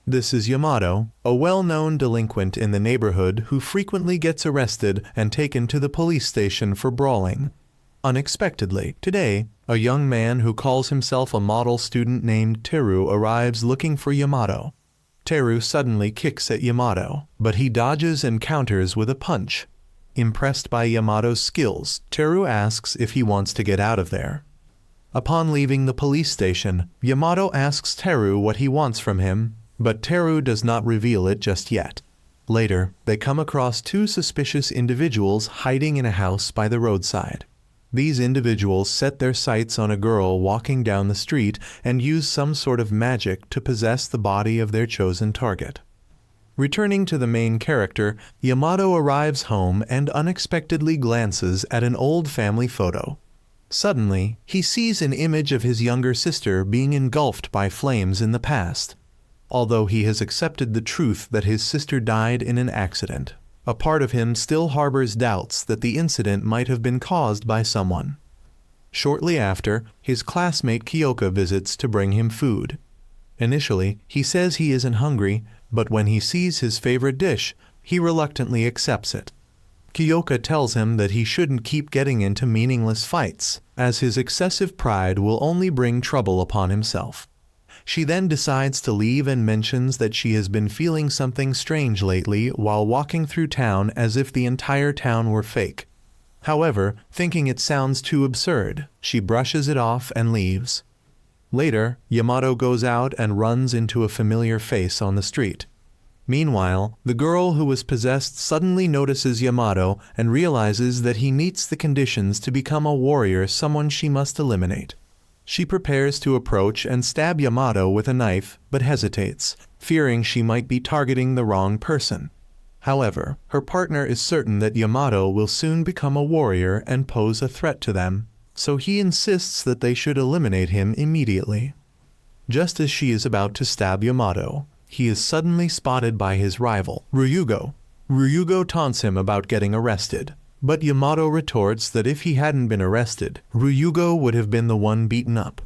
This is Yamato, a well-known delinquent in the neighborhood who frequently gets arrested and taken to the police station for brawling. Unexpectedly, today, a young man who calls himself a model student named Teru arrives looking for Yamato. Teru suddenly kicks at Yamato, but he dodges and counters with a punch. Impressed by Yamato's skills, Teru asks if he wants to get out of there. Upon leaving the police station, Yamato asks Teru what he wants from him, but Teru does not reveal it just yet. Later, they come across two suspicious individuals hiding in a house by the roadside. These individuals set their sights on a girl walking down the street and use some sort of magic to possess the body of their chosen target. Returning to the main character, Yamato arrives home and unexpectedly glances at an old family photo. Suddenly, he sees an image of his younger sister being engulfed by flames in the past. Although he has accepted the truth that his sister died in an accident, a part of him still harbors doubts that the incident might have been caused by someone. Shortly after, his classmate Kyoka visits to bring him food. Initially, he says he isn't hungry, but when he sees his favorite dish, he reluctantly accepts it. Kyoka tells him that he shouldn't keep getting into meaningless fights, as his excessive pride will only bring trouble upon himself. She then decides to leave and mentions that she has been feeling something strange lately while walking through town as if the entire town were fake. However, thinking it sounds too absurd, she brushes it off and leaves. Later, Yamato goes out and runs into a familiar face on the street. Meanwhile, the girl who was possessed suddenly notices Yamato and realizes that he meets the conditions to become a warrior, someone she must eliminate. She prepares to approach and stab Yamato with a knife, but hesitates, fearing she might be targeting the wrong person. However, her partner is certain that Yamato will soon become a warrior and pose a threat to them, so he insists that they should eliminate him immediately. Just as she is about to stab Yamato, he is suddenly spotted by his rival, Ryugo. Ryugo taunts him about getting arrested. But Yamato retorts that if he hadn't been arrested, Ryugo would have been the one beaten up.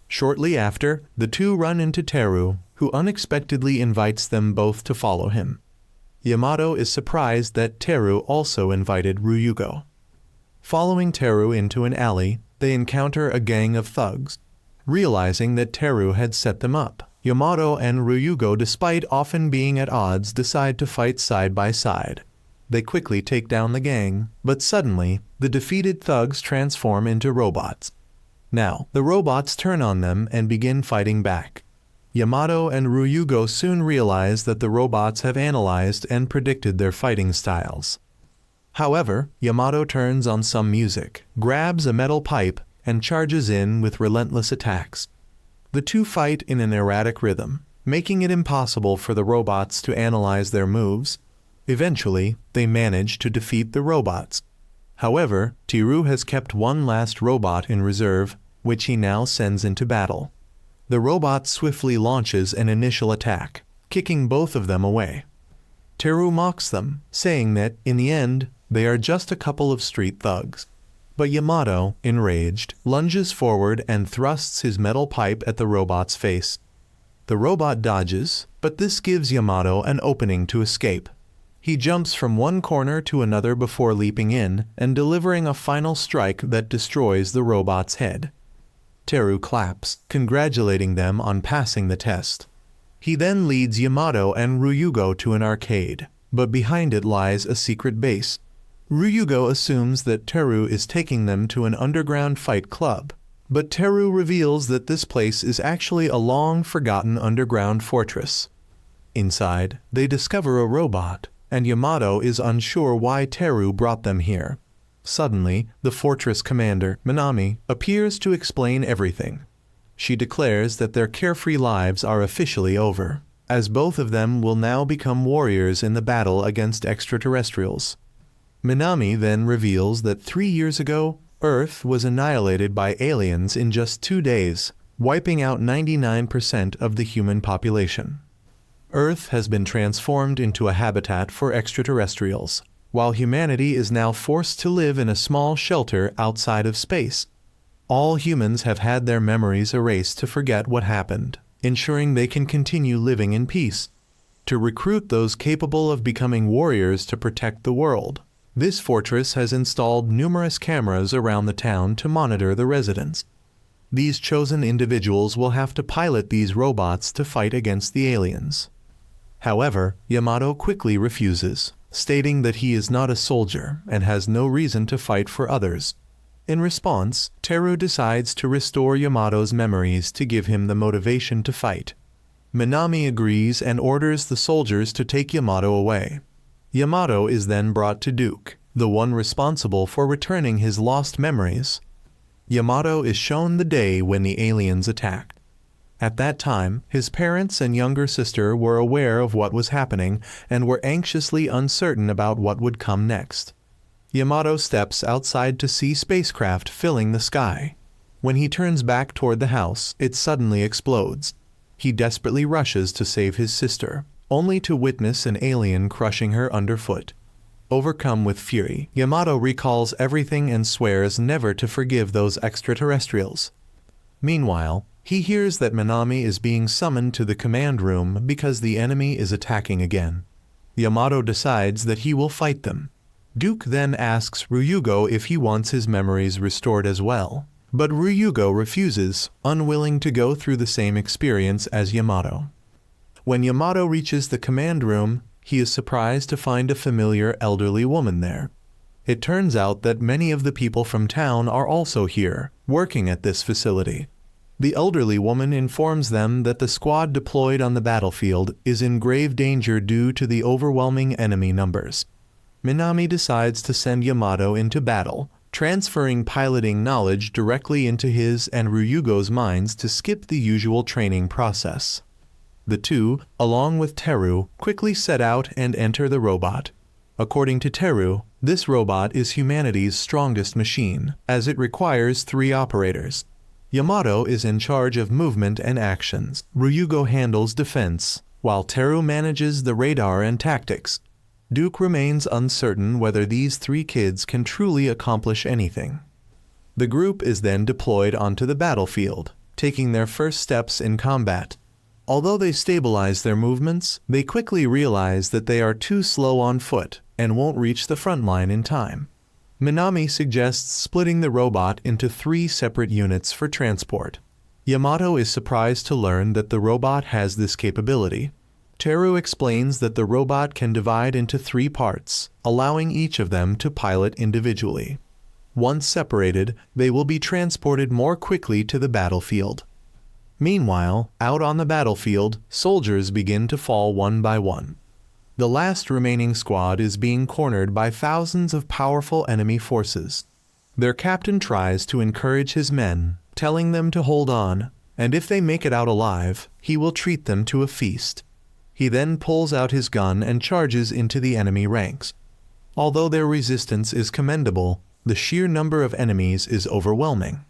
Shortly after, the two run into Teru, who unexpectedly invites them both to follow him. Yamato is surprised that Teru also invited Ryugo. Following Teru into an alley, they encounter a gang of thugs. Realizing that Teru had set them up, Yamato and Ryugo, despite often being at odds, decide to fight side by side. They quickly take down the gang, but suddenly, the defeated thugs transform into robots. Now, the robots turn on them and begin fighting back. Yamato and Ryugo soon realize that the robots have analyzed and predicted their fighting styles. However, Yamato turns on some music, grabs a metal pipe, and charges in with relentless attacks. The two fight in an erratic rhythm, making it impossible for the robots to analyze their moves. Eventually, they manage to defeat the robots. However, Teru has kept one last robot in reserve, which he now sends into battle. The robot swiftly launches an initial attack, kicking both of them away. Teru mocks them, saying that, in the end, they are just a couple of street thugs. But Yamato, enraged, lunges forward and thrusts his metal pipe at the robot's face. The robot dodges, but this gives Yamato an opening to escape. He jumps from one corner to another before leaping in and delivering a final strike that destroys the robot's head. Teru claps, congratulating them on passing the test. He then leads Yamato and Ryugo to an arcade, but behind it lies a secret base. Ryugo assumes that Teru is taking them to an underground fight club, but Teru reveals that this place is actually a long-forgotten underground fortress. Inside, they discover a robot, and Yamato is unsure why Teru brought them here. Suddenly, the fortress commander, Minami, appears to explain everything. She declares that their carefree lives are officially over, as both of them will now become warriors in the battle against extraterrestrials. Minami then reveals that 3 years ago, Earth was annihilated by aliens in just 2 days, wiping out 99% of the human population. Earth has been transformed into a habitat for extraterrestrials, while humanity is now forced to live in a small shelter outside of space. All humans have had their memories erased to forget what happened, ensuring they can continue living in peace. To recruit those capable of becoming warriors to protect the world, this fortress has installed numerous cameras around the town to monitor the residents. These chosen individuals will have to pilot these robots to fight against the aliens. However, Yamato quickly refuses, stating that he is not a soldier and has no reason to fight for others. In response, Teru decides to restore Yamato's memories to give him the motivation to fight. Minami agrees and orders the soldiers to take Yamato away. Yamato is then brought to Duke, the one responsible for returning his lost memories. Yamato is shown the day when the aliens attacked. At that time, his parents and younger sister were aware of what was happening and were anxiously uncertain about what would come next. Yamato steps outside to see spacecraft filling the sky. When he turns back toward the house, it suddenly explodes. He desperately rushes to save his sister, only to witness an alien crushing her underfoot. Overcome with fury, Yamato recalls everything and swears never to forgive those extraterrestrials. Meanwhile, he hears that Minami is being summoned to the command room because the enemy is attacking again. Yamato decides that he will fight them. Duke then asks Ryugo if he wants his memories restored as well, but Ryugo refuses, unwilling to go through the same experience as Yamato. When Yamato reaches the command room, he is surprised to find a familiar elderly woman there. It turns out that many of the people from town are also here, working at this facility. The elderly woman informs them that the squad deployed on the battlefield is in grave danger due to the overwhelming enemy numbers. Minami decides to send Yamato into battle, transferring piloting knowledge directly into his and Ryugo's minds to skip the usual training process. The two, along with Teru, quickly set out and enter the robot. According to Teru, this robot is humanity's strongest machine, as it requires 3 operators. Yamato is in charge of movement and actions. Ryugo handles defense, while Teru manages the radar and tactics. Duke remains uncertain whether these 3 kids can truly accomplish anything. The group is then deployed onto the battlefield, taking their first steps in combat. Although they stabilize their movements, they quickly realize that they are too slow on foot and won't reach the front line in time. Minami suggests splitting the robot into 3 separate units for transport. Yamato is surprised to learn that the robot has this capability. Teru explains that the robot can divide into 3 parts, allowing each of them to pilot individually. Once separated, they will be transported more quickly to the battlefield. Meanwhile, out on the battlefield, soldiers begin to fall one by one. The last remaining squad is being cornered by thousands of powerful enemy forces. Their captain tries to encourage his men, telling them to hold on, and if they make it out alive, he will treat them to a feast. He then pulls out his gun and charges into the enemy ranks. Although their resistance is commendable, the sheer number of enemies is overwhelming.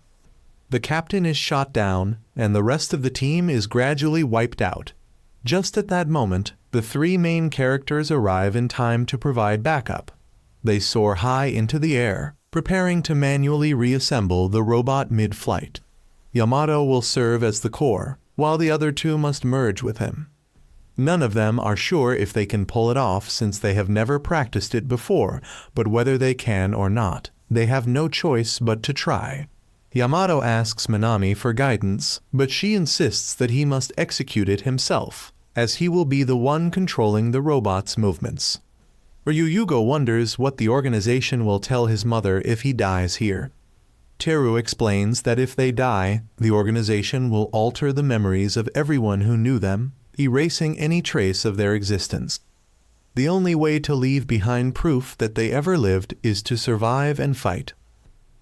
The captain is shot down, and the rest of the team is gradually wiped out. Just at that moment, the 3 main characters arrive in time to provide backup. They soar high into the air, preparing to manually reassemble the robot mid-flight. Yamato will serve as the core, while the other 2 must merge with him. None of them are sure if they can pull it off since they have never practiced it before, but whether they can or not, they have no choice but to try. Yamato asks Minami for guidance, but she insists that he must execute it himself, as he will be the one controlling the robot's movements. Ryugo wonders what the organization will tell his mother if he dies here. Teru explains that if they die, the organization will alter the memories of everyone who knew them, erasing any trace of their existence. The only way to leave behind proof that they ever lived is to survive and fight.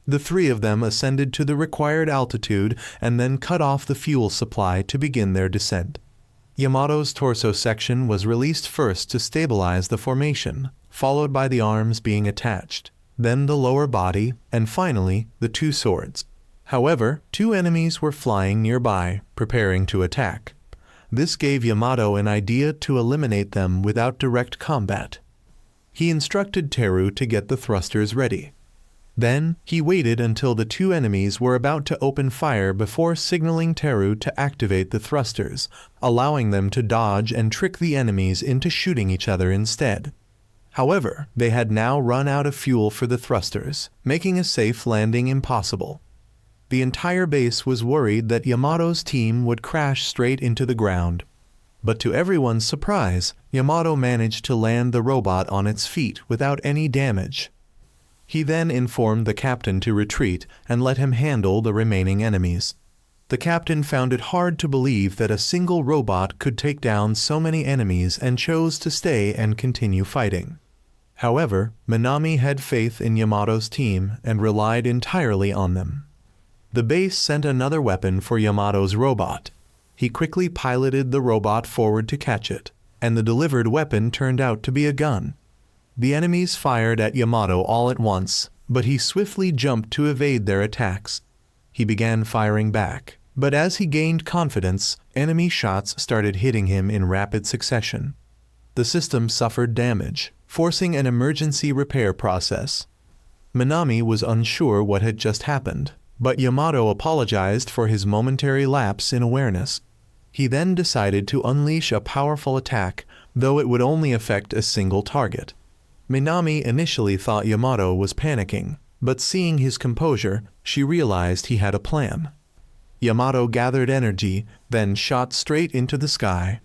The 3 of them ascended to the required altitude and then cut off the fuel supply to begin their descent. Yamato's torso section was released first to stabilize the formation, followed by the arms being attached, then the lower body, and finally the 2 swords. However, 2 enemies were flying nearby, preparing to attack. This gave Yamato an idea to eliminate them without direct combat. He instructed Teru to get the thrusters ready. Then, he waited until the two enemies were about to open fire before signaling Teru to activate the thrusters, allowing them to dodge and trick the enemies into shooting each other instead. However, they had now run out of fuel for the thrusters, making a safe landing impossible. The entire base was worried that Yamato's team would crash straight into the ground. But to everyone's surprise, Yamato managed to land the robot on its feet without any damage. He then informed the captain to retreat and let him handle the remaining enemies. The captain found it hard to believe that a single robot could take down so many enemies and chose to stay and continue fighting. However, Minami had faith in Yamato's team and relied entirely on them. The base sent another weapon for Yamato's robot. He quickly piloted the robot forward to catch it, and the delivered weapon turned out to be a gun. The enemies fired at Yamato all at once, but he swiftly jumped to evade their attacks. He began firing back, but as he gained confidence, enemy shots started hitting him in rapid succession. The system suffered damage, forcing an emergency repair process. Minami was unsure what had just happened, but Yamato apologized for his momentary lapse in awareness. He then decided to unleash a powerful attack, though it would only affect a single target. Minami initially thought Yamato was panicking, but seeing his composure, she realized he had a plan. Yamato gathered energy, then shot straight into the sky.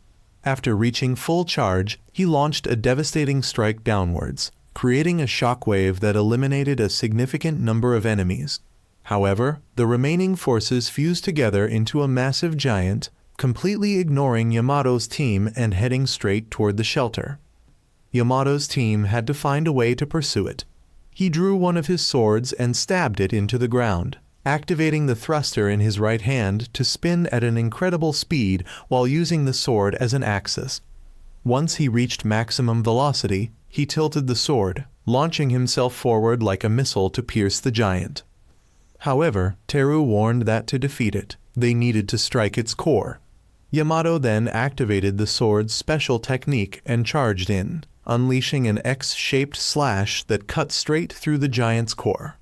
After reaching full charge, he launched a devastating strike downwards, creating a shockwave that eliminated a significant number of enemies. However, the remaining forces fused together into a massive giant, completely ignoring Yamato's team and heading straight toward the shelter. Yamato's team had to find a way to pursue it. He drew one of his swords and stabbed it into the ground, activating the thruster in his right hand to spin at an incredible speed while using the sword as an axis. Once he reached maximum velocity, he tilted the sword, launching himself forward like a missile to pierce the giant. However, Teru warned that to defeat it, they needed to strike its core. Yamato then activated the sword's special technique and charged in, unleashing an X-shaped slash that cut straight through the giant's core.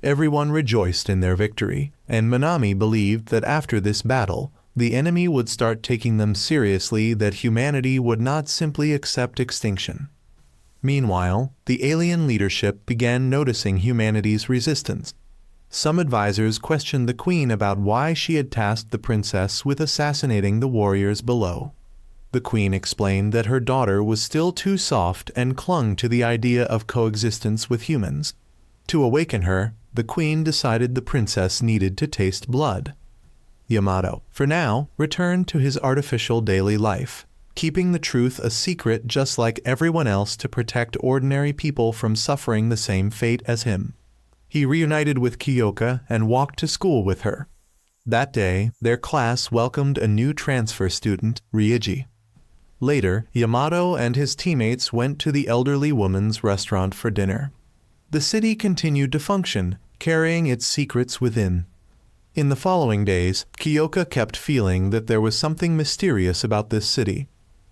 Everyone rejoiced in their victory, and Minami believed that after this battle, the enemy would start taking them seriously, that humanity would not simply accept extinction. Meanwhile, the alien leadership began noticing humanity's resistance. Some advisors questioned the queen about why she had tasked the princess with assassinating the warriors below. The queen explained that her daughter was still too soft and clung to the idea of coexistence with humans. To awaken her, the queen decided the princess needed to taste blood. Yamato, for now, returned to his artificial daily life, keeping the truth a secret just like everyone else to protect ordinary people from suffering the same fate as him. He reunited with Kyoka and walked to school with her. That day, their class welcomed a new transfer student, Ryuji. Later, Yamato and his teammates went to the elderly woman's restaurant for dinner. The city continued to function, carrying its secrets within. In the following days, Kyoka kept feeling that there was something mysterious about this city.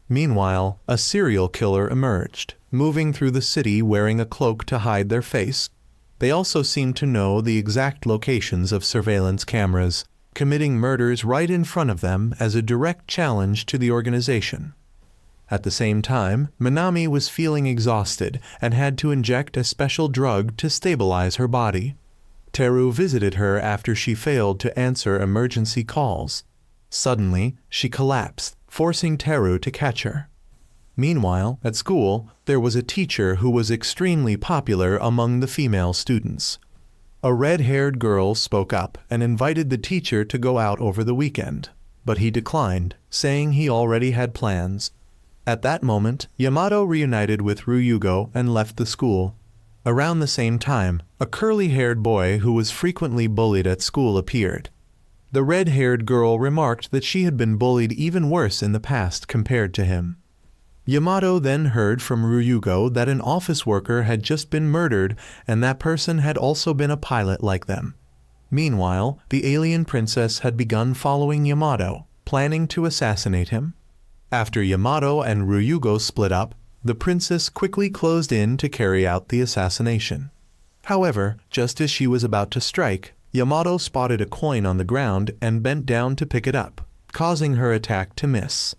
Meanwhile, a serial killer emerged, moving through the city wearing a cloak to hide their face. They also seemed to know the exact locations of surveillance cameras, committing murders right in front of them as a direct challenge to the organization. At the same time, Minami was feeling exhausted and had to inject a special drug to stabilize her body. Teru visited her after she failed to answer emergency calls. Suddenly, she collapsed, forcing Teru to catch her. Meanwhile, at school, there was a teacher who was extremely popular among the female students. A red-haired girl spoke up and invited the teacher to go out over the weekend, but he declined, saying he already had plans. At that moment, Yamato reunited with Ryugo and left the school. Around the same time, a curly-haired boy who was frequently bullied at school appeared. The red-haired girl remarked that she had been bullied even worse in the past compared to him. Yamato then heard from Ryugo that an office worker had just been murdered and that person had also been a pilot like them. Meanwhile, the alien princess had begun following Yamato, planning to assassinate him. After Yamato and Ryugo split up, the princess quickly closed in to carry out the assassination. However, just as she was about to strike, Yamato spotted a coin on the ground and bent down to pick it up, causing her attack to miss.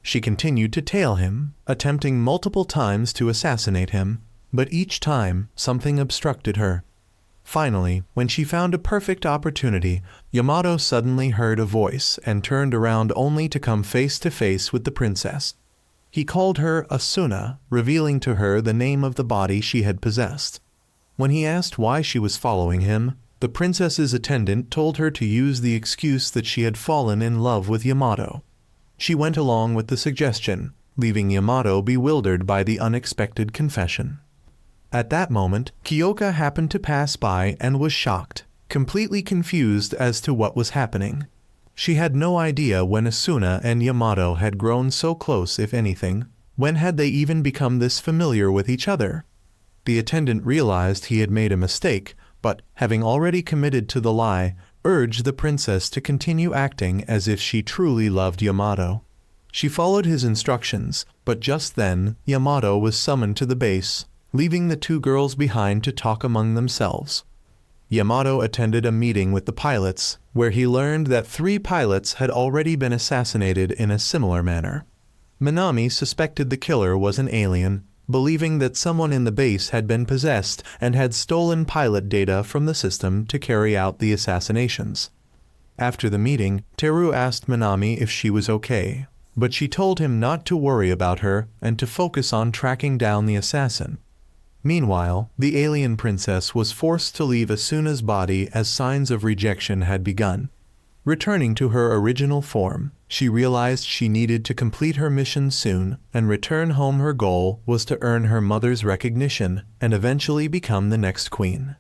She continued to tail him, attempting multiple times to assassinate him, but each time something obstructed her. Finally, when she found a perfect opportunity, Yamato suddenly heard a voice and turned around only to come face to face with the princess. He called her Asuna, revealing to her the name of the body she had possessed. When he asked why she was following him, the princess's attendant told her to use the excuse that she had fallen in love with Yamato. She went along with the suggestion, leaving Yamato bewildered by the unexpected confession. At that moment, Kyoka happened to pass by and was shocked, completely confused as to what was happening. She had no idea when Asuna and Yamato had grown so close, if anything. When had they even become this familiar with each other? The attendant realized he had made a mistake, but, having already committed to the lie, urged the princess to continue acting as if she truly loved Yamato. She followed his instructions, but just then, Yamato was summoned to the base, leaving the two girls behind to talk among themselves. Yamato attended a meeting with the pilots, where he learned that 3 pilots had already been assassinated in a similar manner. Minami suspected the killer was an alien, believing that someone in the base had been possessed and had stolen pilot data from the system to carry out the assassinations. After the meeting, Teru asked Minami if she was okay, but she told him not to worry about her and to focus on tracking down the assassin. Meanwhile, the alien princess was forced to leave Asuna's body as signs of rejection had begun. Returning to her original form, she realized she needed to complete her mission soon and return home. Her goal was to earn her mother's recognition and eventually become the next queen.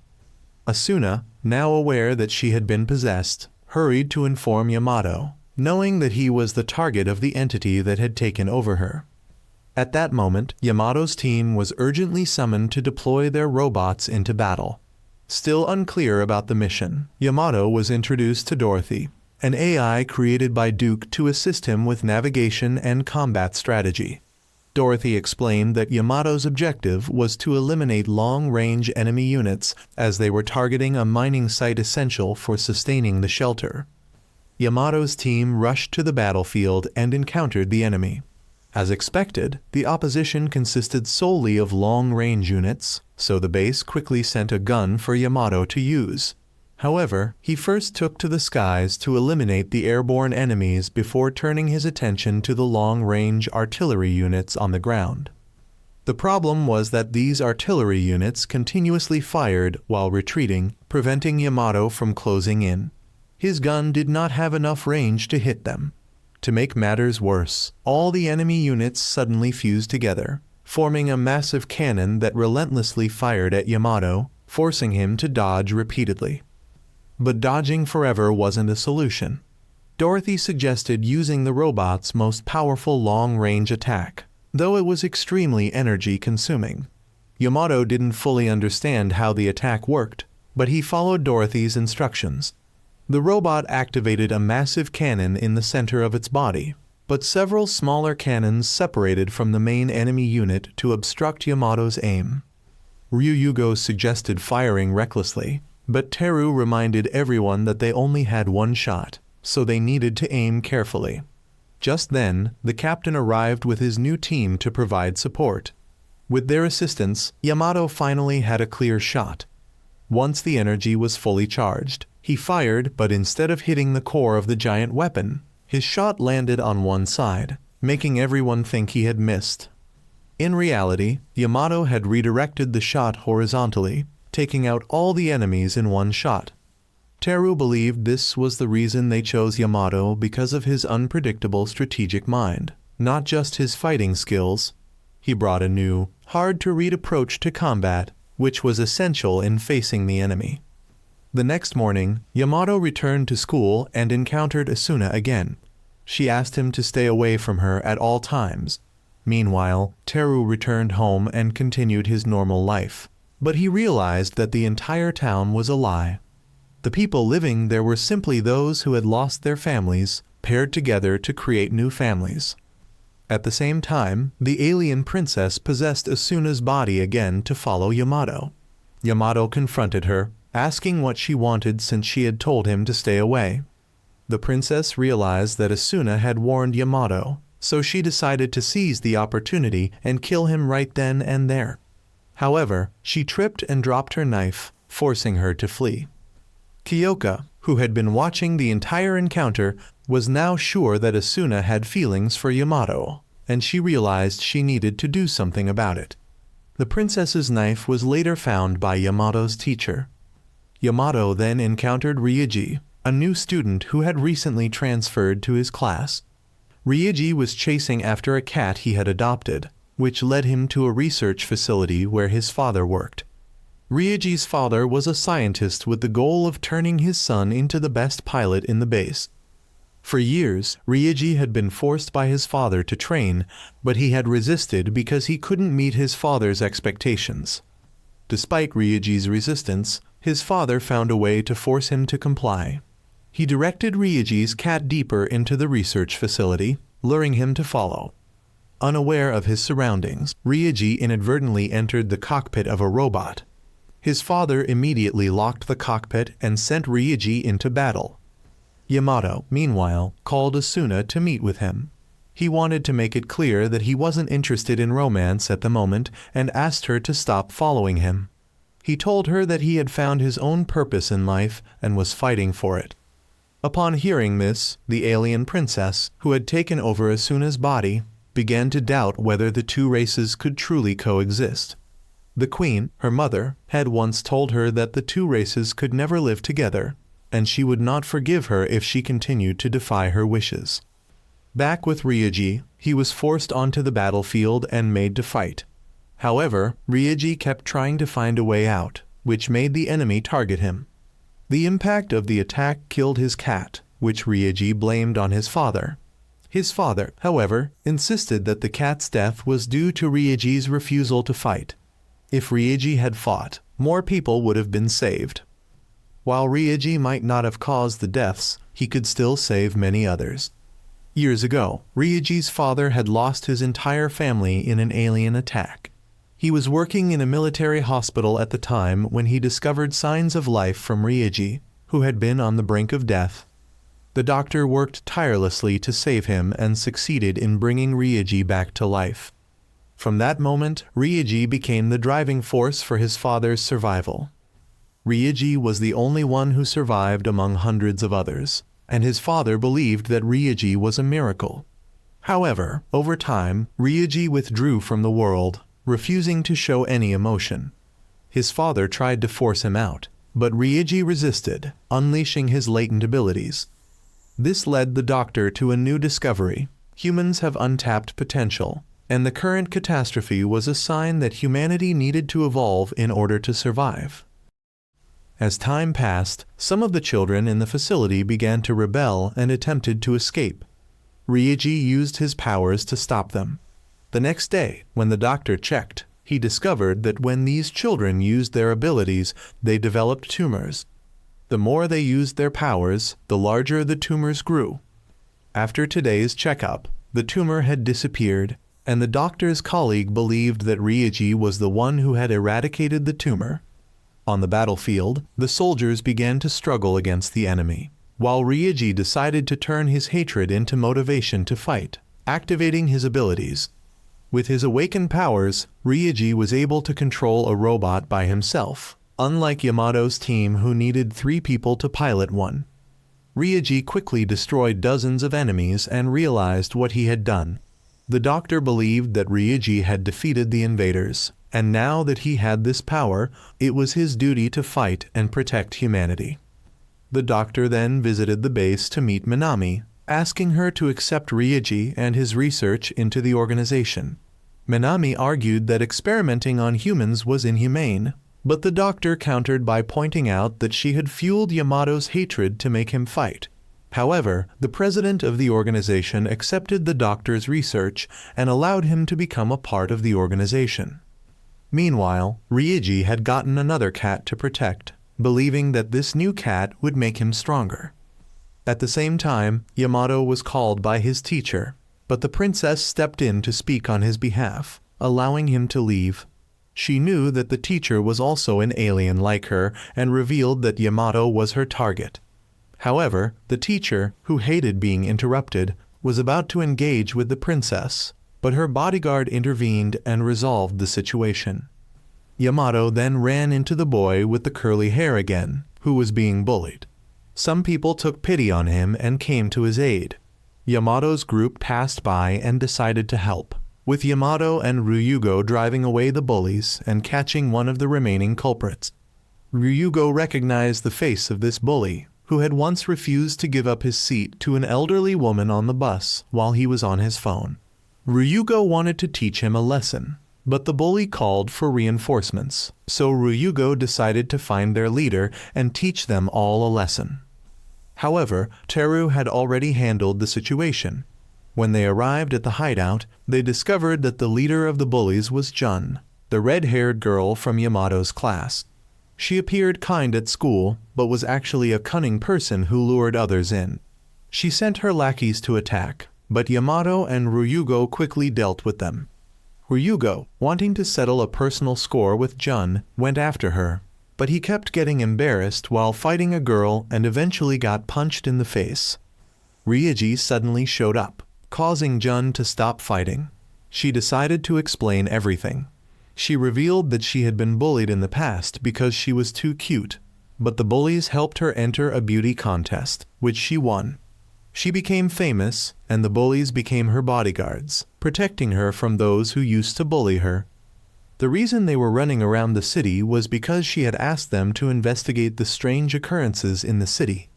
Asuna, now aware that she had been possessed, hurried to inform Yamato, knowing that he was the target of the entity that had taken over her. At that moment, Yamato's team was urgently summoned to deploy their robots into battle. Still unclear about the mission, Yamato was introduced to Dorothy, an AI created by Duke to assist him with navigation and combat strategy. Dorothy explained that Yamato's objective was to eliminate long-range enemy units as they were targeting a mining site essential for sustaining the shelter. Yamato's team rushed to the battlefield and encountered the enemy. As expected, the opposition consisted solely of long-range units, so the base quickly sent a gun for Yamato to use. However, he first took to the skies to eliminate the airborne enemies before turning his attention to the long-range artillery units on the ground. The problem was that these artillery units continuously fired while retreating, preventing Yamato from closing in. His gun did not have enough range to hit them. To make matters worse, all the enemy units suddenly fused together, forming a massive cannon that relentlessly fired at Yamato, forcing him to dodge repeatedly. But dodging forever wasn't a solution. Dorothy suggested using the robot's most powerful long-range attack, though it was extremely energy-consuming. Yamato didn't fully understand how the attack worked, but he followed Dorothy's instructions. The robot activated a massive cannon in the center of its body, but several smaller cannons separated from the main enemy unit to obstruct Yamato's aim. Ryugo suggested firing recklessly, but Teru reminded everyone that they only had one shot, so they needed to aim carefully. Just then, the captain arrived with his new team to provide support. With their assistance, Yamato finally had a clear shot. Once the energy was fully charged, he fired, but instead of hitting the core of the giant weapon, his shot landed on one side, making everyone think he had missed. In reality, Yamato had redirected the shot horizontally, taking out all the enemies in one shot. Teru believed this was the reason they chose Yamato because of his unpredictable strategic mind, not just his fighting skills. He brought a new, hard-to-read approach to combat, which was essential in facing the enemy. The next morning, Yamato returned to school and encountered Asuna again. She asked him to stay away from her at all times. Meanwhile, Teru returned home and continued his normal life. But he realized that the entire town was a lie. The people living there were simply those who had lost their families, paired together to create new families. At the same time, the alien princess possessed Asuna's body again to follow Yamato. Yamato confronted her, asking what she wanted since she had told him to stay away. The princess realized that Asuna had warned Yamato, so she decided to seize the opportunity and kill him right then and there. However, she tripped and dropped her knife, forcing her to flee. Kyoka, who had been watching the entire encounter, was now sure that Asuna had feelings for Yamato, and she realized she needed to do something about it. The princess's knife was later found by Yamato's teacher. Yamato then encountered Ryuji, a new student who had recently transferred to his class. Ryuji was chasing after a cat he had adopted, which led him to a research facility where his father worked. Ryuji's father was a scientist with the goal of turning his son into the best pilot in the base. For years, Ryuji had been forced by his father to train, but he had resisted because he couldn't meet his father's expectations. Despite Ryuji's resistance, his father found a way to force him to comply. He directed Ryuji's cat deeper into the research facility, luring him to follow. Unaware of his surroundings, Ryuji inadvertently entered the cockpit of a robot. His father immediately locked the cockpit and sent Ryuji into battle. Yamato, meanwhile, called Asuna to meet with him. He wanted to make it clear that he wasn't interested in romance at the moment and asked her to stop following him. He told her that he had found his own purpose in life and was fighting for it. Upon hearing this, the alien princess, who had taken over Asuna's body, began to doubt whether the two races could truly coexist. The queen, her mother, had once told her that the two races could never live together, and she would not forgive her if she continued to defy her wishes. Back with Ryuji, he was forced onto the battlefield and made to fight. However, Ryuji kept trying to find a way out, which made the enemy target him. The impact of the attack killed his cat, which Ryuji blamed on his father. His father, however, insisted that the cat's death was due to Ryuji's refusal to fight. If Ryuji had fought, more people would have been saved. While Ryuji might not have caused the deaths, he could still save many others. Years ago, Ryuji's father had lost his entire family in an alien attack. He was working in a military hospital at the time when he discovered signs of life from Ryuji, who had been on the brink of death. The doctor worked tirelessly to save him and succeeded in bringing Ryuji back to life. From that moment, Ryuji became the driving force for his father's survival. Ryuji was the only one who survived among hundreds of others, and his father believed that Ryuji was a miracle. However, over time, Ryuji withdrew from the world, refusing to show any emotion. His father tried to force him out, but Ryuji resisted, unleashing his latent abilities. This led the doctor to a new discovery: humans have untapped potential, and the current catastrophe was a sign that humanity needed to evolve in order to survive. As time passed, some of the children in the facility began to rebel and attempted to escape. Ryuji used his powers to stop them. The next day, when the doctor checked, he discovered that when these children used their abilities, they developed tumors. The more they used their powers, the larger the tumors grew. After today's checkup, the tumor had disappeared, and the doctor's colleague believed that Ryuji was the one who had eradicated the tumor. On the battlefield, the soldiers began to struggle against the enemy, while Ryuji decided to turn his hatred into motivation to fight, activating his abilities. With his awakened powers, Ryuji was able to control a robot by himself, unlike Yamato's team who needed 3 people to pilot one. Ryuji quickly destroyed dozens of enemies and realized what he had done. The doctor believed that Ryuji had defeated the invaders, and now that he had this power, it was his duty to fight and protect humanity. The doctor then visited the base to meet Minami, asking her to accept Ryuji and his research into the organization. Minami argued that experimenting on humans was inhumane, but the doctor countered by pointing out that she had fueled Yamato's hatred to make him fight. However, the president of the organization accepted the doctor's research and allowed him to become a part of the organization. Meanwhile, Ryuji had gotten another cat to protect, believing that this new cat would make him stronger. At the same time, Yamato was called by his teacher, but the princess stepped in to speak on his behalf, allowing him to leave. She knew that the teacher was also an alien like her and revealed that Yamato was her target. However, the teacher, who hated being interrupted, was about to engage with the princess, but her bodyguard intervened and resolved the situation. Yamato then ran into the boy with the curly hair again, who was being bullied. Some people took pity on him and came to his aid. Yamato's group passed by and decided to help, with Yamato and Ryugo driving away the bullies and catching one of the remaining culprits. Ryugo recognized the face of this bully, who had once refused to give up his seat to an elderly woman on the bus while he was on his phone. Ryugo wanted to teach him a lesson, but the bully called for reinforcements, so Ryugo decided to find their leader and teach them all a lesson. However, Teru had already handled the situation. When they arrived at the hideout, they discovered that the leader of the bullies was Jun, the red-haired girl from Yamato's class. She appeared kind at school, but was actually a cunning person who lured others in. She sent her lackeys to attack, but Yamato and Ryugo quickly dealt with them. Ryugo, wanting to settle a personal score with Jun, went after her, but he kept getting embarrassed while fighting a girl and eventually got punched in the face. Ryuji suddenly showed up, causing Jun to stop fighting. She decided to explain everything. She revealed that she had been bullied in the past because she was too cute, but the bullies helped her enter a beauty contest, which she won. She became famous, and the bullies became her bodyguards, protecting her from those who used to bully her. The reason they were running around the city was because she had asked them to investigate the strange occurrences in the city.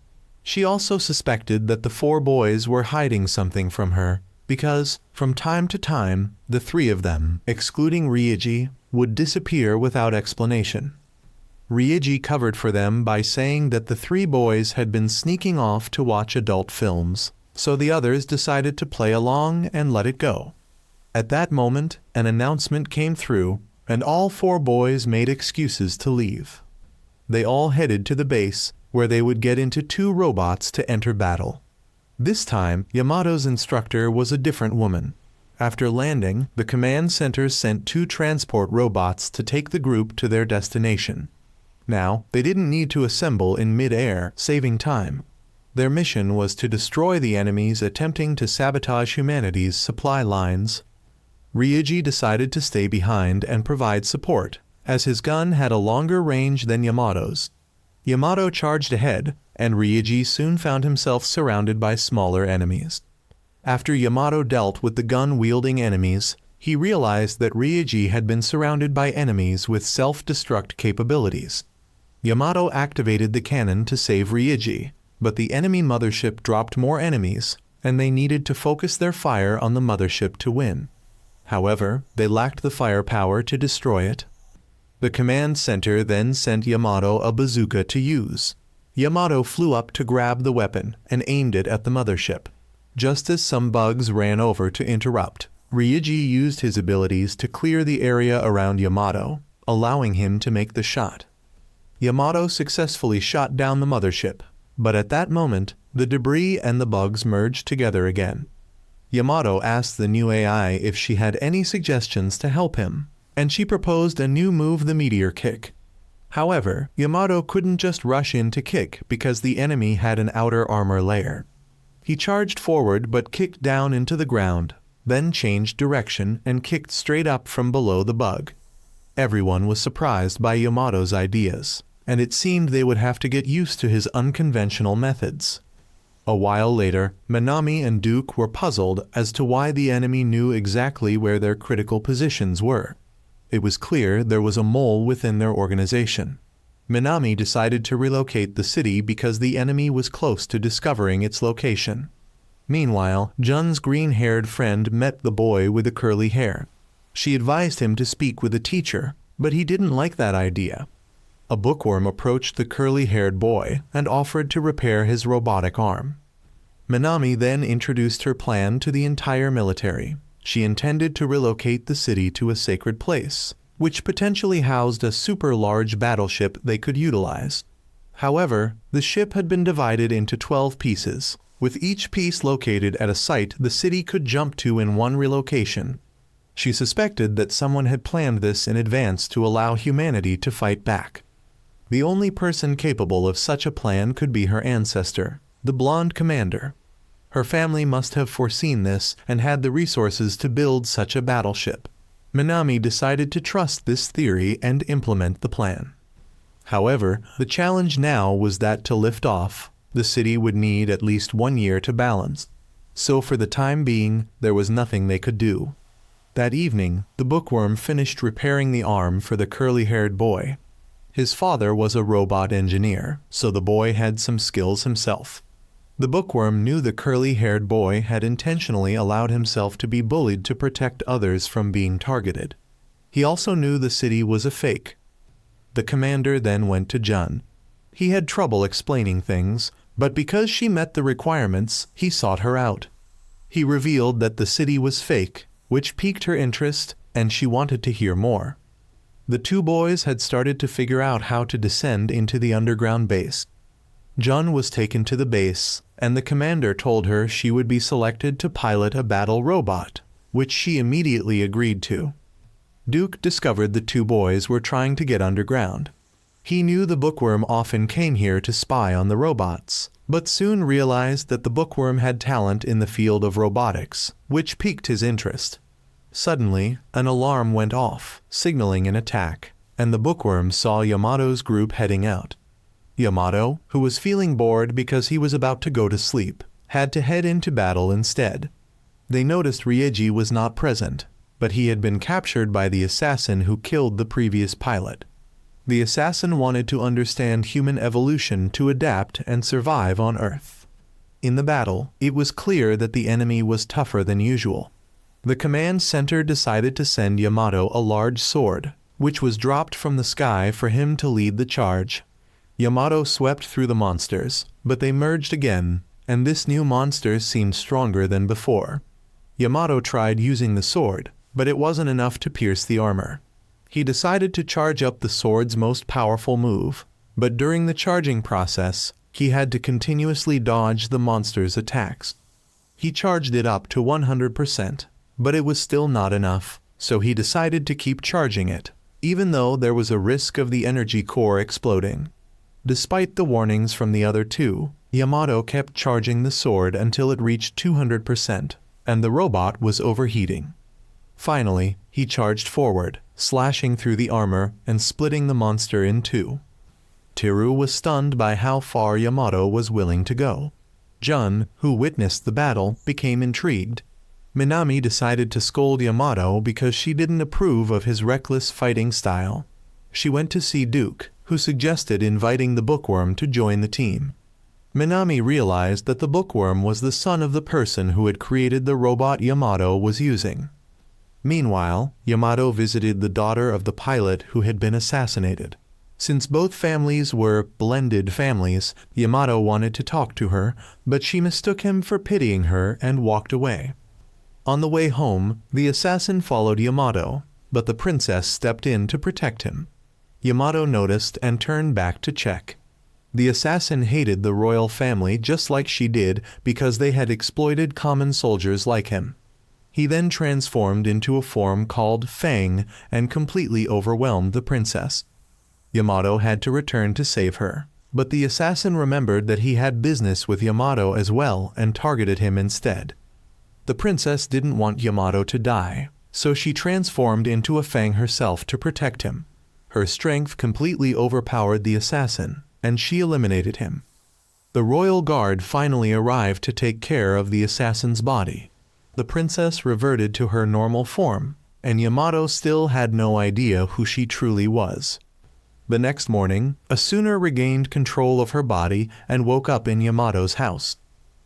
She also suspected that the 4 boys were hiding something from her, because, from time to time, the 3 of them, excluding Ryuji, would disappear without explanation. Ryuji covered for them by saying that the 3 boys had been sneaking off to watch adult films, so the others decided to play along and let it go. At that moment, an announcement came through, and all 4 boys made excuses to leave. They all headed to the base, where they would get into 2 robots to enter battle. This time, Yamato's instructor was a different woman. After landing, the command center sent 2 transport robots to take the group to their destination. Now, they didn't need to assemble in mid-air, saving time. Their mission was to destroy the enemies attempting to sabotage humanity's supply lines. Ryuji decided to stay behind and provide support, as his gun had a longer range than Yamato's. Yamato charged ahead, and Ryuji soon found himself surrounded by smaller enemies. After Yamato dealt with the gun-wielding enemies, he realized that Ryuji had been surrounded by enemies with self-destruct capabilities. Yamato activated the cannon to save Ryuji, but the enemy mothership dropped more enemies, and they needed to focus their fire on the mothership to win. However, they lacked the firepower to destroy it. The command center then sent Yamato a bazooka to use. Yamato flew up to grab the weapon and aimed it at the mothership. Just as some bugs ran over to interrupt, Ryuji used his abilities to clear the area around Yamato, allowing him to make the shot. Yamato successfully shot down the mothership, but at that moment, the debris and the bugs merged together again. Yamato asked the new AI if she had any suggestions to help him, and she proposed a new move, the meteor kick. However, Yamato couldn't just rush in to kick because the enemy had an outer armor layer. He charged forward but kicked down into the ground, then changed direction and kicked straight up from below the bug. Everyone was surprised by Yamato's ideas, and it seemed they would have to get used to his unconventional methods. A while later, Minami and Duke were puzzled as to why the enemy knew exactly where their critical positions were. It was clear there was a mole within their organization. Minami decided to relocate the city because the enemy was close to discovering its location. Meanwhile, Jun's green-haired friend met the boy with the curly hair. She advised him to speak with the teacher, but he didn't like that idea. A bookworm approached the curly-haired boy and offered to repair his robotic arm. Minami then introduced her plan to the entire military. She intended to relocate the city to a sacred place, which potentially housed a super-large battleship they could utilize. However, the ship had been divided into 12 pieces, with each piece located at a site the city could jump to in one relocation. She suspected that someone had planned this in advance to allow humanity to fight back. The only person capable of such a plan could be her ancestor, the blonde commander. Her family must have foreseen this and had the resources to build such a battleship. Minami decided to trust this theory and implement the plan. However, the challenge now was that to lift off, the city would need at least 1 year to balance. So for the time being, there was nothing they could do. That evening, the bookworm finished repairing the arm for the curly-haired boy. His father was a robot engineer, so the boy had some skills himself. The bookworm knew the curly-haired boy had intentionally allowed himself to be bullied to protect others from being targeted. He also knew the city was a fake. The commander then went to Jun. He had trouble explaining things, but because she met the requirements, he sought her out. He revealed that the city was fake, which piqued her interest, and she wanted to hear more. The two boys had started to figure out how to descend into the underground base. Jun was taken to the base, and the commander told her she would be selected to pilot a battle robot, which she immediately agreed to. Duke discovered the two boys were trying to get underground. He knew the bookworm often came here to spy on the robots, but soon realized that the bookworm had talent in the field of robotics, which piqued his interest. Suddenly, an alarm went off, signaling an attack, and the bookworm saw Yamato's group heading out. Yamato, who was feeling bored because he was about to go to sleep, had to head into battle instead. They noticed Ryeji was not present, but he had been captured by the assassin who killed the previous pilot. The assassin wanted to understand human evolution to adapt and survive on Earth. In the battle, it was clear that the enemy was tougher than usual. The command center decided to send Yamato a large sword, which was dropped from the sky for him to lead the charge. Yamato swept through the monsters, but they merged again, and this new monster seemed stronger than before. Yamato tried using the sword, but it wasn't enough to pierce the armor. He decided to charge up the sword's most powerful move, but during the charging process, he had to continuously dodge the monster's attacks. He charged it up to 100%. But it was still not enough, so he decided to keep charging it, even though there was a risk of the energy core exploding. Despite the warnings from the other two, Yamato kept charging the sword until it reached 200%, and the robot was overheating. Finally, he charged forward, slashing through the armor and splitting the monster in two. Teru was stunned by how far Yamato was willing to go. Jun, who witnessed the battle, became intrigued. Minami decided to scold Yamato because she didn't approve of his reckless fighting style. She went to see Duke, who suggested inviting the bookworm to join the team. Minami realized that the bookworm was the son of the person who had created the robot Yamato was using. Meanwhile, Yamato visited the daughter of the pilot who had been assassinated. Since both families were blended families, Yamato wanted to talk to her, but she mistook him for pitying her and walked away. On the way home, the assassin followed Yamato, but the princess stepped in to protect him. Yamato noticed and turned back to check. The assassin hated the royal family just like she did because they had exploited common soldiers like him. He then transformed into a form called Fang and completely overwhelmed the princess. Yamato had to return to save her, but the assassin remembered that he had business with Yamato as well and targeted him instead. The princess didn't want Yamato to die, so she transformed into a Fang herself to protect him. Her strength completely overpowered the assassin, and she eliminated him. The royal guard finally arrived to take care of the assassin's body. The princess reverted to her normal form, and Yamato still had no idea who she truly was. The next morning, Asuna regained control of her body and woke up in Yamato's house.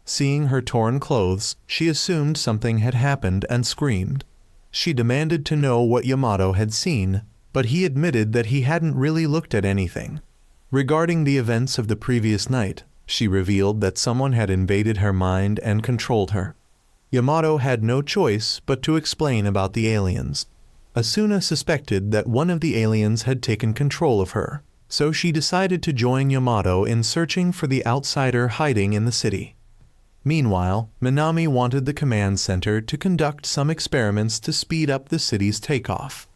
Seeing her torn clothes, she assumed something had happened and screamed. She demanded to know what Yamato had seen, but he admitted that he hadn't really looked at anything. Regarding the events of the previous night, she revealed that someone had invaded her mind and controlled her. Yamato had no choice but to explain about the aliens. Asuna suspected that one of the aliens had taken control of her, so she decided to join Yamato in searching for the outsider hiding in the city. Meanwhile, Minami wanted the command center to conduct some experiments to speed up the city's takeoff.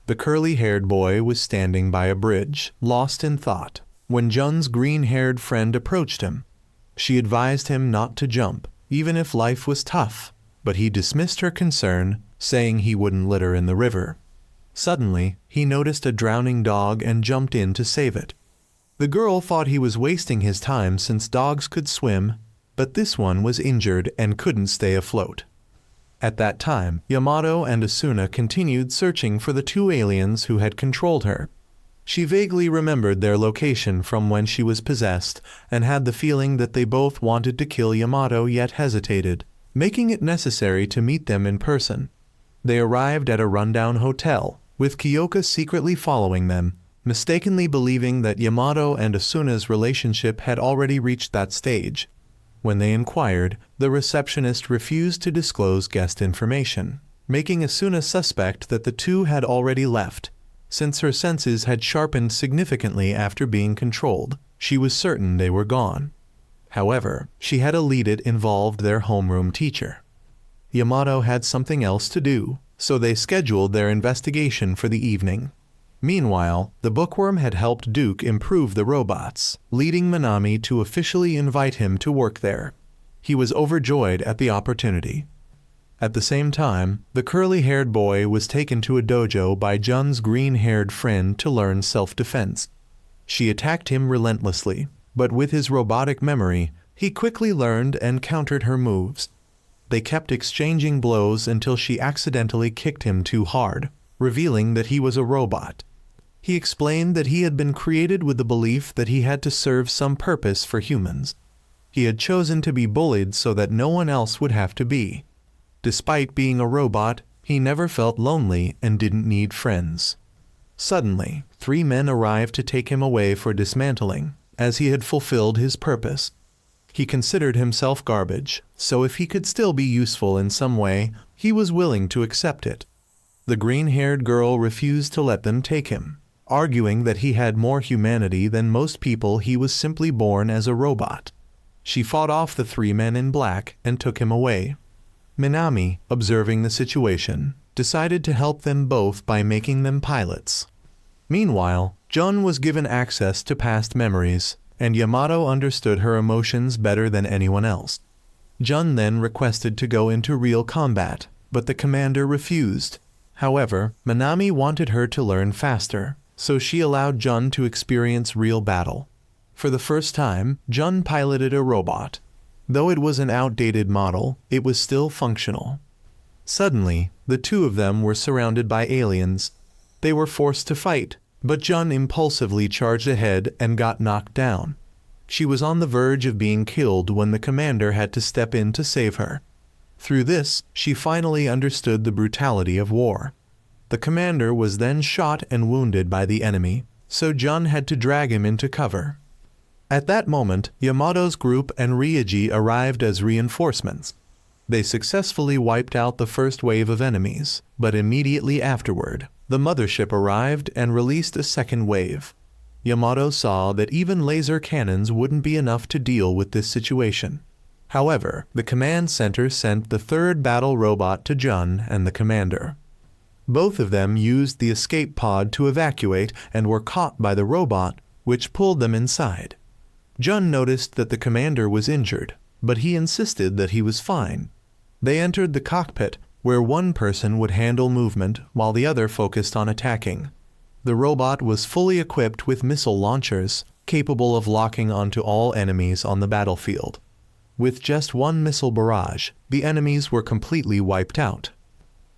The curly-haired boy was standing by a bridge, lost in thought, when Jun's green-haired friend approached him. She advised him not to jump, even if life was tough, but he dismissed her concern, saying he wouldn't litter in the river. Suddenly, he noticed a drowning dog and jumped in to save it. The girl thought he was wasting his time since dogs could swim, but this one was injured and couldn't stay afloat. At that time, Yamato and Asuna continued searching for the two aliens who had controlled her. She vaguely remembered their location from when she was possessed and had the feeling that they both wanted to kill Yamato yet hesitated, making it necessary to meet them in person. They arrived at a rundown hotel, with Kyoka secretly following them, mistakenly believing that Yamato and Asuna's relationship had already reached that stage. When they inquired, the receptionist refused to disclose guest information, making Asuna suspect that the two had already left. Since her senses had sharpened significantly after being controlled, she was certain they were gone. However, she had a lead it involved their homeroom teacher. Yamato had something else to do, so they scheduled their investigation for the evening. Meanwhile, the bookworm had helped Duke improve the robots, leading Minami to officially invite him to work there. He was overjoyed at the opportunity. At the same time, the curly-haired boy was taken to a dojo by Jun's green-haired friend to learn self-defense. She attacked him relentlessly, but with his robotic memory, he quickly learned and countered her moves. They kept exchanging blows until she accidentally kicked him too hard, revealing that he was a robot. He explained that he had been created with the belief that he had to serve some purpose for humans. He had chosen to be bullied so that no one else would have to be. Despite being a robot, he never felt lonely and didn't need friends. Suddenly, 3 men arrived to take him away for dismantling, as he had fulfilled his purpose. He considered himself garbage, so if he could still be useful in some way, he was willing to accept it. The green-haired girl refused to let them take him, arguing that he had more humanity than most people. He was simply born as a robot. She fought off the 3 men in black and took him away. Minami, observing the situation, decided to help them both by making them pilots. Meanwhile, Jun was given access to past memories, and Yamato understood her emotions better than anyone else. Jun then requested to go into real combat, but the commander refused. However, Minami wanted her to learn faster, so she allowed Jun to experience real battle. For the first time, Jun piloted a robot. Though it was an outdated model, it was still functional. Suddenly, the 2 of them were surrounded by aliens. They were forced to fight, but Jun impulsively charged ahead and got knocked down. She was on the verge of being killed when the commander had to step in to save her. Through this, she finally understood the brutality of war. The commander was then shot and wounded by the enemy, so Jun had to drag him into cover. At that moment, Yamato's group and Ryuji arrived as reinforcements. They successfully wiped out the first wave of enemies, but immediately afterward, the mothership arrived and released a second wave. Yamato saw that even laser cannons wouldn't be enough to deal with this situation. However, the command center sent the 3rd battle robot to Jun and the commander. Both of them used the escape pod to evacuate and were caught by the robot, which pulled them inside. Jun noticed that the commander was injured, but he insisted that he was fine. They entered the cockpit, where one person would handle movement while the other focused on attacking. The robot was fully equipped with missile launchers, capable of locking onto all enemies on the battlefield. With just one missile barrage, the enemies were completely wiped out.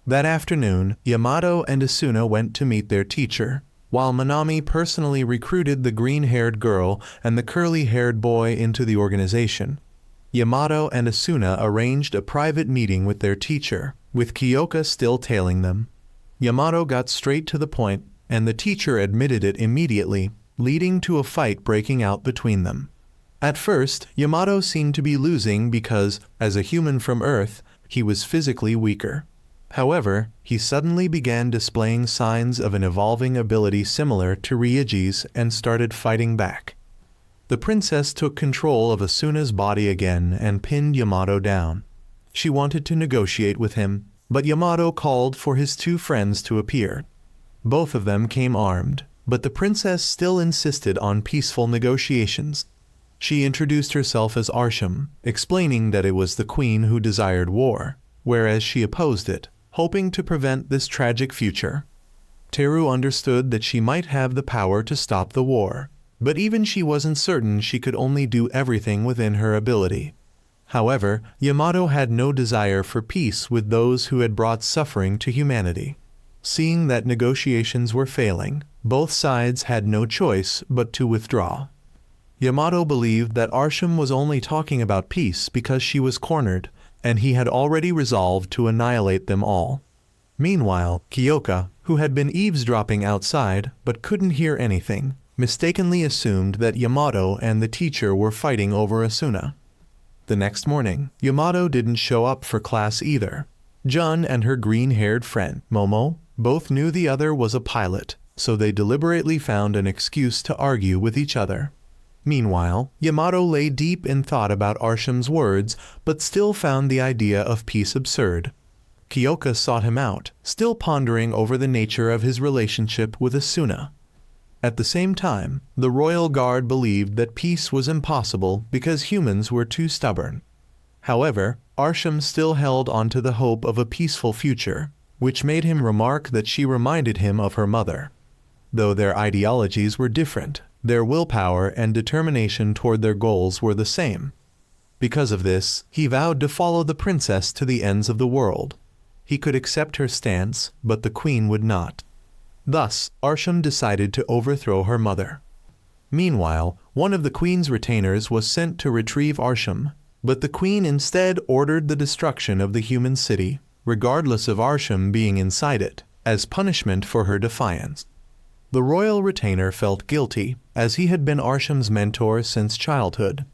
That afternoon, Yamato and Asuna went to meet their teacher, while Minami personally recruited the green-haired girl and the curly-haired boy into the organization. Yamato and Asuna arranged a private meeting with their teacher, with Kyoka still tailing them. Yamato got straight to the point, and the teacher admitted it immediately, leading to a fight breaking out between them. At first, Yamato seemed to be losing because, as a human from Earth, he was physically weaker. However, he suddenly began displaying signs of an evolving ability similar to Ryuji's and started fighting back. The princess took control of Asuna's body again and pinned Yamato down. She wanted to negotiate with him, but Yamato called for his two friends to appear. Both of them came armed, but the princess still insisted on peaceful negotiations. She introduced herself as Arsham, explaining that it was the queen who desired war, whereas she opposed it, hoping to prevent this tragic future. Teru understood that she might have the power to stop the war, but even she wasn't certain she could only do everything within her ability. However, Yamato had no desire for peace with those who had brought suffering to humanity. Seeing that negotiations were failing, both sides had no choice but to withdraw. Yamato believed that Arsham was only talking about peace because she was cornered, and he had already resolved to annihilate them all. Meanwhile, Kyoka, who had been eavesdropping outside but couldn't hear anything, mistakenly assumed that Yamato and the teacher were fighting over Asuna. The next morning, Yamato didn't show up for class either. Jun and her green-haired friend, Momo, both knew the other was a pilot, so they deliberately found an excuse to argue with each other. Meanwhile, Yamato lay deep in thought about Arsham's words, but still found the idea of peace absurd. Kyoka sought him out, still pondering over the nature of his relationship with Asuna. At the same time, the royal guard believed that peace was impossible because humans were too stubborn. However, Arsham still held onto the hope of a peaceful future, which made him remark that she reminded him of her mother. Though their ideologies were different, their willpower and determination toward their goals were the same. Because of this, he vowed to follow the princess to the ends of the world. He could accept her stance, but the queen would not. Thus, Arsham decided to overthrow her mother. Meanwhile, one of the queen's retainers was sent to retrieve Arsham, but the queen instead ordered the destruction of the human city, regardless of Arsham being inside it, as punishment for her defiance. The royal retainer felt guilty, as he had been Arsham's mentor since childhood.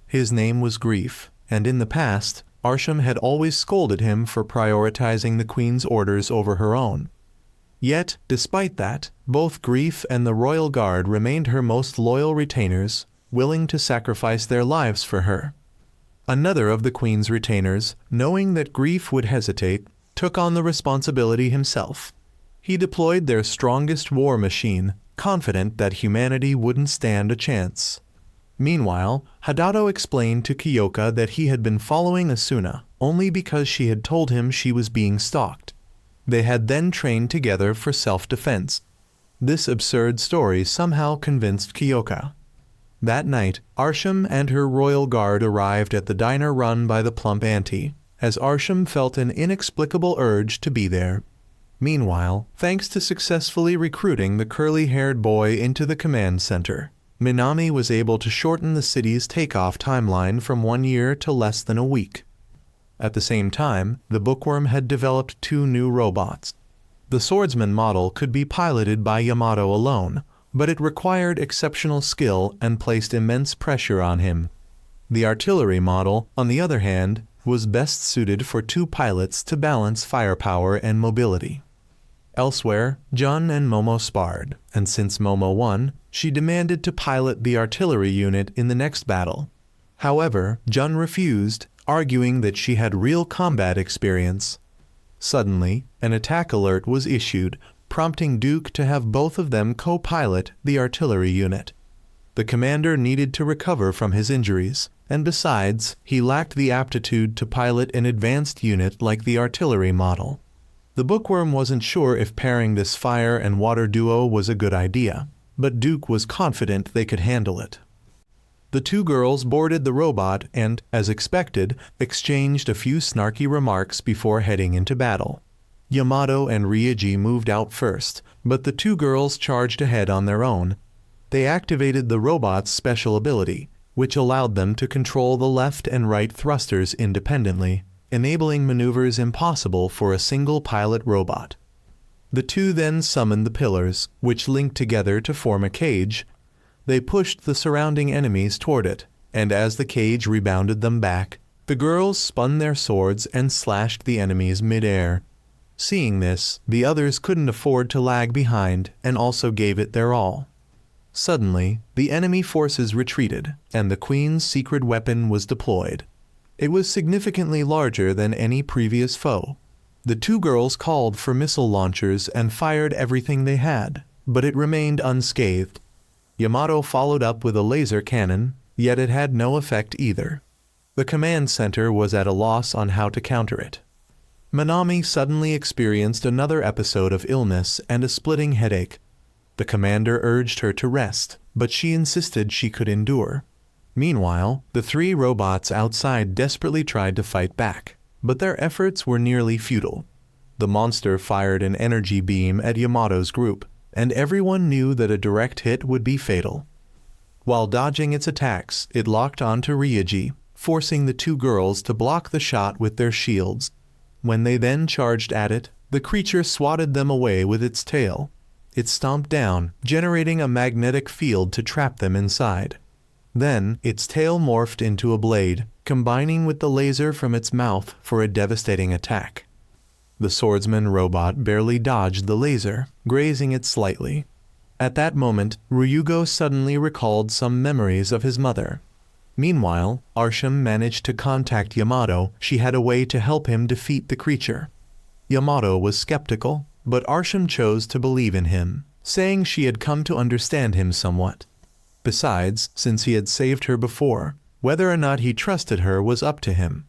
His name was Grief, and in the past, Arsham had always scolded him for prioritizing the queen's orders over her own. Yet, despite that, both Grief and the royal guard remained her most loyal retainers, willing to sacrifice their lives for her. Another of the queen's retainers, knowing that Grief would hesitate, took on the responsibility himself. He deployed their strongest war machine, confident that humanity wouldn't stand a chance. Meanwhile, Hadato explained to Kyoka that he had been following Asuna only because she had told him she was being stalked. They had then trained together for self-defense. This absurd story somehow convinced Kyoka. That night, Arsham and her royal guard arrived at the diner run by the plump auntie, as Arsham felt an inexplicable urge to be there. Meanwhile, thanks to successfully recruiting the curly-haired boy into the command center, Minami was able to shorten the city's takeoff timeline from 1 year to less than a week. At the same time, the bookworm had developed 2 new robots. The swordsman model could be piloted by Yamato alone, but it required exceptional skill and placed immense pressure on him. The artillery model, on the other hand, was best suited for 2 pilots to balance firepower and mobility. Elsewhere, Jun and Momo sparred, and since Momo won, she demanded to pilot the artillery unit in the next battle. However, Jun refused, arguing that she had real combat experience. Suddenly, an attack alert was issued, prompting Duke to have both of them co-pilot the artillery unit. The commander needed to recover from his injuries, and besides, he lacked the aptitude to pilot an advanced unit like the artillery model. The bookworm wasn't sure if pairing this fire and water duo was a good idea, but Duke was confident they could handle it. The 2 girls boarded the robot and, as expected, exchanged a few snarky remarks before heading into battle. Yamato and Ryuji moved out first, but the 2 girls charged ahead on their own. They activated the robot's special ability, which allowed them to control the left and right thrusters independently, enabling maneuvers impossible for a single pilot robot. The 2 then summoned the pillars, which linked together to form a cage. They pushed the surrounding enemies toward it, and as the cage rebounded them back, the girls spun their swords and slashed the enemies mid-air. Seeing this, the others couldn't afford to lag behind and also gave it their all. Suddenly, the enemy forces retreated, and the Queen's secret weapon was deployed. It was significantly larger than any previous foe. The two girls called for missile launchers and fired everything they had, but it remained unscathed. Yamato followed up with a laser cannon, yet it had no effect either. The command center was at a loss on how to counter it. Minami suddenly experienced another episode of illness and a splitting headache. The commander urged her to rest, but she insisted she could endure. Meanwhile, the three robots outside desperately tried to fight back, but their efforts were nearly futile. The monster fired an energy beam at Yamato's group, and everyone knew that a direct hit would be fatal. While dodging its attacks, it locked onto Ryuji, forcing the two girls to block the shot with their shields. When they then charged at it, the creature swatted them away with its tail. It stomped down, generating a magnetic field to trap them inside. Then, its tail morphed into a blade, combining with the laser from its mouth for a devastating attack. The swordsman robot barely dodged the laser, grazing it slightly. At that moment, Ryugo suddenly recalled some memories of his mother. Meanwhile, Arsham managed to contact Yamato. She had a way to help him defeat the creature. Yamato was skeptical, but Arsham chose to believe in him, saying she had come to understand him somewhat. Besides, since he had saved her before, whether or not he trusted her was up to him.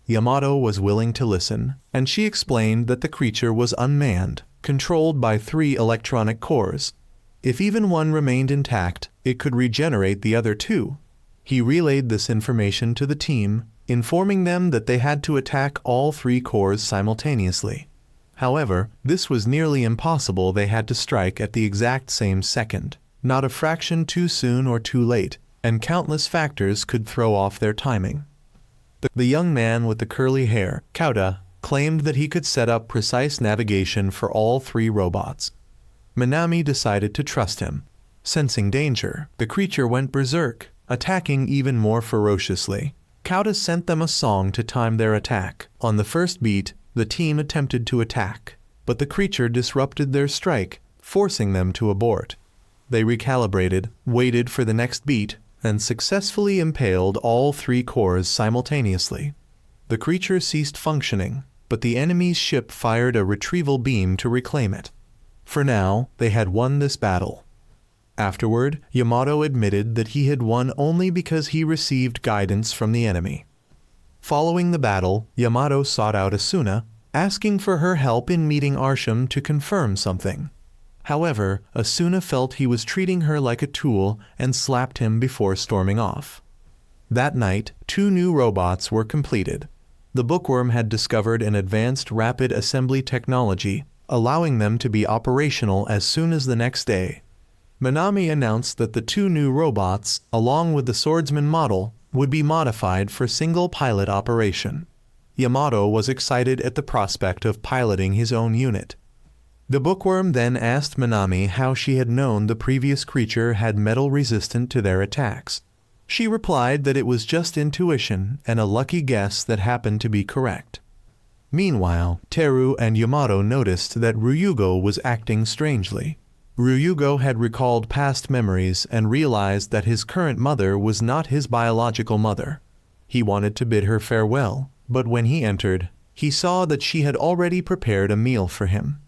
Yamato was willing to listen, and she explained that the creature was unmanned, controlled by 3 electronic cores. If even one remained intact, it could regenerate the other 2. He relayed this information to the team, informing them that they had to attack all 3 cores simultaneously. However, this was nearly impossible. They had to strike at the exact same second, not a fraction too soon or too late, and countless factors could throw off their timing. The young man with the curly hair, Kauta, claimed that he could set up precise navigation for all 3 robots. Minami decided to trust him. Sensing danger, the creature went berserk, attacking even more ferociously. Kauta sent them a song to time their attack. On the first beat, the team attempted to attack, but the creature disrupted their strike, forcing them to abort. They recalibrated, waited for the next beat, and successfully impaled all 3 cores simultaneously. The creature ceased functioning, but the enemy's ship fired a retrieval beam to reclaim it. For now, they had won this battle. Afterward, Yamato admitted that he had won only because he received guidance from the enemy. Following the battle, Yamato sought out Asuna, asking for her help in meeting Arsham to confirm something. However, Asuna felt he was treating her like a tool and slapped him before storming off. That night, 2 new robots were completed. The bookworm had discovered an advanced rapid assembly technology, allowing them to be operational as soon as the next day. Minami announced that the 2 new robots, along with the swordsman model, would be modified for single pilot operation. Yamato was excited at the prospect of piloting his own unit. The bookworm then asked Minami how she had known the previous creature had metal resistant to their attacks. She replied that it was just intuition and a lucky guess that happened to be correct. Meanwhile, Teru and Yamato noticed that Ryugo was acting strangely. Ryugo had recalled past memories and realized that his current mother was not his biological mother. He wanted to bid her farewell, but when he entered, he saw that she had already prepared a meal for him.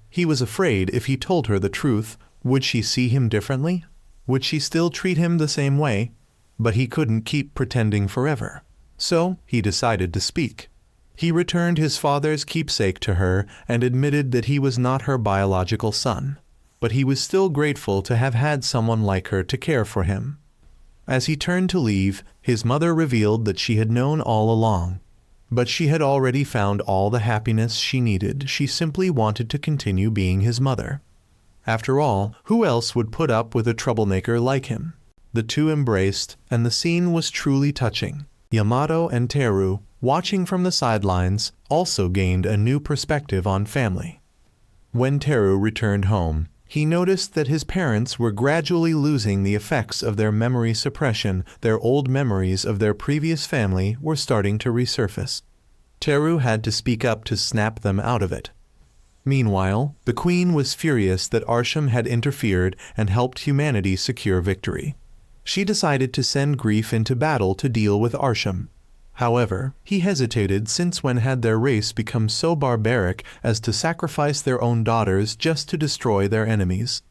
He was afraid if he told her the truth, would she see him differently? Would she still treat him the same way? But he couldn't keep pretending forever. So, he decided to speak. He returned his father's keepsake to her and admitted that he was not her biological son. But he was still grateful to have had someone like her to care for him. As he turned to leave, his mother revealed that she had known all along. But she had already found all the happiness she needed. She simply wanted to continue being his mother. After all, who else would put up with a troublemaker like him? The two embraced, and the scene was truly touching. Yamato and Teru, watching from the sidelines, also gained a new perspective on family. When Teru returned home, he noticed that his parents were gradually losing the effects of their memory suppression. Their old memories of their previous family were starting to resurface. Teru had to speak up to snap them out of it. Meanwhile, the Queen was furious that Arsham had interfered and helped humanity secure victory. She decided to send Grief into battle to deal with Arsham. However, he hesitated, since when had their race become so barbaric as to sacrifice their own daughters just to destroy their enemies?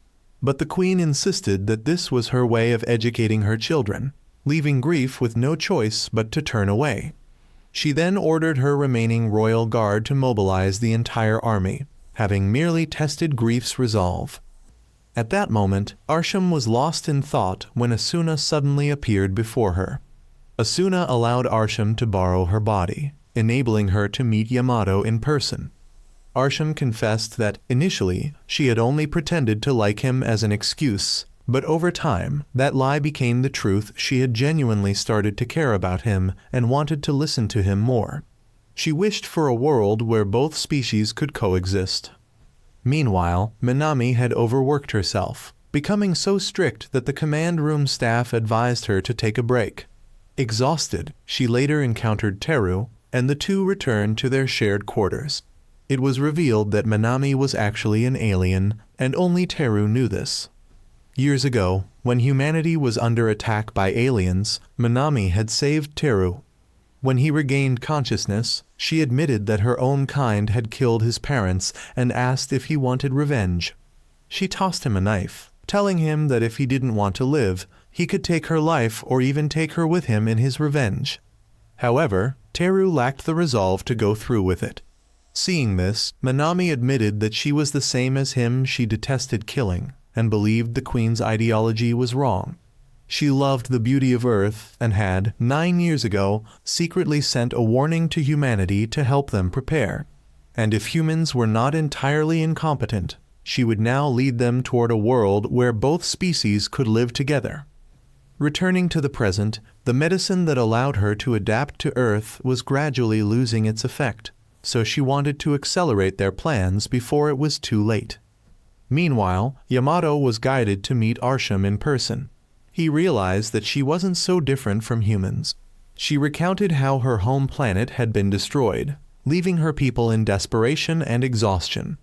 But the Queen insisted that this was her way of educating her children, leaving Grief with no choice but to turn away. She then ordered her remaining royal guard to mobilize the entire army, having merely tested Grief's resolve. At that moment, Arsham was lost in thought when Asuna suddenly appeared before her. Asuna allowed Arsham to borrow her body, enabling her to meet Yamato in person. Arsham confessed that, initially, she had only pretended to like him as an excuse, but over time, that lie became the truth. She had genuinely started to care about him and wanted to listen to him more. She wished for a world where both species could coexist. Meanwhile, Minami had overworked herself, becoming so strict that the command room staff advised her to take a break. Exhausted, she later encountered Teru, and the two returned to their shared quarters. It was revealed that Minami was actually an alien, and only Teru knew this. Years ago, when humanity was under attack by aliens, Minami had saved Teru. When he regained consciousness, she admitted that her own kind had killed his parents and asked if he wanted revenge. She tossed him a knife, telling him that if he didn't want to live, he could take her life or even take her with him in his revenge. However, Teru lacked the resolve to go through with it. Seeing this, Minami admitted that she was the same as him. She detested killing and believed the Queen's ideology was wrong. She loved the beauty of Earth and had, 9 years ago, secretly sent a warning to humanity to help them prepare. And if humans were not entirely incompetent, she would now lead them toward a world where both species could live together. Returning to the present, the medicine that allowed her to adapt to Earth was gradually losing its effect, so she wanted to accelerate their plans before it was too late. Meanwhile, Yamato was guided to meet Arsham in person. He realized that she wasn't so different from humans. She recounted how her home planet had been destroyed, leaving her people in desperation and exhaustion.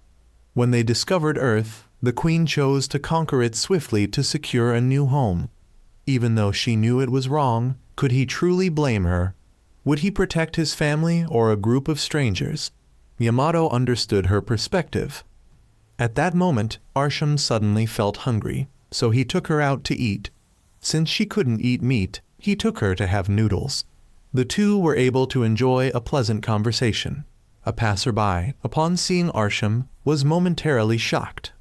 When they discovered Earth, the Queen chose to conquer it swiftly to secure a new home. Even though she knew it was wrong, could he truly blame her? Would he protect his family or a group of strangers? Yamato understood her perspective. At that moment, Arsham suddenly felt hungry, so he took her out to eat. Since she couldn't eat meat, he took her to have noodles. The two were able to enjoy a pleasant conversation. A passerby, upon seeing Arsham, was momentarily shocked.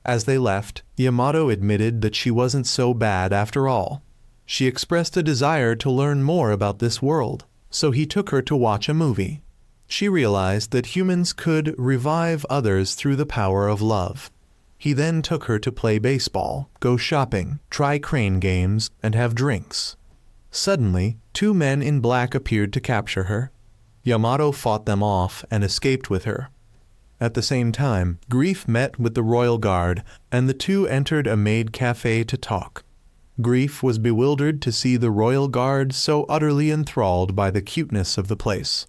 As they left, Yamato admitted that she wasn't so bad after all. She expressed a desire to learn more about this world, so he took her to watch a movie. She realized that humans could revive others through the power of love. He then took her to play baseball, go shopping, try crane games, and have drinks. Suddenly, 2 men in black appeared to capture her. Yamato fought them off and escaped with her. At the same time, Grief met with the royal guard, and the two entered a maid cafe to talk. Grief was bewildered to see the royal guard so utterly enthralled by the cuteness of the place.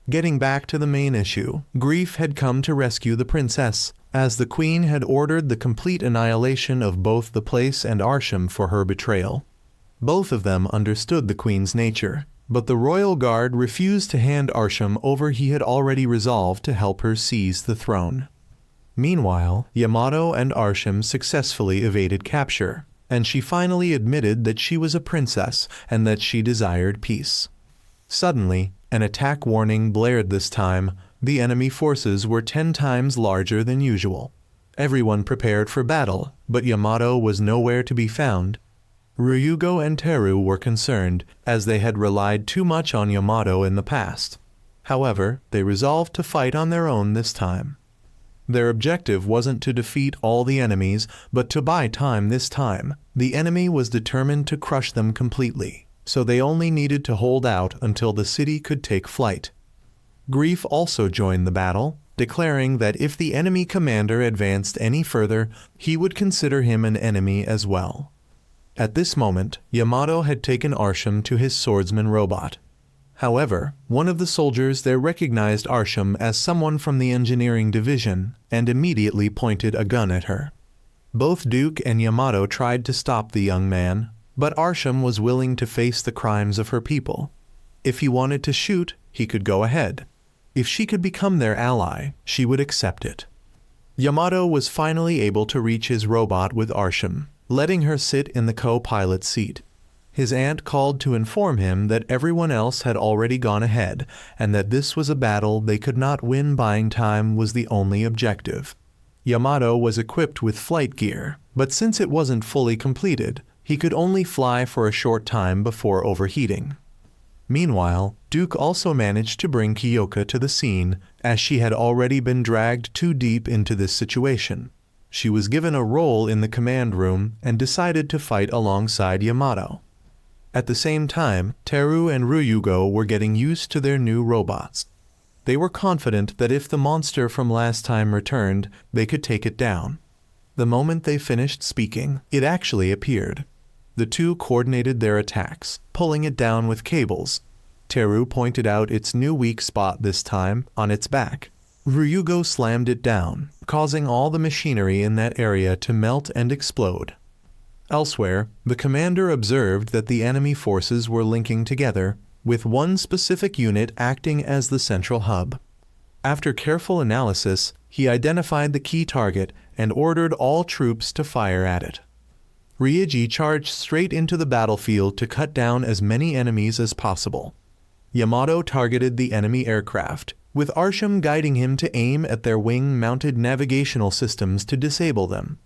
Getting back to the main issue, Grief had come to rescue the princess, as the Queen had ordered the complete annihilation of both the place and Arsham for her betrayal. Both of them understood the Queen's nature, but the royal guard refused to hand Arsham over. He had already resolved to help her seize the throne. Meanwhile, Yamato and Arsham successfully evaded capture, and she finally admitted that she was a princess and that she desired peace. Suddenly, an attack warning blared. This time, the enemy forces were 10 times larger than usual. Everyone prepared for battle, but Yamato was nowhere to be found. Ryugo and Teru were concerned, as they had relied too much on Yamato in the past. However, they resolved to fight on their own this time. Their objective wasn't to defeat all the enemies, but to buy time this time. The enemy was determined to crush them completely, so they only needed to hold out until the city could take flight. Grief also joined the battle, declaring that if the enemy commander advanced any further, he would consider him an enemy as well. At this moment, Yamato had taken Arsham to his swordsman robot. However, one of the soldiers there recognized Arsham as someone from the engineering division and immediately pointed a gun at her. Both Duke and Yamato tried to stop the young man, but Arsham was willing to face the crimes of her people. If he wanted to shoot, he could go ahead. If she could become their ally, she would accept it. Yamato was finally able to reach his robot with Arsham, letting her sit in the co-pilot seat. His aunt called to inform him that everyone else had already gone ahead, and that this was a battle they could not win. Buying time was the only objective. Yamato was equipped with flight gear, but since it wasn't fully completed, he could only fly for a short time before overheating. Meanwhile, Duke also managed to bring Kyoka to the scene, as she had already been dragged too deep into this situation. She was given a role in the command room and decided to fight alongside Yamato. At the same time, Teru and Ryugo were getting used to their new robots. They were confident that if the monster from last time returned, they could take it down. The moment they finished speaking, it actually appeared. The two coordinated their attacks, pulling it down with cables. Teru pointed out its new weak spot this time, on its back. Ryugo slammed it down, causing all the machinery in that area to melt and explode. Elsewhere, the commander observed that the enemy forces were linking together, with one specific unit acting as the central hub. After careful analysis, he identified the key target and ordered all troops to fire at it. Ryuji charged straight into the battlefield to cut down as many enemies as possible. Yamato targeted the enemy aircraft, with Arsham guiding him to aim at their wing-mounted navigational systems to disable them.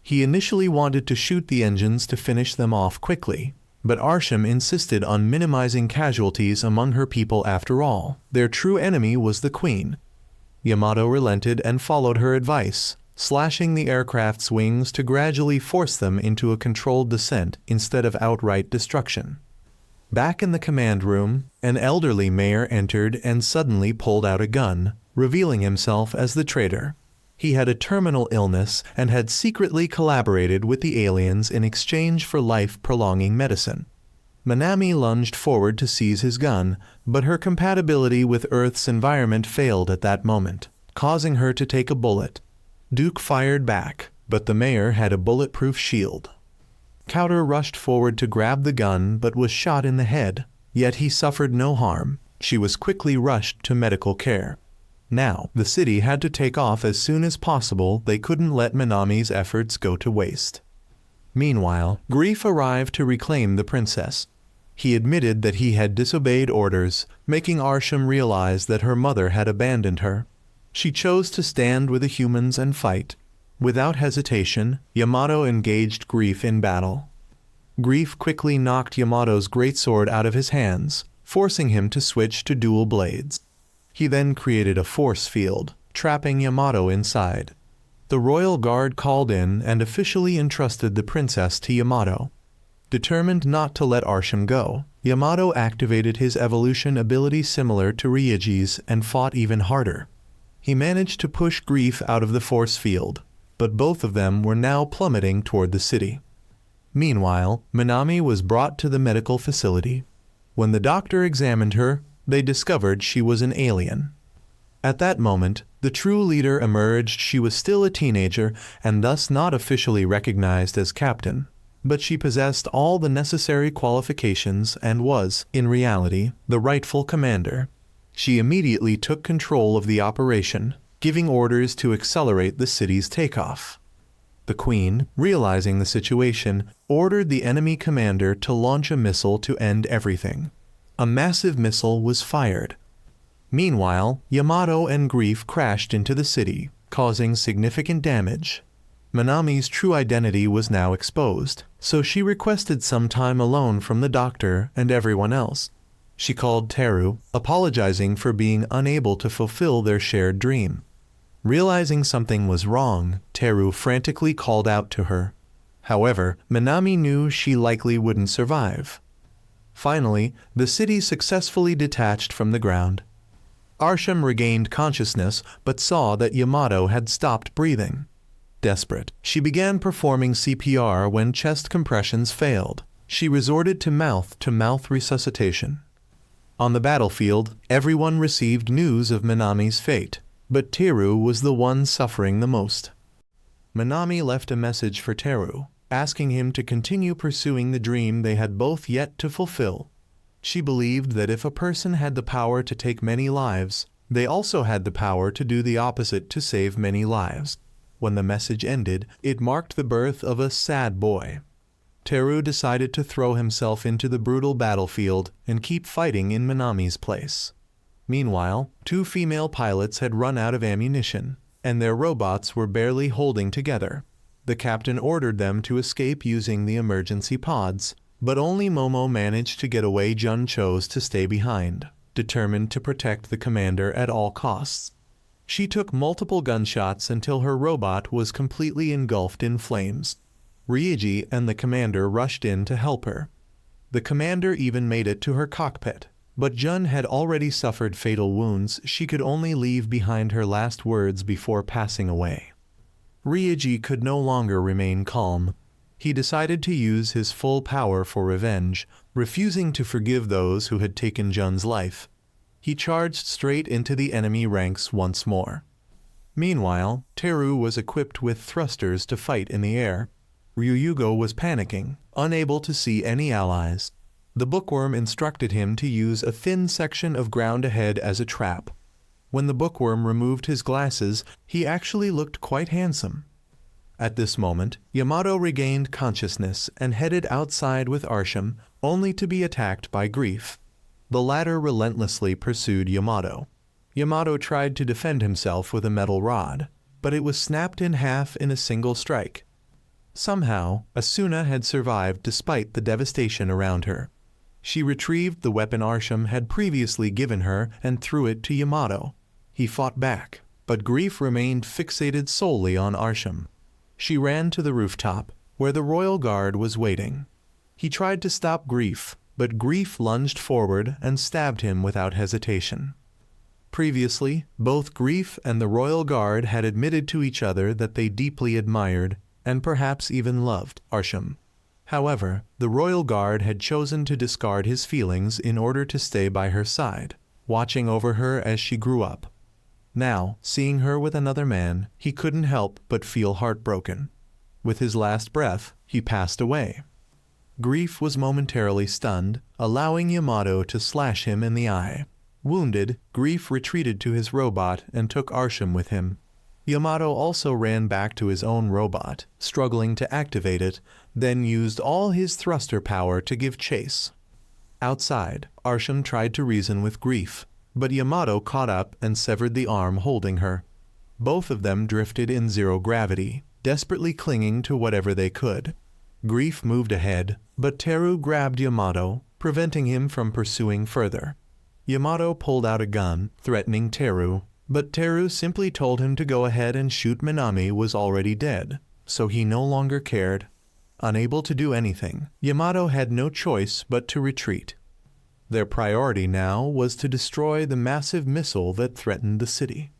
He initially wanted to shoot the engines to finish them off quickly, but Arsham insisted on minimizing casualties among her people. After all, their true enemy was the Queen. Yamato relented and followed her advice, slashing the aircraft's wings to gradually force them into a controlled descent instead of outright destruction. Back in the command room, an elderly mayor entered and suddenly pulled out a gun, revealing himself as the traitor. He had a terminal illness and had secretly collaborated with the aliens in exchange for life-prolonging medicine. Minami lunged forward to seize his gun, but her compatibility with Earth's environment failed at that moment, causing her to take a bullet. Duke fired back, but the mayor had a bulletproof shield. Cowder rushed forward to grab the gun but was shot in the head, yet he suffered no harm. She was quickly rushed to medical care. Now, the city had to take off as soon as possible. They couldn't let Minami's efforts go to waste. Meanwhile, Grief arrived to reclaim the princess. He admitted that he had disobeyed orders, making Arsham realize that her mother had abandoned her. She chose to stand with the humans and fight. Without hesitation, Yamato engaged Grief in battle. Grief quickly knocked Yamato's greatsword out of his hands, forcing him to switch to dual blades. He then created a force field, trapping Yamato inside. The royal guard called in and officially entrusted the princess to Yamato. Determined not to let Arsham go, Yamato activated his evolution ability similar to Ryuji's and fought even harder. He managed to push Grief out of the force field, but both of them were now plummeting toward the city. Meanwhile, Minami was brought to the medical facility. When the doctor examined her, they discovered she was an alien. At that moment, the true leader emerged. She was still a teenager and thus not officially recognized as captain, but she possessed all the necessary qualifications and was, in reality, the rightful commander. She immediately took control of the operation, giving orders to accelerate the city's takeoff. The Queen, realizing the situation, ordered the enemy commander to launch a missile to end everything. A massive missile was fired. Meanwhile, Yamato and Grief crashed into the city, causing significant damage. Minami's true identity was now exposed, so she requested some time alone from the doctor and everyone else. She called Teru, apologizing for being unable to fulfill their shared dream. Realizing something was wrong, Teru frantically called out to her. However, Minami knew she likely wouldn't survive. Finally, the city successfully detached from the ground. Arsham regained consciousness but saw that Yamato had stopped breathing. Desperate, she began performing CPR when chest compressions failed. She resorted to mouth-to-mouth resuscitation. On the battlefield, everyone received news of Minami's fate, but Teru was the one suffering the most. Minami left a message for Teru, asking him to continue pursuing the dream they had both yet to fulfill. She believed that if a person had the power to take many lives, they also had the power to do the opposite to save many lives. When the message ended, it marked the birth of a sad boy. Teru decided to throw himself into the brutal battlefield and keep fighting in Minami's place. Meanwhile, 2 female pilots had run out of ammunition, and their robots were barely holding together. The captain ordered them to escape using the emergency pods, but only Momo managed to get away. Jun chose to stay behind, determined to protect the commander at all costs. She took multiple gunshots until her robot was completely engulfed in flames. Ryuji and the commander rushed in to help her. The commander even made it to her cockpit, but Jun had already suffered fatal wounds. She could only leave behind her last words before passing away. Ryuji could no longer remain calm. He decided to use his full power for revenge, refusing to forgive those who had taken Jun's life. He charged straight into the enemy ranks once more. Meanwhile, Teru was equipped with thrusters to fight in the air. Ryugo was panicking, unable to see any allies. The bookworm instructed him to use a thin section of ground ahead as a trap. When the bookworm removed his glasses, he actually looked quite handsome. At this moment, Yamato regained consciousness and headed outside with Arsham, only to be attacked by Grief. The latter relentlessly pursued Yamato. Yamato tried to defend himself with a metal rod, but it was snapped in half in a single strike. Somehow, Asuna had survived despite the devastation around her. She retrieved the weapon Arsham had previously given her and threw it to Yamato. He fought back, but Grief remained fixated solely on Arsham. She ran to the rooftop, where the royal guard was waiting. He tried to stop Grief, but Grief lunged forward and stabbed him without hesitation. Previously, both Grief and the royal guard had admitted to each other that they deeply admired, and perhaps even loved, Arsham. However, the royal guard had chosen to discard his feelings in order to stay by her side, watching over her as she grew up. Now, seeing her with another man, he couldn't help but feel heartbroken. With his last breath, he passed away. Grief was momentarily stunned, allowing Yamato to slash him in the eye. Wounded, Grief retreated to his robot and took Arsham with him. Yamato also ran back to his own robot, struggling to activate it, then used all his thruster power to give chase. Outside, Arsham tried to reason with Grief, but Yamato caught up and severed the arm holding her. Both of them drifted in zero gravity, desperately clinging to whatever they could. Grief moved ahead, but Teru grabbed Yamato, preventing him from pursuing further. Yamato pulled out a gun, threatening Teru, but Teru simply told him to go ahead and shoot. Minami was already dead, so he no longer cared. Unable to do anything, Yamato had no choice but to retreat. Their priority now was to destroy the massive missile that threatened the city.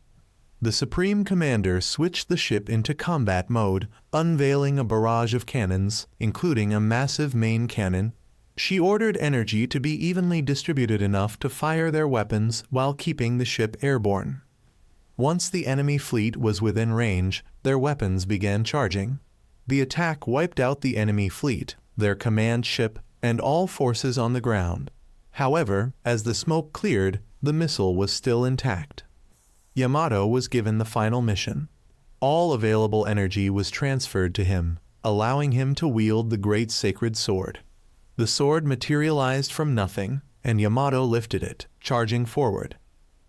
The Supreme Commander switched the ship into combat mode, unveiling a barrage of cannons, including a massive main cannon. She ordered energy to be evenly distributed enough to fire their weapons while keeping the ship airborne. Once the enemy fleet was within range, their weapons began charging. The attack wiped out the enemy fleet, their command ship, and all forces on the ground. However, as the smoke cleared, the missile was still intact. Yamato was given the final mission. All available energy was transferred to him, allowing him to wield the great sacred sword. The sword materialized from nothing, and Yamato lifted it, charging forward.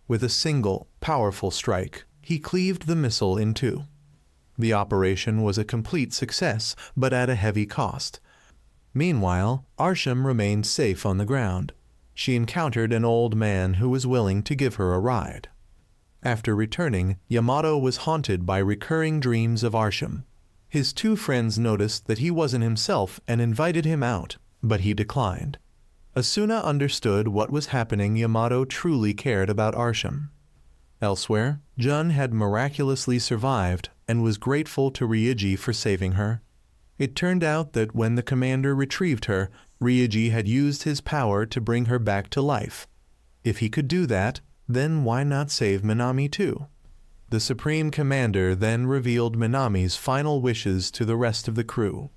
With a single, powerful strike, he cleaved the missile in two. The operation was a complete success, but at a heavy cost. Meanwhile, Arsham remained safe on the ground. She encountered an old man who was willing to give her a ride. After returning, Yamato was haunted by recurring dreams of Arsham. His 2 friends noticed that he wasn't himself and invited him out, but he declined. Asuna understood what was happening. Yamato truly cared about Arsham. Elsewhere, Jun had miraculously survived and was grateful to Ryuji for saving her. It turned out that when the commander retrieved her, Ryuji had used his power to bring her back to life. If he could do that, then why not save Minami too? The Supreme Commander then revealed Minami's final wishes to the rest of the crew.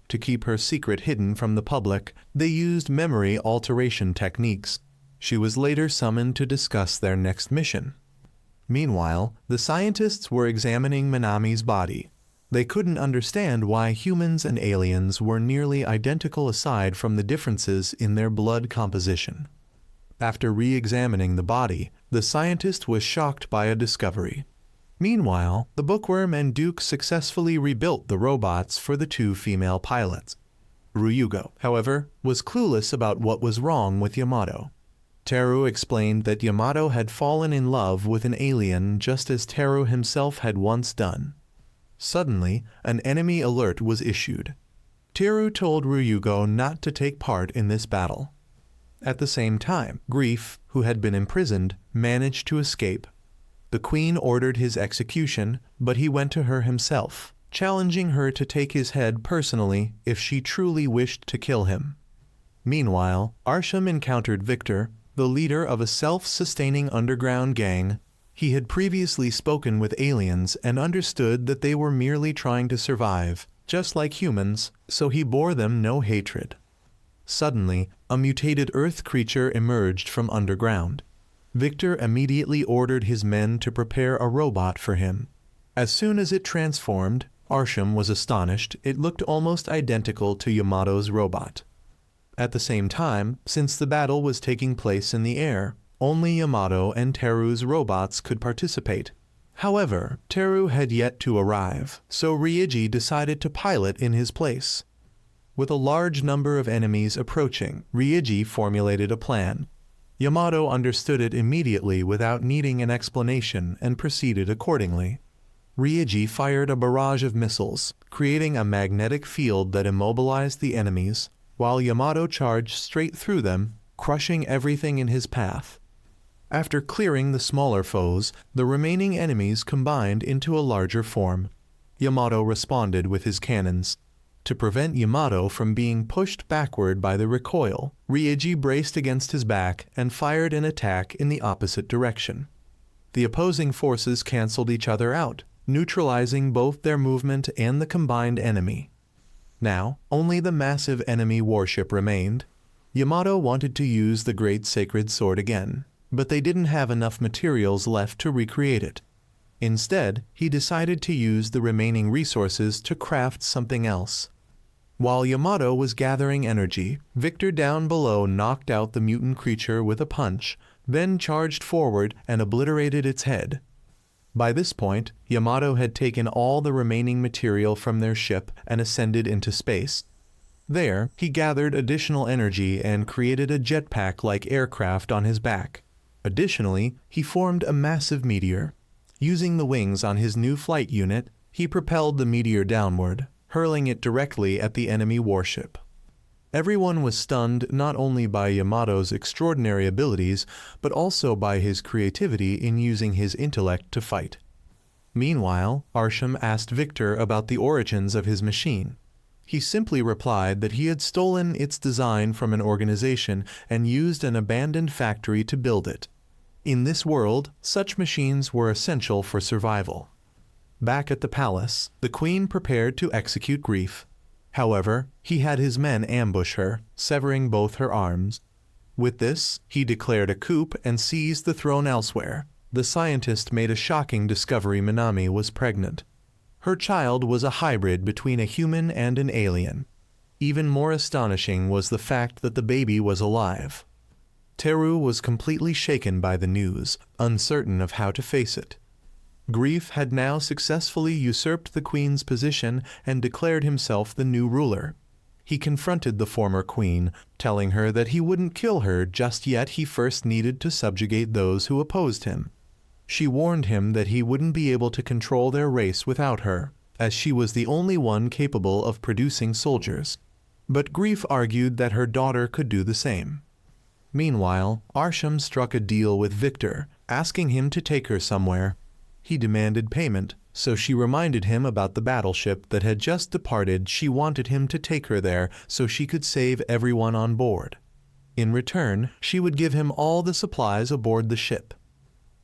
To keep her secret hidden from the public, they used memory alteration techniques. She was later summoned to discuss their next mission. Meanwhile, the scientists were examining Minami's body. They couldn't understand why humans and aliens were nearly identical aside from the differences in their blood composition. After re-examining the body, the scientist was shocked by a discovery. Meanwhile, the Bookworm and Duke successfully rebuilt the robots for the two female pilots. Ryugo, however, was clueless about what was wrong with Yamato. Teru explained that Yamato had fallen in love with an alien just as Teru himself had once done. Suddenly, an enemy alert was issued. Teru told Ryugo not to take part in this battle. At the same time, Grief, who had been imprisoned, managed to escape. The Queen ordered his execution, but he went to her himself, challenging her to take his head personally if she truly wished to kill him. Meanwhile, Arsham encountered Victor, the leader of a self-sustaining underground gang. He had previously spoken with aliens and understood that they were merely trying to survive, just like humans, so he bore them no hatred. Suddenly, a mutated Earth creature emerged from underground. Victor immediately ordered his men to prepare a robot for him. As soon as it transformed, Arsham was astonished. It looked almost identical to Yamato's robot. At the same time, since the battle was taking place in the air, only Yamato and Teru's robots could participate. However, Teru had yet to arrive, so Ryuji decided to pilot in his place. With a large number of enemies approaching, Ryuji formulated a plan. Yamato understood it immediately without needing an explanation and proceeded accordingly. Ryuji fired a barrage of missiles, creating a magnetic field that immobilized the enemies, while Yamato charged straight through them, crushing everything in his path. After clearing the smaller foes, the remaining enemies combined into a larger form. Yamato responded with his cannons. To prevent Yamato from being pushed backward by the recoil, Ryuji braced against his back and fired an attack in the opposite direction. The opposing forces canceled each other out, neutralizing both their movement and the combined enemy. Now, only the massive enemy warship remained. Yamato wanted to use the Great Sacred Sword again, but they didn't have enough materials left to recreate it. Instead, he decided to use the remaining resources to craft something else. While Yamato was gathering energy, Victor down below knocked out the mutant creature with a punch, then charged forward and obliterated its head. By this point, Yamato had taken all the remaining material from their ship and ascended into space. There, he gathered additional energy and created a jetpack-like aircraft on his back. Additionally, he formed a massive meteor. Using the wings on his new flight unit, he propelled the meteor downward, hurling it directly at the enemy warship. Everyone was stunned not only by Yamato's extraordinary abilities, but also by his creativity in using his intellect to fight. Meanwhile, Arsham asked Victor about the origins of his machine. He simply replied that he had stolen its design from an organization and used an abandoned factory to build it. In this world, such machines were essential for survival. Back at the palace, the Queen prepared to execute Grief. However, he had his men ambush her, severing both her arms. With this, he declared a coup and seized the throne elsewhere. The scientist made a shocking discovery: Minami was pregnant. Her child was a hybrid between a human and an alien. Even more astonishing was the fact that the baby was alive. Teru was completely shaken by the news, uncertain of how to face it. Grief had now successfully usurped the Queen's position and declared himself the new ruler. He confronted the former Queen, telling her that he wouldn't kill her just yet. He first needed to subjugate those who opposed him. She warned him that he wouldn't be able to control their race without her, as she was the only one capable of producing soldiers. But Grief argued that her daughter could do the same. Meanwhile, Arsham struck a deal with Victor, asking him to take her somewhere. He demanded payment, so she reminded him about the battleship that had just departed. She wanted him to take her there so she could save everyone on board. In return, she would give him all the supplies aboard the ship.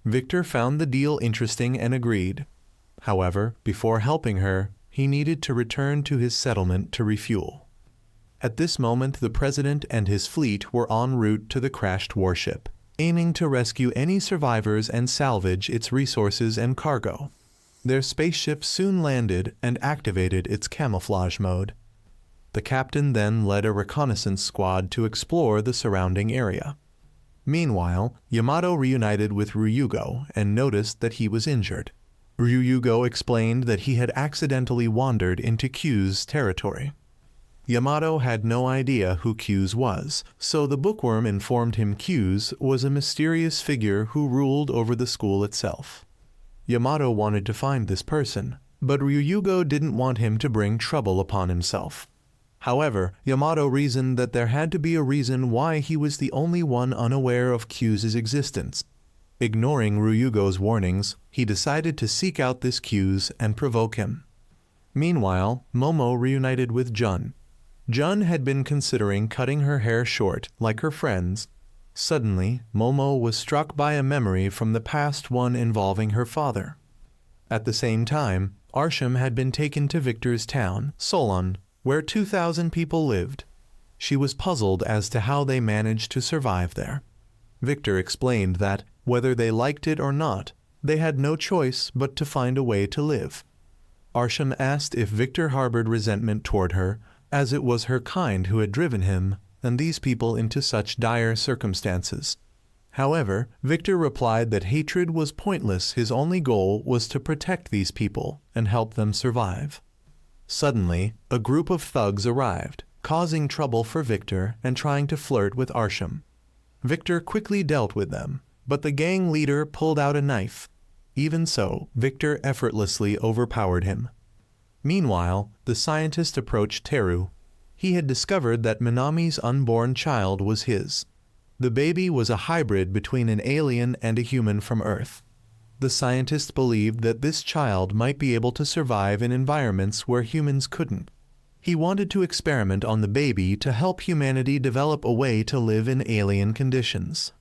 Victor found the deal interesting and agreed. However, before helping her, he needed to return to his settlement to refuel. At this moment, the president and his fleet were en route to the crashed warship, aiming to rescue any survivors and salvage its resources and cargo. Their spaceship soon landed and activated its camouflage mode. The captain then led a reconnaissance squad to explore the surrounding area. Meanwhile, Yamato reunited with Ryugo and noticed that he was injured. Ryugo explained that he had accidentally wandered into Q's territory. Yamato had no idea who Q's was, so the bookworm informed him Q's was a mysterious figure who ruled over the school itself. Yamato wanted to find this person, but Ryugo didn't want him to bring trouble upon himself. However, Yamato reasoned that there had to be a reason why he was the only one unaware of Q's existence. Ignoring Ryugo's warnings, he decided to seek out this Q's and provoke him. Meanwhile, Momo reunited with Jun. Jun had been considering cutting her hair short, like her friends. Suddenly, Momo was struck by a memory from the past, one involving her father. At the same time, Arsham had been taken to Victor's town, Solon, where 2,000 people lived. She was puzzled as to how they managed to survive there. Victor explained that, whether they liked it or not, they had no choice but to find a way to live. Arsham asked if Victor harbored resentment toward her, as it was her kind who had driven him and these people into such dire circumstances. However, Victor replied that hatred was pointless. His only goal was to protect these people and help them survive. Suddenly, a group of thugs arrived, causing trouble for Victor and trying to flirt with Arsham. Victor quickly dealt with them, but the gang leader pulled out a knife. Even so, Victor effortlessly overpowered him. Meanwhile, the scientist approached Teru. He had discovered that Minami's unborn child was his. The baby was a hybrid between an alien and a human from Earth. The scientist believed that this child might be able to survive in environments where humans couldn't. He wanted to experiment on the baby to help humanity develop a way to live in alien conditions.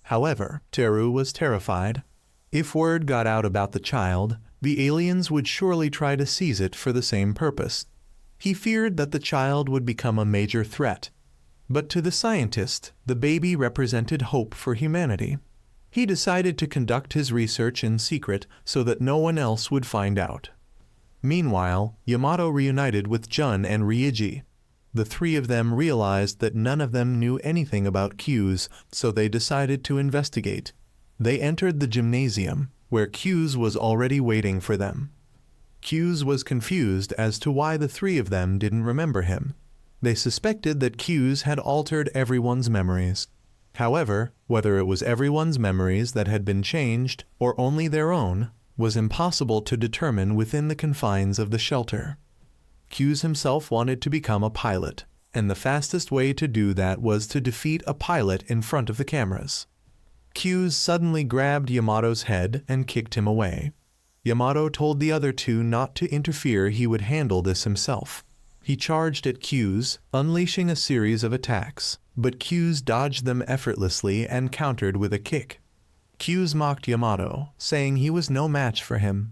However, Teru was terrified. If word got out about the child, the aliens would surely try to seize it for the same purpose. He feared that the child would become a major threat. But to the scientist, the baby represented hope for humanity. He decided to conduct his research in secret so that no one else would find out. Meanwhile, Yamato reunited with Jun and Ryuji. The three of them realized that none of them knew anything about Q's, so they decided to investigate. They entered the gymnasium, where Q's was already waiting for them. Q's was confused as to why the three of them didn't remember him. They suspected that Q's had altered everyone's memories. However, whether it was everyone's memories that had been changed or only their own was impossible to determine within the confines of the shelter. Q's himself wanted to become a pilot, and the fastest way to do that was to defeat a pilot in front of the cameras. Q's suddenly grabbed Yamato's head and kicked him away. Yamato told the other two not to interfere, he would handle this himself. He charged at Q's, unleashing a series of attacks, but Q's dodged them effortlessly and countered with a kick. Q's mocked Yamato, saying he was no match for him.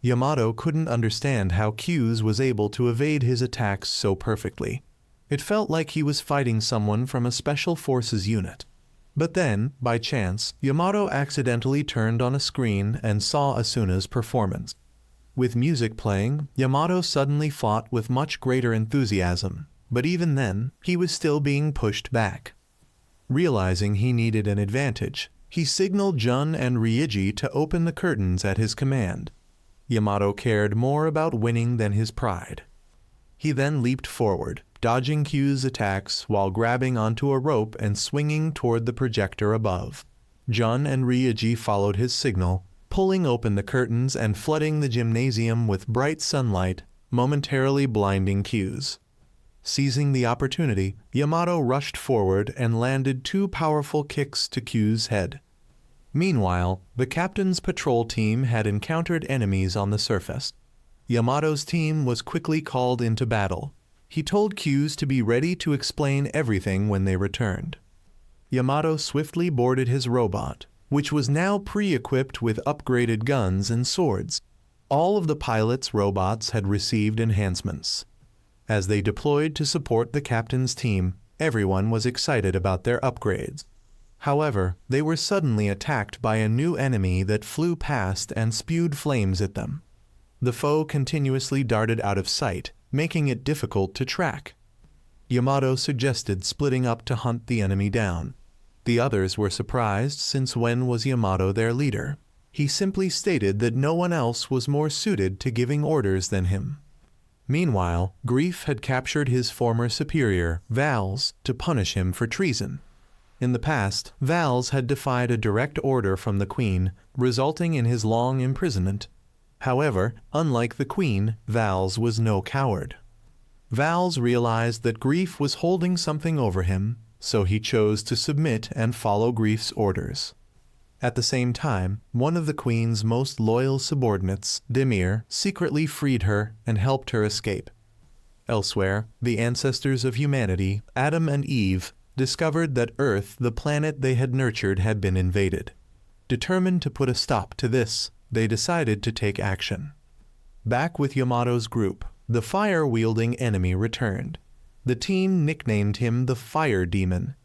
Yamato couldn't understand how Q's was able to evade his attacks so perfectly. It felt like he was fighting someone from a special forces unit. But then, by chance, Yamato accidentally turned on a screen and saw Asuna's performance. With music playing, Yamato suddenly fought with much greater enthusiasm, but even then, he was still being pushed back. Realizing he needed an advantage, he signaled Jun and Ryuji to open the curtains at his command. Yamato cared more about winning than his pride. He then leaped forward, dodging Q's attacks while grabbing onto a rope and swinging toward the projector above. Jun and Ryuji followed his signal, pulling open the curtains and flooding the gymnasium with bright sunlight, momentarily blinding Q's. Seizing the opportunity, Yamato rushed forward and landed two powerful kicks to Q's head. Meanwhile, the captain's patrol team had encountered enemies on the surface. Yamato's team was quickly called into battle. He told Q's to be ready to explain everything when they returned. Yamato swiftly boarded his robot, which was now pre-equipped with upgraded guns and swords. All of the pilots' robots had received enhancements. As they deployed to support the captain's team, everyone was excited about their upgrades. However, they were suddenly attacked by a new enemy that flew past and spewed flames at them. The foe continuously darted out of sight, making it difficult to track. Yamato suggested splitting up to hunt the enemy down. The others were surprised, since when was Yamato their leader? He simply stated that no one else was more suited to giving orders than him. Meanwhile, Grief had captured his former superior, Vals, to punish him for treason. In the past, Vals had defied a direct order from the Queen, resulting in his long imprisonment. However, unlike the Queen, Vals was no coward. Vals realized that Grief was holding something over him, so he chose to submit and follow Grief's orders. At the same time, one of the Queen's most loyal subordinates, Demir, secretly freed her and helped her escape. Elsewhere, the ancestors of humanity, Adam and Eve, discovered that Earth, the planet they had nurtured, had been invaded. Determined to put a stop to this, they decided to take action. Back with Yamato's group, the fire-wielding enemy returned. The team nicknamed him the Fire Demon.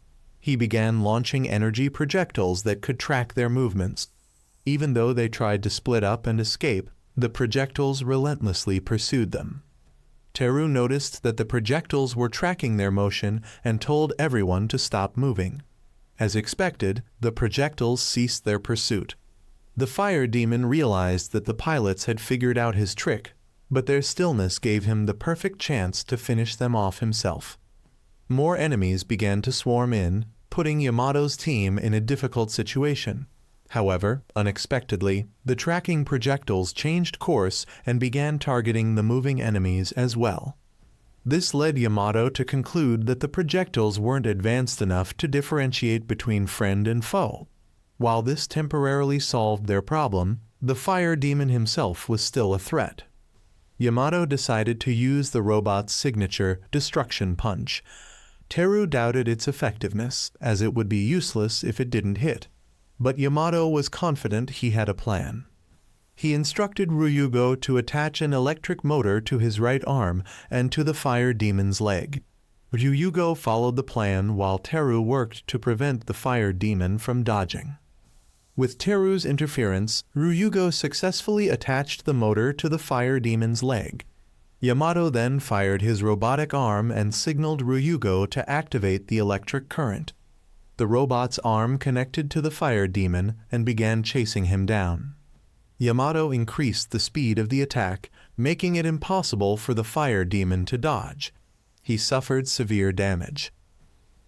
He began launching energy projectiles that could track their movements. Even though they tried to split up and escape, the projectiles relentlessly pursued them. Teru noticed that the projectiles were tracking their motion and told everyone to stop moving. As expected, the projectiles ceased their pursuit. The Fire Demon realized that the pilots had figured out his trick, but their stillness gave him the perfect chance to finish them off himself. More enemies began to swarm in, putting Yamato's team in a difficult situation. However, unexpectedly, the tracking projectiles changed course and began targeting the moving enemies as well. This led Yamato to conclude that the projectiles weren't advanced enough to differentiate between friend and foe. While this temporarily solved their problem, the Fire Demon himself was still a threat. Yamato decided to use the robot's signature, Destruction Punch. Teru doubted its effectiveness, as it would be useless if it didn't hit. But Yamato was confident he had a plan. He instructed Ryugo to attach an electric motor to his right arm and to the Fire Demon's leg. Ryugo followed the plan while Teru worked to prevent the Fire Demon from dodging. With Teru's interference, Ryugo successfully attached the motor to the Fire Demon's leg. Yamato then fired his robotic arm and signaled Ryugo to activate the electric current. The robot's arm connected to the Fire Demon and began chasing him down. Yamato increased the speed of the attack, making it impossible for the Fire Demon to dodge. He suffered severe damage.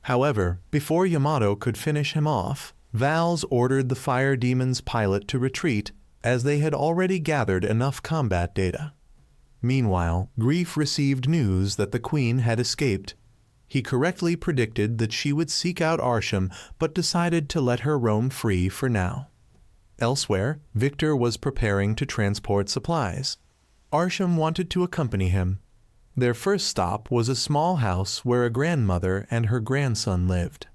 However, before Yamato could finish him off, Vals ordered the Fire Demon's pilot to retreat, as they had already gathered enough combat data. Meanwhile, Grief received news that the Queen had escaped. He correctly predicted that she would seek out Arsham, but decided to let her roam free for now. Elsewhere, Victor was preparing to transport supplies. Arsham wanted to accompany him. Their first stop was a small house where a grandmother and her grandson lived.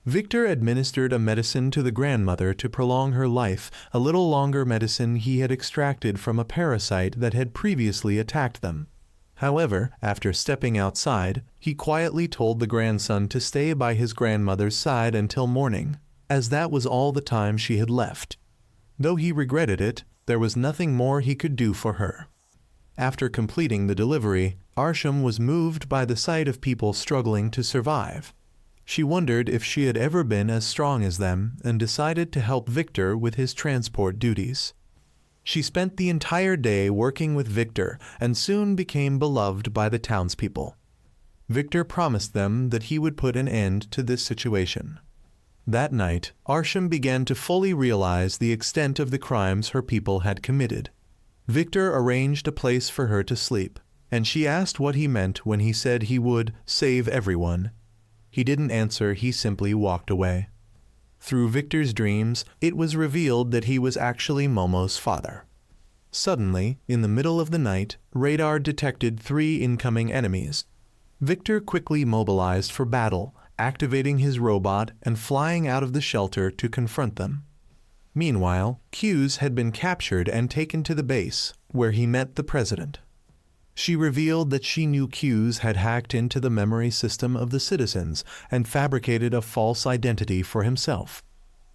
Victor administered a medicine to the grandmother to prolong her life, a little longer medicine he had extracted from a parasite that had previously attacked them. However, after stepping outside, he quietly told the grandson to stay by his grandmother's side until morning, as that was all the time she had left. Though he regretted it, there was nothing more he could do for her. After completing the delivery, Arsham was moved by the sight of people struggling to survive. She wondered if she had ever been as strong as them and decided to help Victor with his transport duties. She spent the entire day working with Victor and soon became beloved by the townspeople. Victor promised them that he would put an end to this situation. That night, Arsham began to fully realize the extent of the crimes her people had committed. Victor arranged a place for her to sleep, and she asked what he meant when he said he would save everyone. He didn't answer, he simply walked away. Through Victor's dreams, it was revealed that he was actually Momo's father. Suddenly, in the middle of the night, radar detected 3 incoming enemies. Victor quickly mobilized for battle, activating his robot and flying out of the shelter to confront them. Meanwhile, Q's had been captured and taken to the base, where he met the president. She revealed that she knew Q's had hacked into the memory system of the citizens and fabricated a false identity for himself.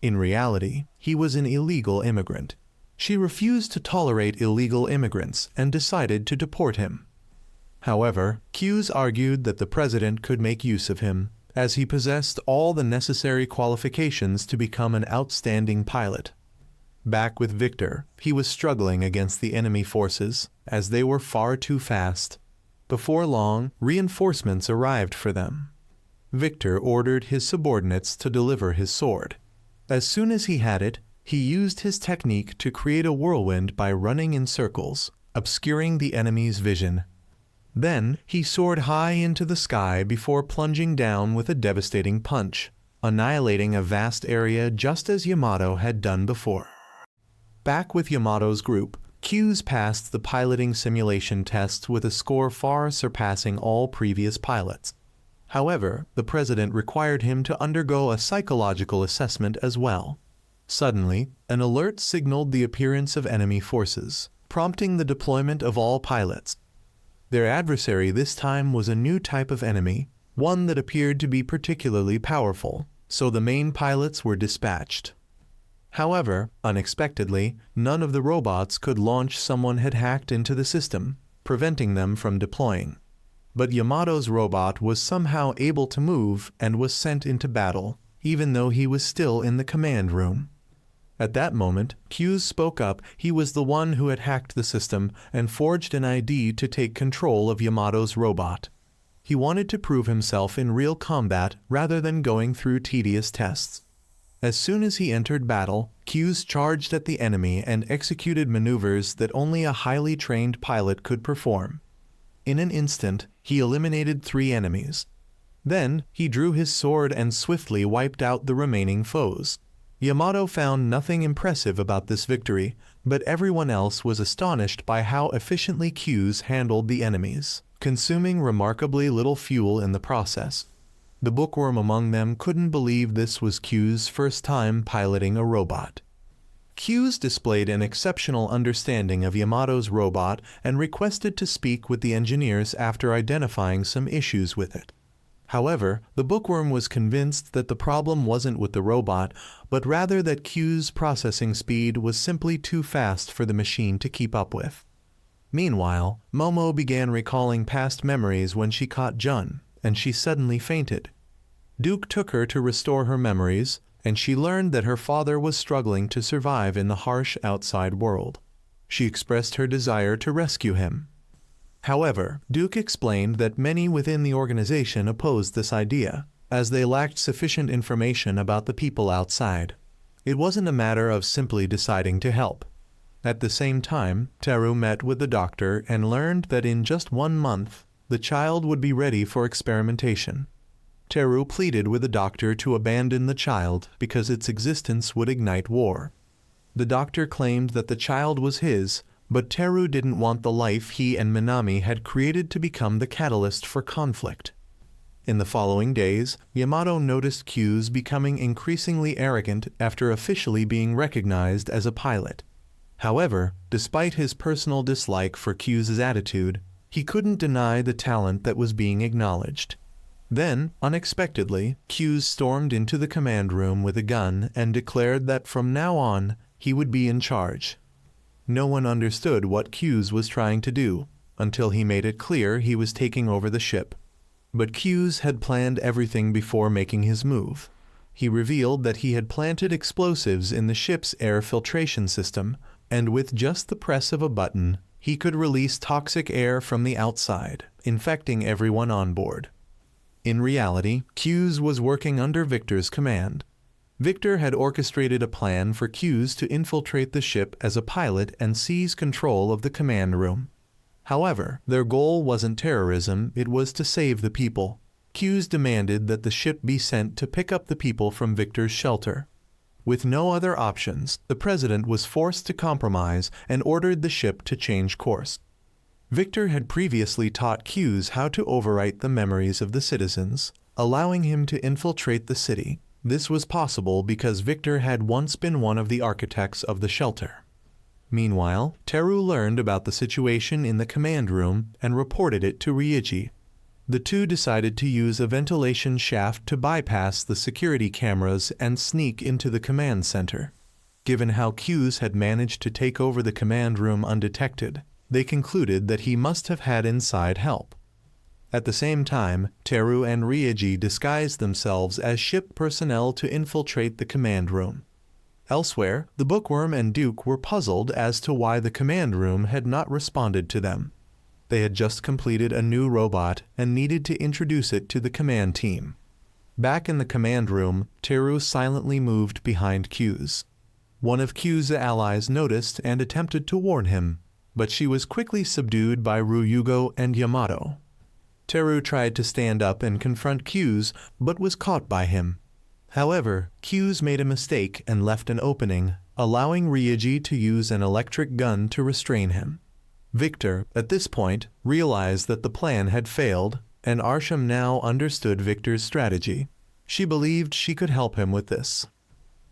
In reality, he was an illegal immigrant. She refused to tolerate illegal immigrants and decided to deport him. However, Q's argued that the president could make use of him, as he possessed all the necessary qualifications to become an outstanding pilot. Back with Victor, he was struggling against the enemy forces, as they were far too fast. Before long, reinforcements arrived for them. Victor ordered his subordinates to deliver his sword. As soon as he had it, he used his technique to create a whirlwind by running in circles, obscuring the enemy's vision. Then, he soared high into the sky before plunging down with a devastating punch, annihilating a vast area just as Yamato had done before. Back with Yamato's group, Q's passed the piloting simulation tests with a score far surpassing all previous pilots. However, the president required him to undergo a psychological assessment as well. Suddenly, an alert signaled the appearance of enemy forces, prompting the deployment of all pilots. Their adversary this time was a new type of enemy, one that appeared to be particularly powerful, so the main pilots were dispatched. However, unexpectedly, none of the robots could launch. Someone had hacked into the system, preventing them from deploying. But Yamato's robot was somehow able to move and was sent into battle, even though he was still in the command room. At that moment, Q's spoke up. He was the one who had hacked the system and forged an ID to take control of Yamato's robot. He wanted to prove himself in real combat rather than going through tedious tests. As soon as he entered battle, Q's charged at the enemy and executed maneuvers that only a highly trained pilot could perform. In an instant, he eliminated 3 enemies. Then, he drew his sword and swiftly wiped out the remaining foes. Yamato found nothing impressive about this victory, but everyone else was astonished by how efficiently Q's handled the enemies, consuming remarkably little fuel in the process. The bookworm among them couldn't believe this was Q's first time piloting a robot. Q's displayed an exceptional understanding of Yamato's robot and requested to speak with the engineers after identifying some issues with it. However, the bookworm was convinced that the problem wasn't with the robot, but rather that Q's processing speed was simply too fast for the machine to keep up with. Meanwhile, Momo began recalling past memories when she caught Jun, and she suddenly fainted. Duke took her to restore her memories, and she learned that her father was struggling to survive in the harsh outside world. She expressed her desire to rescue him. However, Duke explained that many within the organization opposed this idea, as they lacked sufficient information about the people outside. It wasn't a matter of simply deciding to help. At the same time, Teru met with the doctor and learned that in just 1 month, the child would be ready for experimentation. Teru pleaded with the doctor to abandon the child because its existence would ignite war. The doctor claimed that the child was his, but Teru didn't want the life he and Minami had created to become the catalyst for conflict. In the following days, Yamato noticed Q's becoming increasingly arrogant after officially being recognized as a pilot. However, despite his personal dislike for Q's attitude, he couldn't deny the talent that was being acknowledged. Then, unexpectedly, Q's stormed into the command room with a gun and declared that from now on, he would be in charge. No one understood what Q's was trying to do, until he made it clear he was taking over the ship. But Q's had planned everything before making his move. He revealed that he had planted explosives in the ship's air filtration system, and with just the press of a button, he could release toxic air from the outside, infecting everyone on board. In reality, Q's was working under Victor's command. Victor had orchestrated a plan for Q's to infiltrate the ship as a pilot and seize control of the command room. However, their goal wasn't terrorism, it was to save the people. Q's demanded that the ship be sent to pick up the people from Victor's shelter. With no other options, the president was forced to compromise and ordered the ship to change course. Victor had previously taught Q's how to overwrite the memories of the citizens, allowing him to infiltrate the city. This was possible because Victor had once been one of the architects of the shelter. Meanwhile, Teru learned about the situation in the command room and reported it to Ryuji. The two decided to use a ventilation shaft to bypass the security cameras and sneak into the command center. Given how Q's had managed to take over the command room undetected, they concluded that he must have had inside help. At the same time, Teru and Ryuji disguised themselves as ship personnel to infiltrate the command room. Elsewhere, the Bookworm and Duke were puzzled as to why the command room had not responded to them. They had just completed a new robot and needed to introduce it to the command team. Back in the command room, Teru silently moved behind Q's. One of Q's allies noticed and attempted to warn him, but she was quickly subdued by Ryugo and Yamato. Teru tried to stand up and confront Q's, but was caught by him. However, Q's made a mistake and left an opening, allowing Ryuji to use an electric gun to restrain him. Victor, at this point, realized that the plan had failed, and Arsham now understood Victor's strategy. She believed she could help him with this.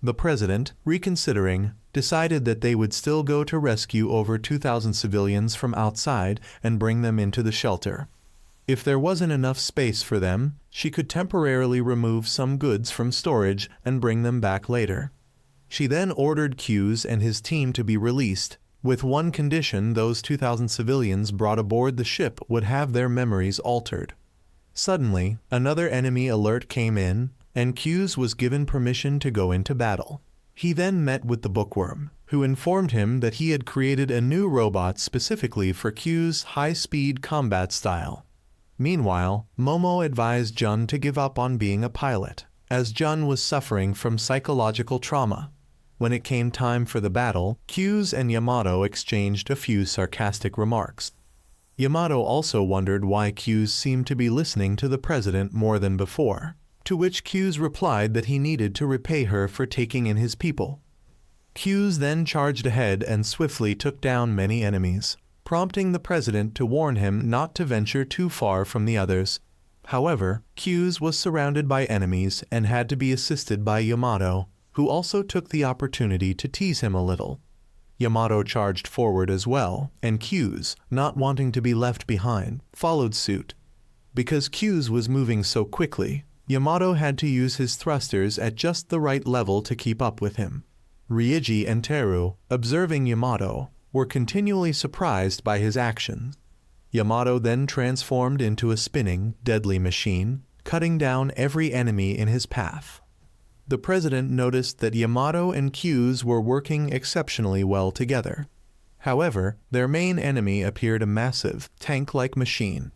The president, reconsidering, decided that they would still go to rescue over 2,000 civilians from outside and bring them into the shelter. If there wasn't enough space for them, she could temporarily remove some goods from storage and bring them back later. She then ordered Q's and his team to be released, with one condition: those 2,000 civilians brought aboard the ship would have their memories altered. Suddenly, another enemy alert came in, and Q's was given permission to go into battle. He then met with the Bookworm, who informed him that he had created a new robot specifically for Q's high-speed combat style. Meanwhile, Momo advised Jun to give up on being a pilot, as Jun was suffering from psychological trauma. When it came time for the battle, Q's and Yamato exchanged a few sarcastic remarks. Yamato also wondered why Q's seemed to be listening to the president more than before, to which Q's replied that he needed to repay her for taking in his people. Q's then charged ahead and swiftly took down many enemies, prompting the president to warn him not to venture too far from the others. However, Q's was surrounded by enemies and had to be assisted by Yamato, who also took the opportunity to tease him a little. Yamato charged forward as well, and Q's, not wanting to be left behind, followed suit. Because Q's was moving so quickly, Yamato had to use his thrusters at just the right level to keep up with him. Ryuji and Teru, observing Yamato, were continually surprised by his actions. Yamato then transformed into a spinning, deadly machine, cutting down every enemy in his path. The president noticed that Yamato and Q's were working exceptionally well together. However, their main enemy appeared a massive, tank-like machine.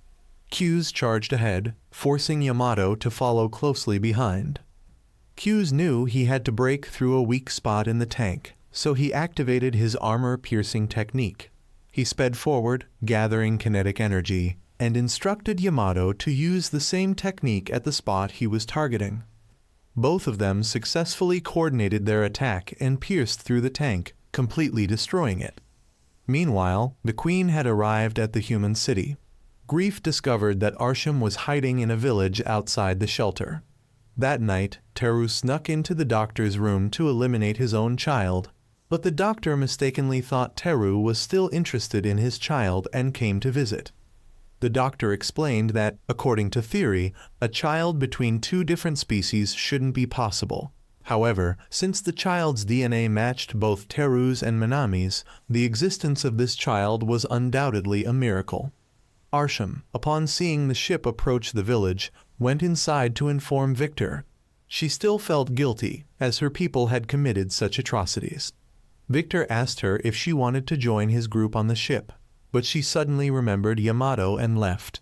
Q's charged ahead, forcing Yamato to follow closely behind. Q's knew he had to break through a weak spot in the tank, so he activated his armor-piercing technique. He sped forward, gathering kinetic energy, and instructed Yamato to use the same technique at the spot he was targeting. Both of them successfully coordinated their attack and pierced through the tank, completely destroying it. Meanwhile, the Queen had arrived at the human city. Grief discovered that Arsham was hiding in a village outside the shelter. That night, Teru snuck into the doctor's room to eliminate his own child, but the doctor mistakenly thought Teru was still interested in his child and came to visit. The doctor explained that, according to theory, a child between two different species shouldn't be possible. However, since the child's DNA matched both Teru's and Minami's, the existence of this child was undoubtedly a miracle. Arsham, upon seeing the ship approach the village, went inside to inform Victor. She still felt guilty, as her people had committed such atrocities. Victor asked her if she wanted to join his group on the ship, but she suddenly remembered Yamato and left.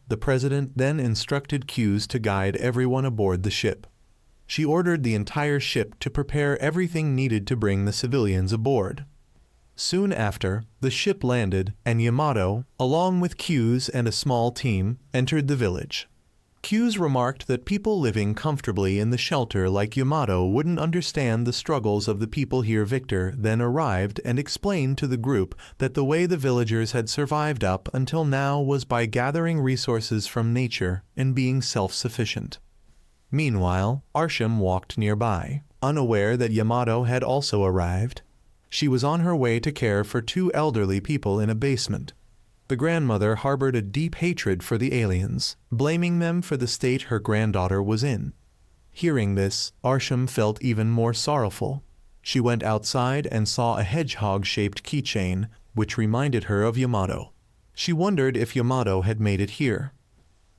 The president then instructed Q's to guide everyone aboard the ship. She ordered the entire ship to prepare everything needed to bring the civilians aboard. Soon after, the ship landed, and Yamato, along with Q's and a small team, entered the village. Q's remarked that people living comfortably in the shelter like Yamato wouldn't understand the struggles of the people here. Victor then arrived and explained to the group that the way the villagers had survived up until now was by gathering resources from nature and being self-sufficient. Meanwhile, Arsham walked nearby, unaware that Yamato had also arrived. She was on her way to care for two elderly people in a basement. The grandmother harbored a deep hatred for the aliens, blaming them for the state her granddaughter was in. Hearing this, Arsham felt even more sorrowful. She went outside and saw a hedgehog-shaped keychain, which reminded her of Yamato. She wondered if Yamato had made it here.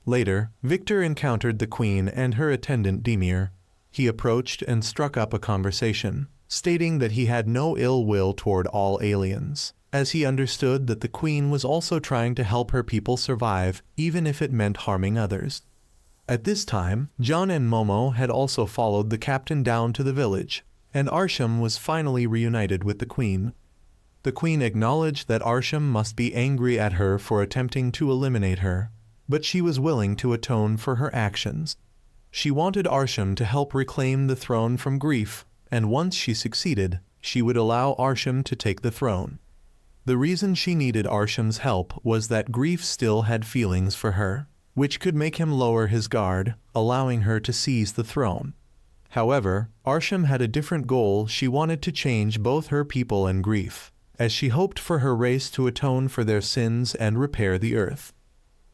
Later, Victor encountered the queen and her attendant Demir. He approached and struck up a conversation, stating that he had no ill will toward all aliens, as he understood that the queen was also trying to help her people survive, even if it meant harming others. At this time, John and Momo had also followed the captain down to the village, and Arsham was finally reunited with the queen. The queen acknowledged that Arsham must be angry at her for attempting to eliminate her, but she was willing to atone for her actions. She wanted Arsham to help reclaim the throne from Grief, and once she succeeded, she would allow Arsham to take the throne. The reason she needed Arsham's help was that Grief still had feelings for her, which could make him lower his guard, allowing her to seize the throne. However, Arsham had a different goal. She wanted to change both her people and Grief, as she hoped for her race to atone for their sins and repair the earth.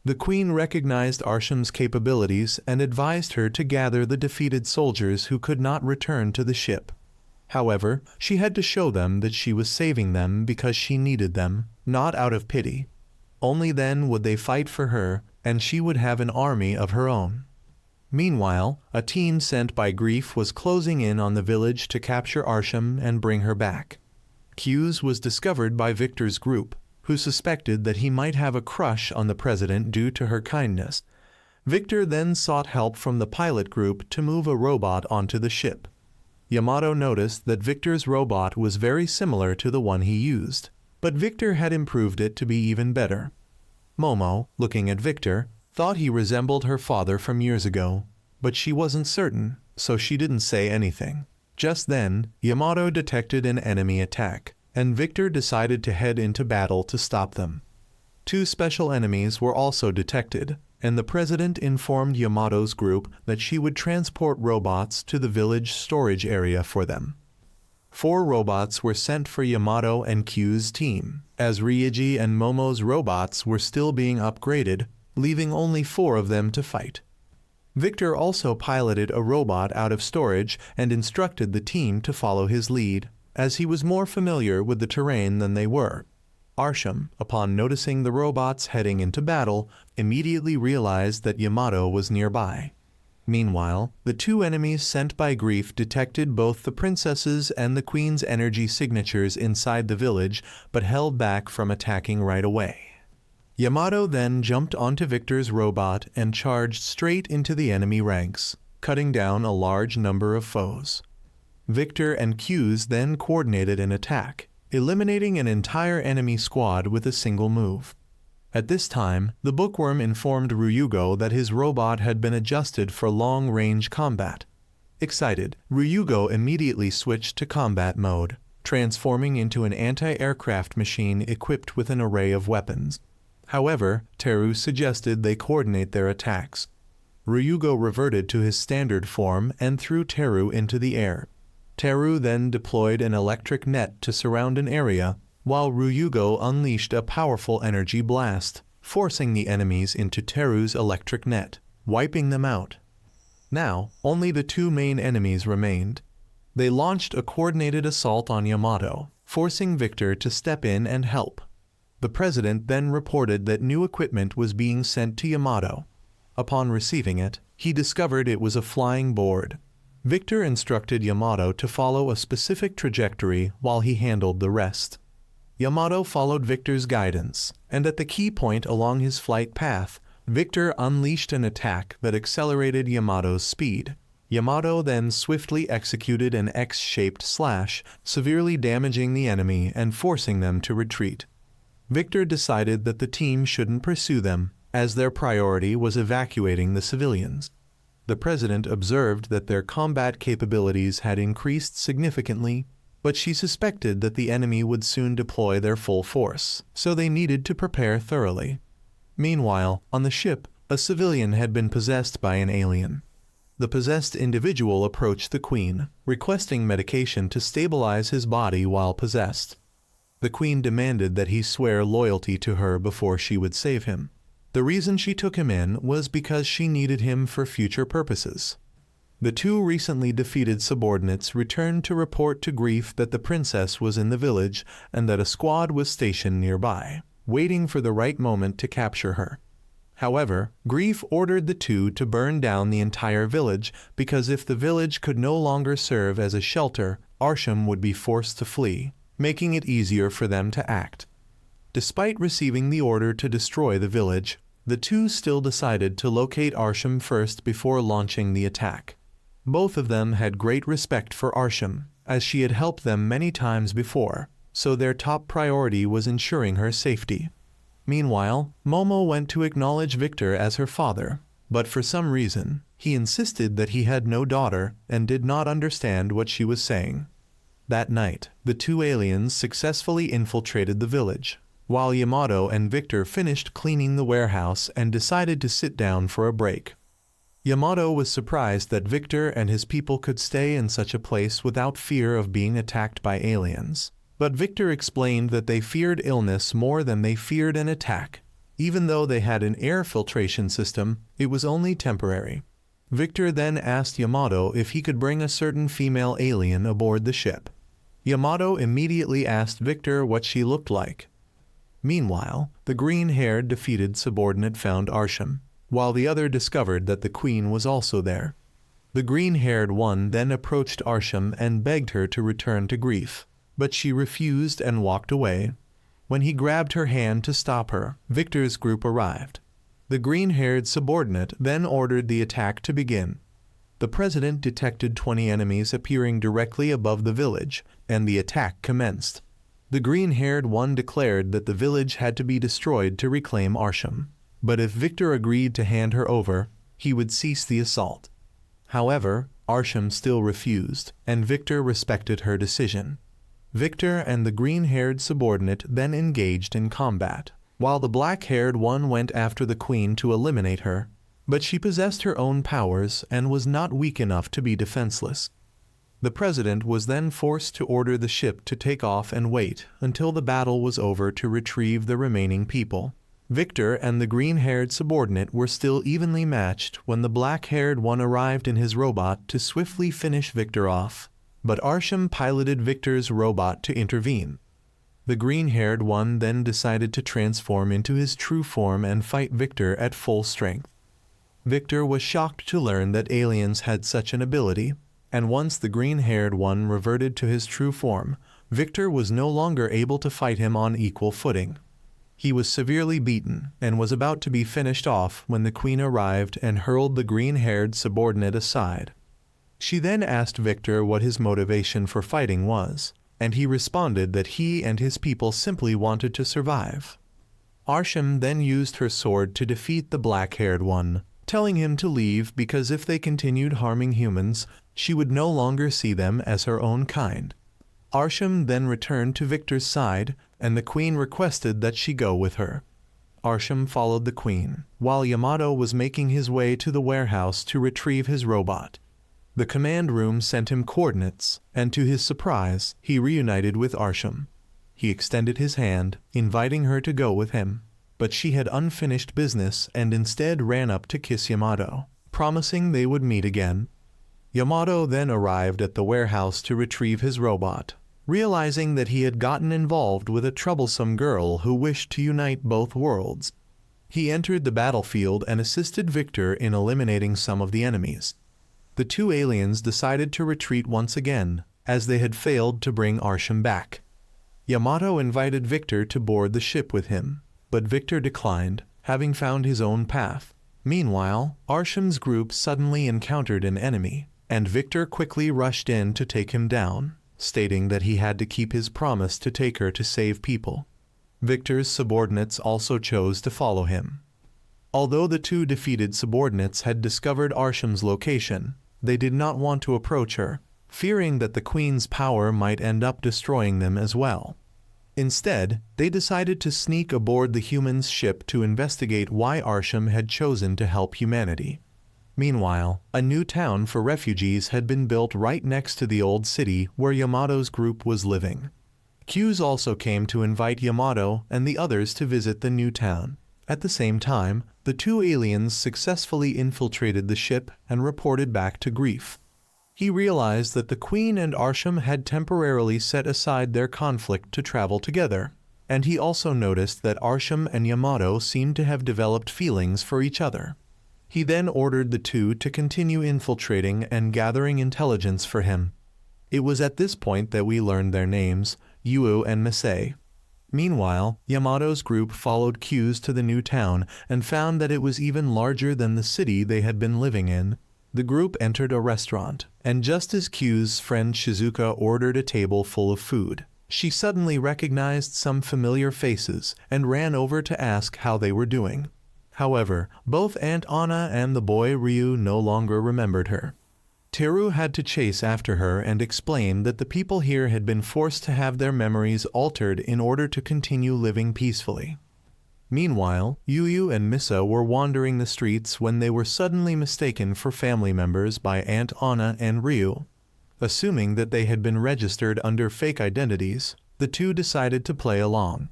The queen recognized Arsham's capabilities and advised her to gather the defeated soldiers who could not return to the ship. However, she had to show them that she was saving them because she needed them, not out of pity. Only then would they fight for her, and she would have an army of her own. Meanwhile, a team sent by Grief was closing in on the village to capture Arsham and bring her back. Hughes was discovered by Victor's group, who suspected that he might have a crush on the president due to her kindness. Victor then sought help from the pilot group to move a robot onto the ship. Yamato noticed that Victor's robot was very similar to the one he used, but Victor had improved it to be even better. Momo, looking at Victor, thought he resembled her father from years ago, but she wasn't certain, so she didn't say anything. Just then, Yamato detected an enemy attack, and Victor decided to head into battle to stop them. Two special enemies were also detected, and the president informed Yamato's group that she would transport robots to the village storage area for them. 4 robots were sent for Yamato and Q's team, as Ryuji and Momo's robots were still being upgraded, leaving only 4 of them to fight. Victor also piloted a robot out of storage and instructed the team to follow his lead, as he was more familiar with the terrain than they were. Arsham, upon noticing the robots heading into battle, immediately realized that Yamato was nearby. Meanwhile, the 2 enemies sent by Grief detected both the princess's and the queen's energy signatures inside the village, but held back from attacking right away. Yamato then jumped onto Victor's robot and charged straight into the enemy ranks, cutting down a large number of foes. Victor and Q's then coordinated an attack, eliminating an entire enemy squad with a single move. At this time, the bookworm informed Ryugo that his robot had been adjusted for long-range combat. Excited, Ryugo immediately switched to combat mode, transforming into an anti-aircraft machine equipped with an array of weapons. However, Teru suggested they coordinate their attacks. Ryugo reverted to his standard form and threw Teru into the air. Teru then deployed an electric net to surround an area, while Ryugo unleashed a powerful energy blast, forcing the enemies into Teru's electric net, wiping them out. Now, only the 2 main enemies remained. They launched a coordinated assault on Yamato, forcing Victor to step in and help. The president then reported that new equipment was being sent to Yamato. Upon receiving it, he discovered it was a flying board. Victor instructed Yamato to follow a specific trajectory while he handled the rest. Yamato followed Victor's guidance, and at the key point along his flight path, Victor unleashed an attack that accelerated Yamato's speed. Yamato then swiftly executed an X-shaped slash, severely damaging the enemy and forcing them to retreat. Victor decided that the team shouldn't pursue them, as their priority was evacuating the civilians. The president observed that their combat capabilities had increased significantly, but she suspected that the enemy would soon deploy their full force, so they needed to prepare thoroughly. Meanwhile, on the ship, a civilian had been possessed by an alien. The possessed individual approached the queen, requesting medication to stabilize his body while possessed. The queen demanded that he swear loyalty to her before she would save him. The reason she took him in was because she needed him for future purposes. The two recently defeated subordinates returned to report to Grief that the princess was in the village and that a squad was stationed nearby, waiting for the right moment to capture her. However, Grief ordered the two to burn down the entire village because if the village could no longer serve as a shelter, Arsham would be forced to flee, making it easier for them to act. Despite receiving the order to destroy the village, the two still decided to locate Arsham first before launching the attack. Both of them had great respect for Arsham, as she had helped them many times before, so their top priority was ensuring her safety. Meanwhile, Momo went to acknowledge Victor as her father, but for some reason, he insisted that he had no daughter and did not understand what she was saying. That night, the two aliens successfully infiltrated the village, while Yamato and Victor finished cleaning the warehouse and decided to sit down for a break. Yamato was surprised that Victor and his people could stay in such a place without fear of being attacked by aliens. But Victor explained that they feared illness more than they feared an attack. Even though they had an air filtration system, it was only temporary. Victor then asked Yamato if he could bring a certain female alien aboard the ship. Yamato immediately asked Victor what she looked like. Meanwhile, the green-haired defeated subordinate found Arsham, while the other discovered that the queen was also there. The green-haired one then approached Arsham and begged her to return to Grief, but she refused and walked away. When he grabbed her hand to stop her, Victor's group arrived. The green-haired subordinate then ordered the attack to begin. The president detected 20 enemies appearing directly above the village, and the attack commenced. The green-haired one declared that the village had to be destroyed to reclaim Arsham, but if Victor agreed to hand her over, he would cease the assault. However, Arsham still refused, and Victor respected her decision. Victor and the green-haired subordinate then engaged in combat, while the black-haired one went after the queen to eliminate her, but she possessed her own powers and was not weak enough to be defenseless. The president was then forced to order the ship to take off and wait until the battle was over to retrieve the remaining people. Victor and the green-haired subordinate were still evenly matched when the black-haired one arrived in his robot to swiftly finish Victor off. But Arsham piloted Victor's robot to intervene. The green-haired one then decided to transform into his true form and fight Victor at full strength. Victor was shocked to learn that aliens had such an ability, and once the green-haired one reverted to his true form, Victor was no longer able to fight him on equal footing. He was severely beaten and was about to be finished off when the queen arrived and hurled the green-haired subordinate aside. She then asked Victor what his motivation for fighting was, and he responded that he and his people simply wanted to survive. Arsham then used her sword to defeat the black-haired one, telling him to leave because if they continued harming humans, she would no longer see them as her own kind. Arsham then returned to Victor's side, and the queen requested that she go with her. Arsham followed the queen, while Yamato was making his way to the warehouse to retrieve his robot. The command room sent him coordinates, and to his surprise, he reunited with Arsham. He extended his hand, inviting her to go with him, but she had unfinished business and instead ran up to kiss Yamato, promising they would meet again. Yamato then arrived at the warehouse to retrieve his robot, realizing that he had gotten involved with a troublesome girl who wished to unite both worlds. He entered the battlefield and assisted Victor in eliminating some of the enemies. The two aliens decided to retreat once again, as they had failed to bring Arsham back. Yamato invited Victor to board the ship with him, but Victor declined, having found his own path. Meanwhile, Arsham's group suddenly encountered an enemy, and Victor quickly rushed in to take him down, stating that he had to keep his promise to take her to save people. Victor's subordinates also chose to follow him. Although the two defeated subordinates had discovered Arsham's location, they did not want to approach her, fearing that the queen's power might end up destroying them as well. Instead, they decided to sneak aboard the humans' ship to investigate why Arsham had chosen to help humanity. Meanwhile, a new town for refugees had been built right next to the old city where Yamato's group was living. Q's also came to invite Yamato and the others to visit the new town. At the same time, the two aliens successfully infiltrated the ship and reported back to Grief. He realized that the Queen and Arsham had temporarily set aside their conflict to travel together, and he also noticed that Arsham and Yamato seemed to have developed feelings for each other. He then ordered the two to continue infiltrating and gathering intelligence for him. It was at this point that we learned their names, Yu and Misei. Meanwhile, Yamato's group followed Q's to the new town and found that it was even larger than the city they had been living in. The group entered a restaurant, and just as Q's friend Shizuka ordered a table full of food, she suddenly recognized some familiar faces and ran over to ask how they were doing. However, both Aunt Anna and the boy Ryu no longer remembered her. Teru had to chase after her and explain that the people here had been forced to have their memories altered in order to continue living peacefully. Meanwhile, Yu and Misa were wandering the streets when they were suddenly mistaken for family members by Aunt Anna and Ryu. Assuming that they had been registered under fake identities, the two decided to play along.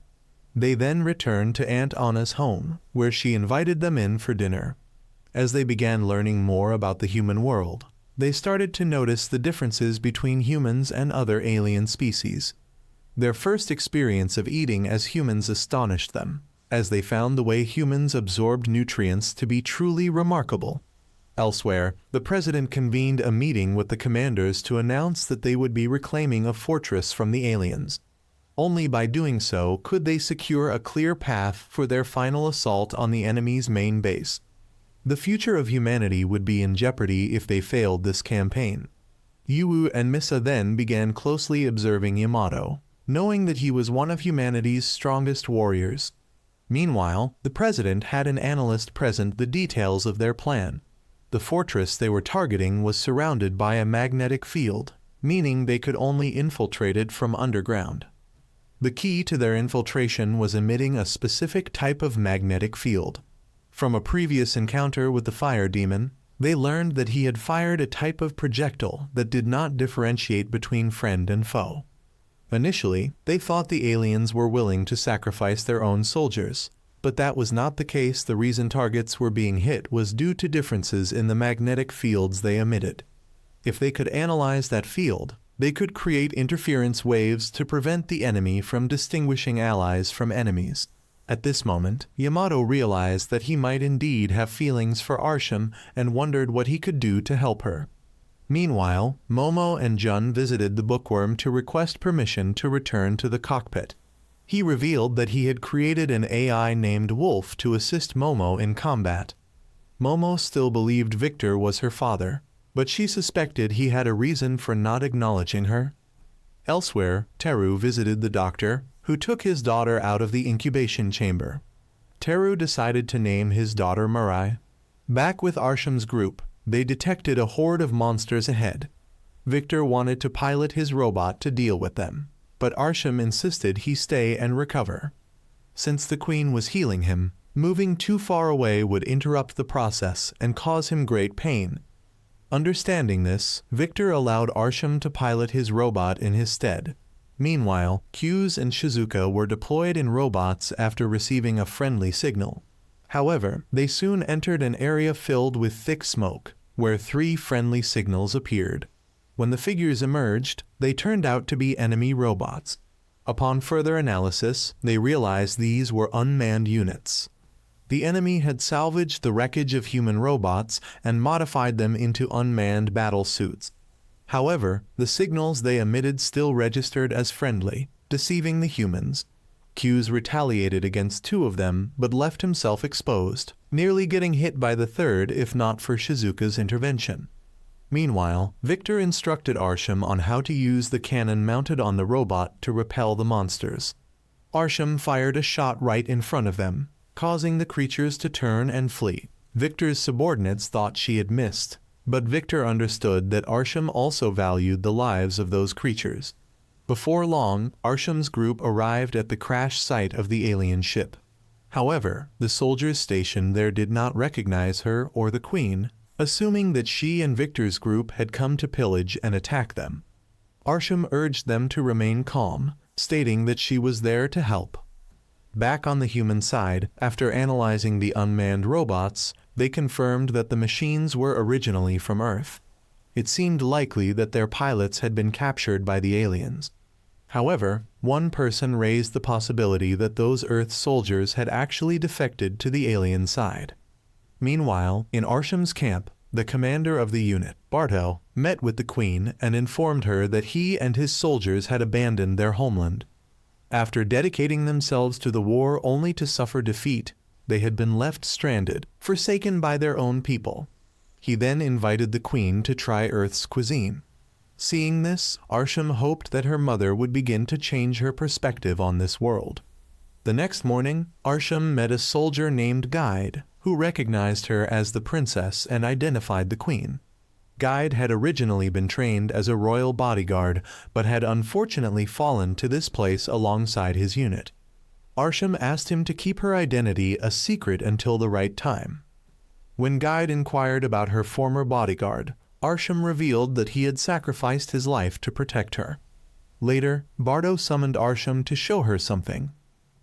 They then returned to Aunt Anna's home, where she invited them in for dinner. As they began learning more about the human world, they started to notice the differences between humans and other alien species. Their first experience of eating as humans astonished them, as they found the way humans absorbed nutrients to be truly remarkable. Elsewhere, the president convened a meeting with the commanders to announce that they would be reclaiming a fortress from the aliens. Only by doing so could they secure a clear path for their final assault on the enemy's main base. The future of humanity would be in jeopardy if they failed this campaign. Yu and Misa then began closely observing Yamato, knowing that he was one of humanity's strongest warriors. Meanwhile, the president had an analyst present the details of their plan. The fortress they were targeting was surrounded by a magnetic field, meaning they could only infiltrate it from underground. The key to their infiltration was emitting a specific type of magnetic field. From a previous encounter with the fire demon, they learned that he had fired a type of projectile that did not differentiate between friend and foe. Initially, they thought the aliens were willing to sacrifice their own soldiers, but that was not the case. The reason targets were being hit was due to differences in the magnetic fields they emitted. If they could analyze that field, they could create interference waves to prevent the enemy from distinguishing allies from enemies. At this moment, Yamato realized that he might indeed have feelings for Arsham and wondered what he could do to help her. Meanwhile, Momo and Jun visited the bookworm to request permission to return to the cockpit. He revealed that he had created an AI named Wolf to assist Momo in combat. Momo still believed Victor was her father, but she suspected he had a reason for not acknowledging her. Elsewhere, Teru visited the doctor, who took his daughter out of the incubation chamber. Teru decided to name his daughter Mirai. Back with Arsham's group, they detected a horde of monsters ahead. Victor wanted to pilot his robot to deal with them, but Arsham insisted he stay and recover. Since the Queen was healing him, moving too far away would interrupt the process and cause him great pain. Understanding this, Victor allowed Arsham to pilot his robot in his stead. Meanwhile, Q's and Shizuka were deployed in robots after receiving a friendly signal. However, they soon entered an area filled with thick smoke, where 3 friendly signals appeared. When the figures emerged, they turned out to be enemy robots. Upon further analysis, they realized these were unmanned units. The enemy had salvaged the wreckage of human robots and modified them into unmanned battle suits. However, the signals they emitted still registered as friendly, deceiving the humans. Q's retaliated against 2 of them, but left himself exposed, nearly getting hit by the 3rd if not for Shizuka's intervention. Meanwhile, Victor instructed Arsham on how to use the cannon mounted on the robot to repel the monsters. Arsham fired a shot right in front of them, causing the creatures to turn and flee. Victor's subordinates thought she had missed, but Victor understood that Arsham also valued the lives of those creatures. Before long, Arsham's group arrived at the crash site of the alien ship. However, the soldiers stationed there did not recognize her or the Queen, assuming that she and Victor's group had come to pillage and attack them. Arsham urged them to remain calm, stating that she was there to help. Back on the human side, after analyzing the unmanned robots, they confirmed that the machines were originally from Earth. It seemed likely that their pilots had been captured by the aliens. However, one person raised the possibility that those Earth soldiers had actually defected to the alien side. Meanwhile, in Arsham's camp, the commander of the unit, Bardo, met with the Queen and informed her that he and his soldiers had abandoned their homeland. After dedicating themselves to the war only to suffer defeat, they had been left stranded, forsaken by their own people. He then invited the Queen to try Earth's cuisine. Seeing this, Arsham hoped that her mother would begin to change her perspective on this world. The next morning, Arsham met a soldier named Guide, who recognized her as the princess and identified the Queen. Guide had originally been trained as a royal bodyguard, but had unfortunately fallen to this place alongside his unit. Arsham asked him to keep her identity a secret until the right time. When Guide inquired about her former bodyguard, Arsham revealed that he had sacrificed his life to protect her. Later, Bardo summoned Arsham to show her something.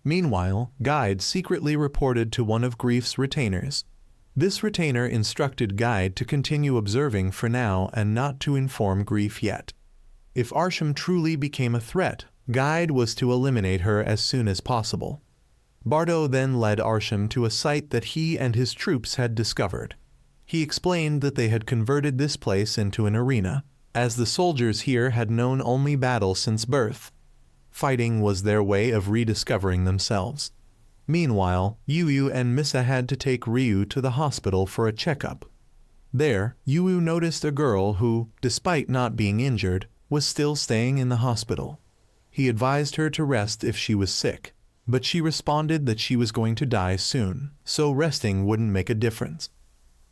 Meanwhile, Guide secretly reported to one of Grief's retainers. This retainer instructed Guide to continue observing for now and not to inform Grief yet. If Arsham truly became a threat, Guide was to eliminate her as soon as possible. Bardo then led Arsham to a site that he and his troops had discovered. He explained that they had converted this place into an arena, as the soldiers here had known only battle since birth. Fighting was their way of rediscovering themselves. Meanwhile, Yu and Misa had to take Ryu to the hospital for a checkup. There, Yu noticed a girl who, despite not being injured, was still staying in the hospital. He advised her to rest if she was sick, but she responded that she was going to die soon, so resting wouldn't make a difference.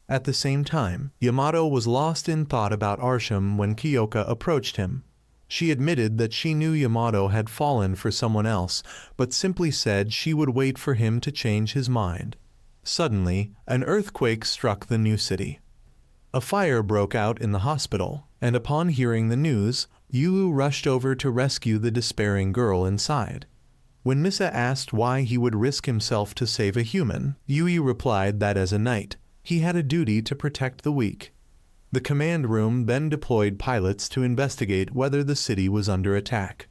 At the same time, Yamato was lost in thought about Arsham when Kyoka approached him. She admitted that she knew Yamato had fallen for someone else, but simply said she would wait for him to change his mind. Suddenly, an earthquake struck the new city. A fire broke out in the hospital, and upon hearing the news, Yu rushed over to rescue the despairing girl inside. When Misa asked why he would risk himself to save a human, Yui replied that as a knight, he had a duty to protect the weak. The command room then deployed pilots to investigate whether the city was under attack.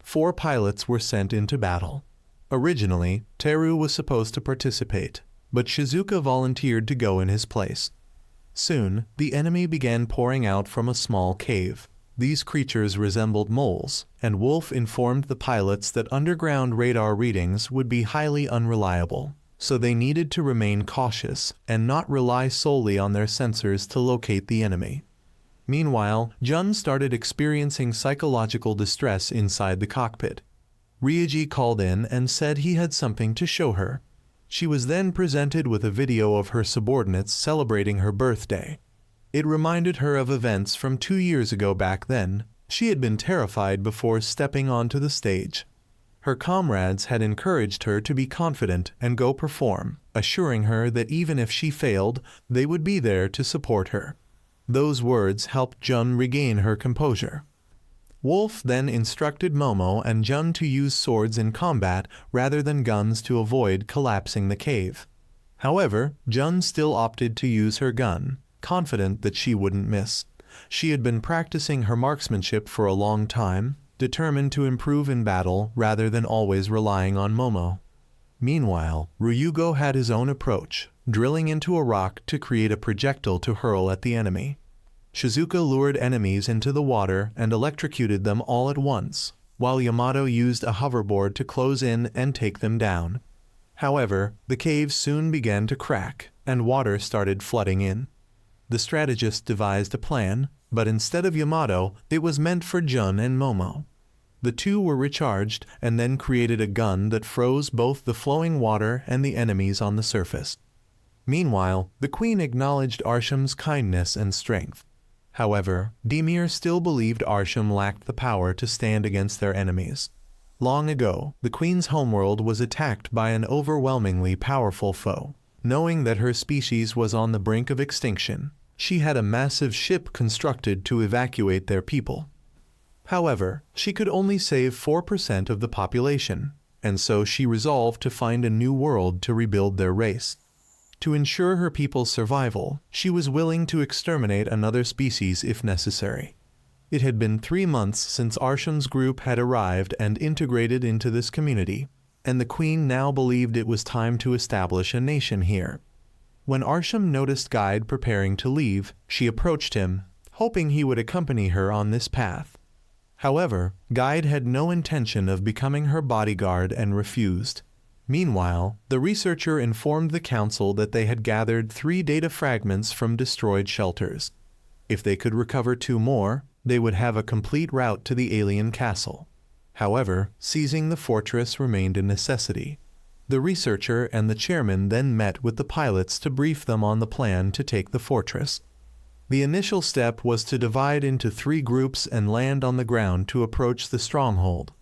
4 pilots were sent into battle. Originally, Teru was supposed to participate, but Shizuka volunteered to go in his place. Soon, the enemy began pouring out from a small cave. These creatures resembled moles, and Wolf informed the pilots that underground radar readings would be highly unreliable, so they needed to remain cautious and not rely solely on their sensors to locate the enemy. Meanwhile, Jun started experiencing psychological distress inside the cockpit. Ryuji called in and said he had something to show her. She was then presented with a video of her subordinates celebrating her birthday. It reminded her of events from 2 years ago. Back then, she had been terrified before stepping onto the stage. Her comrades had encouraged her to be confident and go perform, assuring her that even if she failed, they would be there to support her. Those words helped Jun regain her composure. Wolf then instructed Momo and Jun to use swords in combat rather than guns to avoid collapsing the cave. However, Jun still opted to use her gun, confident that she wouldn't miss. She had been practicing her marksmanship for a long time, determined to improve in battle rather than always relying on Momo. Meanwhile, Ryugo had his own approach, drilling into a rock to create a projectile to hurl at the enemy. Shizuka lured enemies into the water and electrocuted them all at once, while Yamato used a hoverboard to close in and take them down. However, the cave soon began to crack, and water started flooding in. The strategist devised a plan, but instead of Yamato, it was meant for Jun and Momo. The two were recharged and then created a gun that froze both the flowing water and the enemies on the surface. Meanwhile, the Queen acknowledged Arsham's kindness and strength. However, Dimir still believed Arsham lacked the power to stand against their enemies. Long ago, the Queen's homeworld was attacked by an overwhelmingly powerful foe. Knowing that her species was on the brink of extinction, She had a massive ship constructed to evacuate their people. However, she could only save 4% of the population, and so she resolved to find a new world to rebuild their race. To ensure her people's survival, she was willing to exterminate another species if necessary. It had been 3 months since Arsham's group had arrived and integrated into this community, and the queen now believed it was time to establish a nation here. When Arsham noticed Guide preparing to leave, she approached him, hoping he would accompany her on this path. However, Guide had no intention of becoming her bodyguard and refused. Meanwhile, the researcher informed the council that they had gathered 3 data fragments from destroyed shelters. If they could recover 2 more, they would have a complete route to the alien castle. However, seizing the fortress remained a necessity. The researcher and the chairman then met with the pilots to brief them on the plan to take the fortress. The initial step was to divide into 3 groups and land on the ground to approach the stronghold.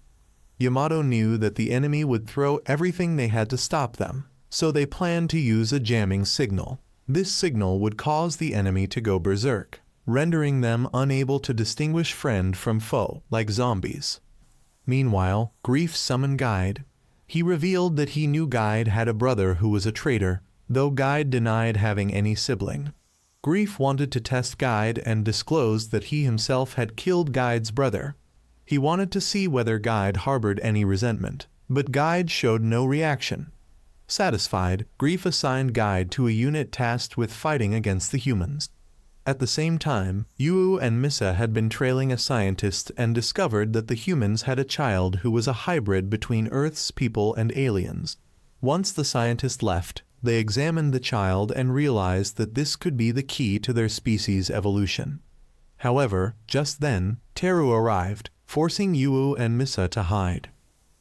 Yamato knew that the enemy would throw everything they had to stop them, so they planned to use a jamming signal. This signal would cause the enemy to go berserk, rendering them unable to distinguish friend from foe, like zombies. Meanwhile, Grief summoned Guide. He revealed that he knew Guide had a brother who was a traitor, though Guide denied having any sibling. Grief wanted to test Guide and disclosed that he himself had killed Guide's brother. He wanted to see whether Guide harbored any resentment, but Guide showed no reaction. Satisfied, Grief assigned Guide to a unit tasked with fighting against the humans. At the same time, Yu and Misa had been trailing a scientist and discovered that the humans had a child who was a hybrid between Earth's people and aliens. Once the scientist left, they examined the child and realized that this could be the key to their species' evolution. However, just then, Teru arrived, forcing Yu and Misa to hide.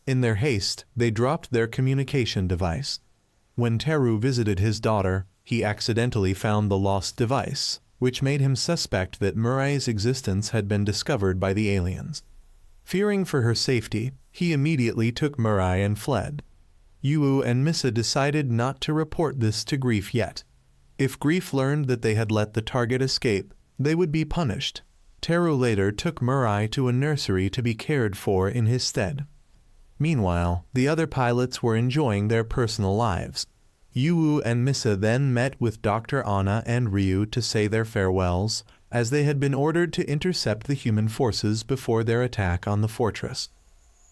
In their haste, they dropped their communication device. When Teru visited his daughter, he accidentally found the lost device, which made him suspect that Murai's existence had been discovered by the aliens. Fearing for her safety, he immediately took Murai and fled. Yu and Misa decided not to report this to Grief yet. If Grief learned that they had let the target escape, they would be punished. Teru later took Murai to a nursery to be cared for in his stead. Meanwhile, the other pilots were enjoying their personal lives. Yu and Misa then met with Dr. Anna and Ryu to say their farewells, as they had been ordered to intercept the human forces before their attack on the fortress.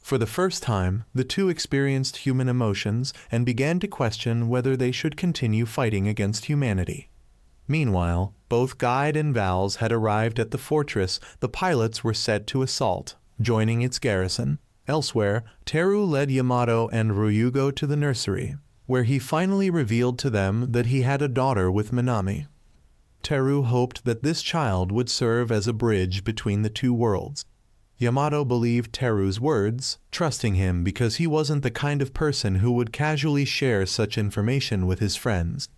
For the first time, the two experienced human emotions and began to question whether they should continue fighting against humanity. Meanwhile, both Guide and Vals had arrived at the fortress the pilots were set to assault, joining its garrison. Elsewhere, Teru led Yamato and Ryugo to the nursery, where he finally revealed to them that he had a daughter with Minami. Teru hoped that this child would serve as a bridge between the 2 worlds. Yamato believed Teru's words, trusting him because he wasn't the kind of person who would casually share such information with his friends.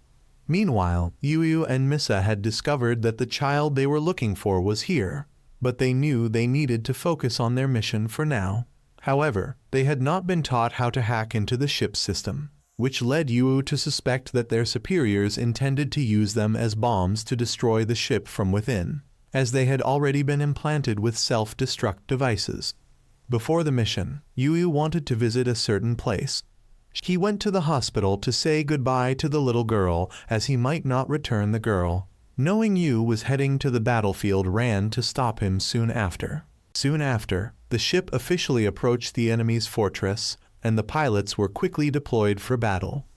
Meanwhile, Yu and Misa had discovered that the child they were looking for was here, but they knew they needed to focus on their mission for now. However, they had not been taught how to hack into the ship's system, which led Yu to suspect that their superiors intended to use them as bombs to destroy the ship from within, as they had already been implanted with self-destruct devices. Before the mission, Yu wanted to visit a certain place. He went to the hospital to say goodbye to the little girl, as he might not return the girl. Knowing Yu was heading to the battlefield, ran to stop him soon after. Soon after, the ship officially approached the enemy's fortress, and the pilots were quickly deployed for battle.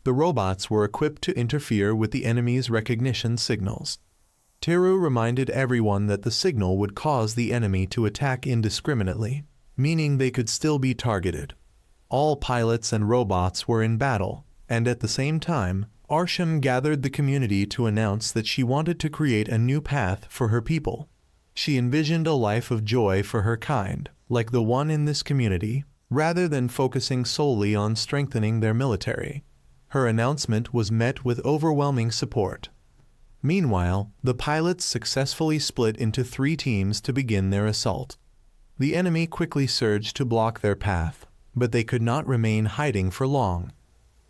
The robots were equipped to interfere with the enemy's recognition signals. Teru reminded everyone that the signal would cause the enemy to attack indiscriminately, meaning they could still be targeted. All pilots and robots were in battle, and at the same time, Arsham gathered the community to announce that she wanted to create a new path for her people. She envisioned a life of joy for her kind, like the one in this community, rather than focusing solely on strengthening their military. Her announcement was met with overwhelming support. Meanwhile, the pilots successfully split into 3 teams to begin their assault. The enemy quickly surged to block their path, but they could not remain hiding for long.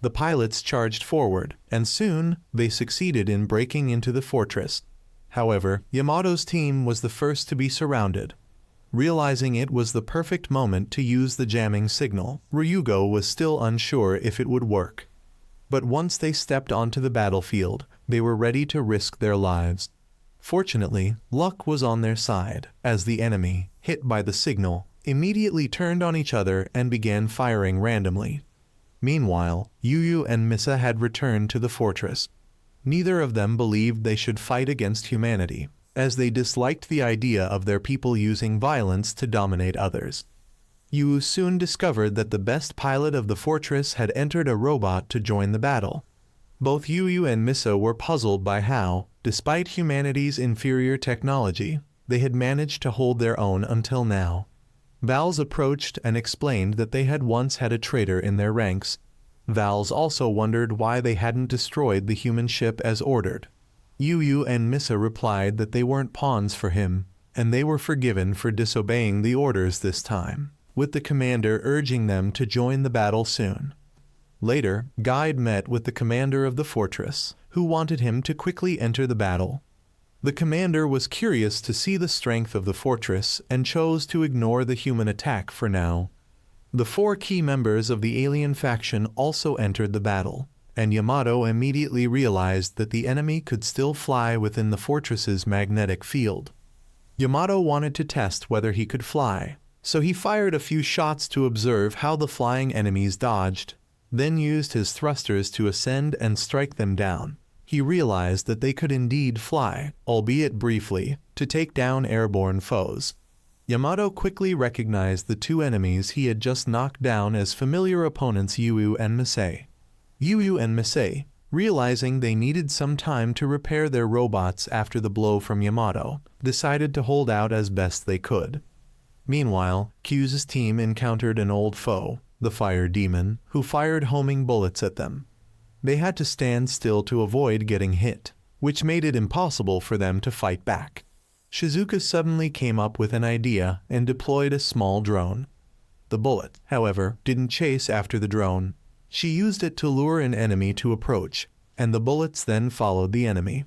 The pilots charged forward, and soon they succeeded in breaking into the fortress. However, Yamato's team was the first to be surrounded. Realizing it was the perfect moment to use the jamming signal, Ryugo was still unsure if it would work. But once they stepped onto the battlefield, they were ready to risk their lives. Fortunately, luck was on their side, as the enemy, hit by the signal, immediately turned on each other and began firing randomly. Meanwhile, Yuyu and Misa had returned to the fortress. Neither of them believed they should fight against humanity, as they disliked the idea of their people using violence to dominate others. Yu soon discovered that the best pilot of the fortress had entered a robot to join the battle. Both Yuyu and Misa were puzzled by how, despite humanity's inferior technology, they had managed to hold their own until now. Vals approached and explained that they had once had a traitor in their ranks. Vals also wondered why they hadn't destroyed the human ship as ordered. Yuyu and Misa replied that they weren't pawns for him, and they were forgiven for disobeying the orders this time, with the commander urging them to join the battle soon. Later, Guide met with the commander of the fortress, who wanted him to quickly enter the battle. The commander was curious to see the strength of the fortress and chose to ignore the human attack for now. The 4 key members of the alien faction also entered the battle, and Yamato immediately realized that the enemy could still fly within the fortress's magnetic field. Yamato wanted to test whether he could fly, so he fired a few shots to observe how the flying enemies dodged, then used his thrusters to ascend and strike them down. He realized that they could indeed fly, albeit briefly, to take down airborne foes. Yamato quickly recognized the 2 enemies he had just knocked down as familiar opponents Yuyu and Misei. Yuyu and Misei, realizing they needed some time to repair their robots after the blow from Yamato, decided to hold out as best they could. Meanwhile, Q's team encountered an old foe, the fire demon, who fired homing bullets at them. They had to stand still to avoid getting hit, which made it impossible for them to fight back. Shizuka suddenly came up with an idea and deployed a small drone. The bullet, however, didn't chase after the drone. She used it to lure an enemy to approach, and the bullets then followed the enemy.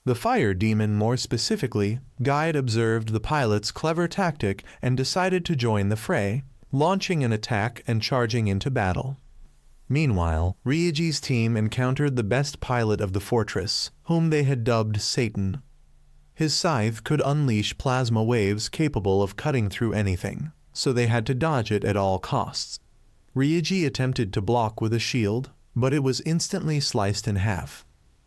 The fire demon, more specifically, Guide observed the pilot's clever tactic and decided to join the fray, launching an attack and charging into battle. Meanwhile, Ryuji's team encountered the best pilot of the fortress, whom they had dubbed Satan. His scythe could unleash plasma waves capable of cutting through anything, so they had to dodge it at all costs. Ryuji attempted to block with a shield, but it was instantly sliced in half.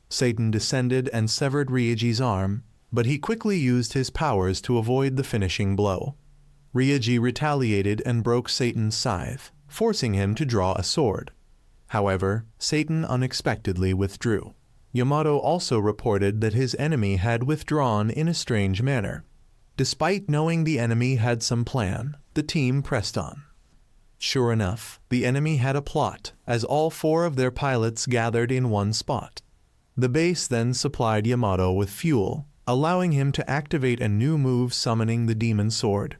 Satan descended and severed Ryuji's arm, but he quickly used his powers to avoid the finishing blow. Ryuji retaliated and broke Satan's scythe, forcing him to draw a sword. However, Satan unexpectedly withdrew. Yamato also reported that his enemy had withdrawn in a strange manner. Despite knowing the enemy had some plan, the team pressed on. Sure enough, the enemy had a plot, as all 4 of their pilots gathered in one spot. The base then supplied Yamato with fuel, allowing him to activate a new move summoning the demon sword.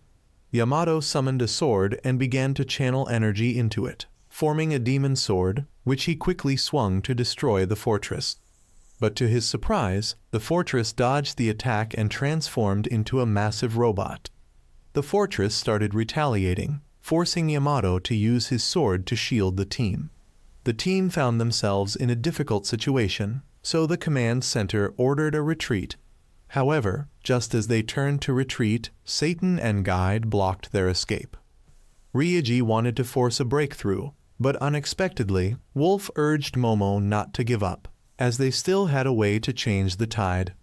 Yamato summoned a sword and began to channel energy into it, forming a demon sword, which he quickly swung to destroy the fortress. But to his surprise, the fortress dodged the attack and transformed into a massive robot. The fortress started retaliating, forcing Yamato to use his sword to shield the team. The team found themselves in a difficult situation, so the command center ordered a retreat. However, just as they turned to retreat, Satan and Guide blocked their escape. Ryuji wanted to force a breakthrough, but unexpectedly, Wolf urged Momo not to give up, as they still had a way to change the tide.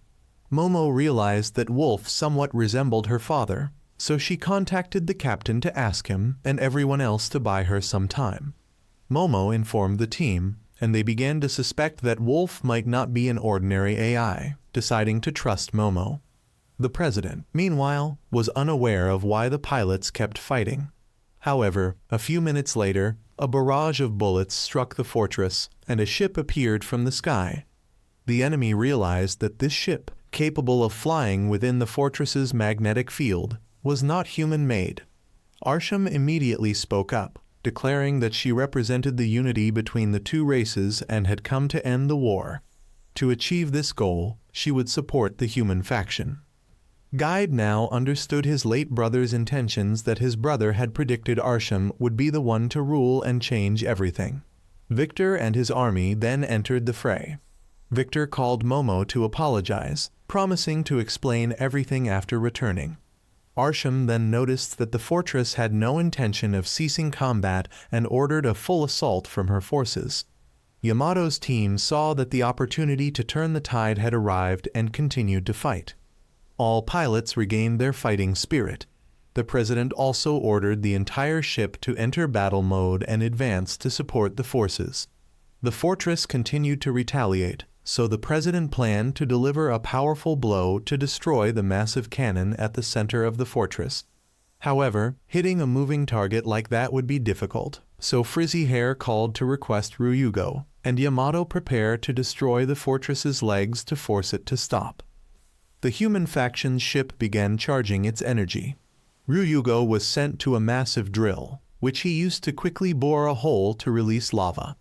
Momo realized that Wolf somewhat resembled her father, so she contacted the captain to ask him and everyone else to buy her some time. Momo informed the team, and they began to suspect that Wolf might not be an ordinary AI, deciding to trust Momo. The president, meanwhile, was unaware of why the pilots kept fighting. However, a few minutes later, a barrage of bullets struck the fortress, and a ship appeared from the sky. The enemy realized that this ship, capable of flying within the fortress's magnetic field, was not human-made. Arsham immediately spoke up, declaring that she represented the unity between the 2 races and had come to end the war. To achieve this goal, she would support the human faction. Guide now understood his late brother's intentions, that his brother had predicted Arsham would be the one to rule and change everything. Victor and his army then entered the fray. Victor called Momo to apologize, promising to explain everything after returning. Arsham then noticed that the fortress had no intention of ceasing combat and ordered a full assault from her forces. Yamato's team saw that the opportunity to turn the tide had arrived and continued to fight. All pilots regained their fighting spirit. The president also ordered the entire ship to enter battle mode and advance to support the forces. The fortress continued to retaliate, so the president planned to deliver a powerful blow to destroy the massive cannon at the center of the fortress. However, hitting a moving target like that would be difficult, so Frizzy Hair called to request Ryugo, and Yamato prepared to destroy the fortress's legs to force it to stop. The human faction's ship began charging its energy. Ryugo was sent to a massive drill, which he used to quickly bore a hole to release lava.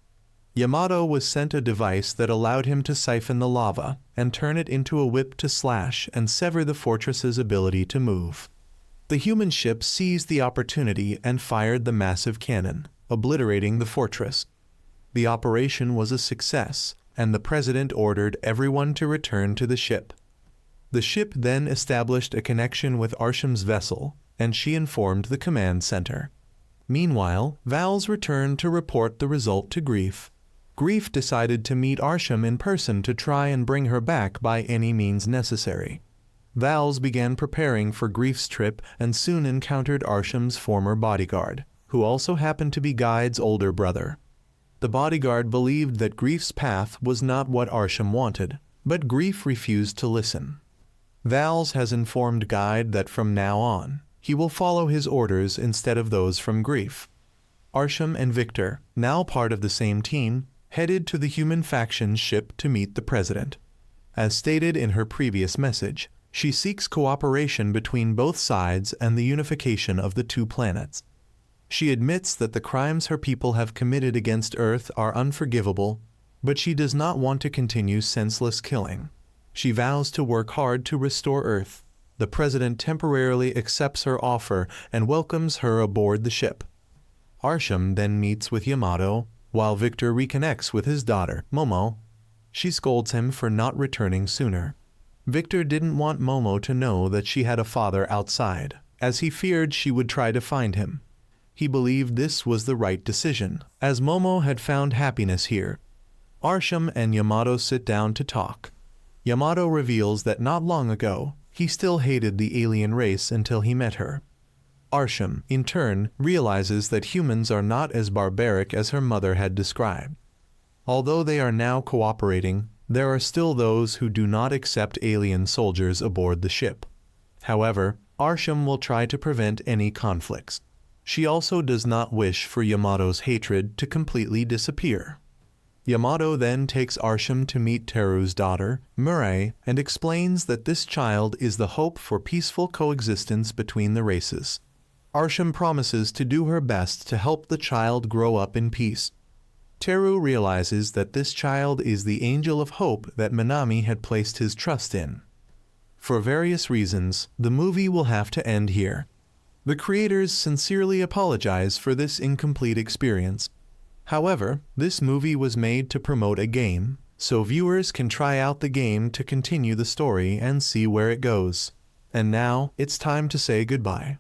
Yamato was sent a device that allowed him to siphon the lava and turn it into a whip to slash and sever the fortress's ability to move. The human ship seized the opportunity and fired the massive cannon, obliterating the fortress. The operation was a success, and the president ordered everyone to return to the ship. The ship then established a connection with Arsham's vessel, and she informed the command center. Meanwhile, Vals returned to report the result to Grief. Grief decided to meet Arsham in person to try and bring her back by any means necessary. Vals began preparing for Grief's trip and soon encountered Arsham's former bodyguard, who also happened to be Guide's older brother. The bodyguard believed that Grief's path was not what Arsham wanted, but Grief refused to listen. Vals has informed Guide that from now on, he will follow his orders instead of those from Grief. Arsham and Victor, now part of the same team, headed to the human faction's ship to meet the president. As stated in her previous message, she seeks cooperation between both sides and the unification of the two planets. She admits that the crimes her people have committed against Earth are unforgivable, but she does not want to continue senseless killing. She vows to work hard to restore Earth. The president temporarily accepts her offer and welcomes her aboard the ship. Arsham then meets with Yamato, while Victor reconnects with his daughter, Momo. She scolds him for not returning sooner. Victor didn't want Momo to know that she had a father outside, as he feared she would try to find him. He believed this was the right decision, as Momo had found happiness here. Arsham and Yamato sit down to talk. Yamato reveals that not long ago, he still hated the alien race until he met her. Arsham, in turn, realizes that humans are not as barbaric as her mother had described. Although they are now cooperating, there are still those who do not accept alien soldiers aboard the ship. However, Arsham will try to prevent any conflicts. She also does not wish for Yamato's hatred to completely disappear. Yamato then takes Arsham to meet Teru's daughter, Mirai, and explains that this child is the hope for peaceful coexistence between the races. Arsham promises to do her best to help the child grow up in peace. Teru realizes that this child is the angel of hope that Minami had placed his trust in. For various reasons, the movie will have to end here. The creators sincerely apologize for this incomplete experience. However, this movie was made to promote a game, so viewers can try out the game to continue the story and see where it goes. And now, it's time to say goodbye.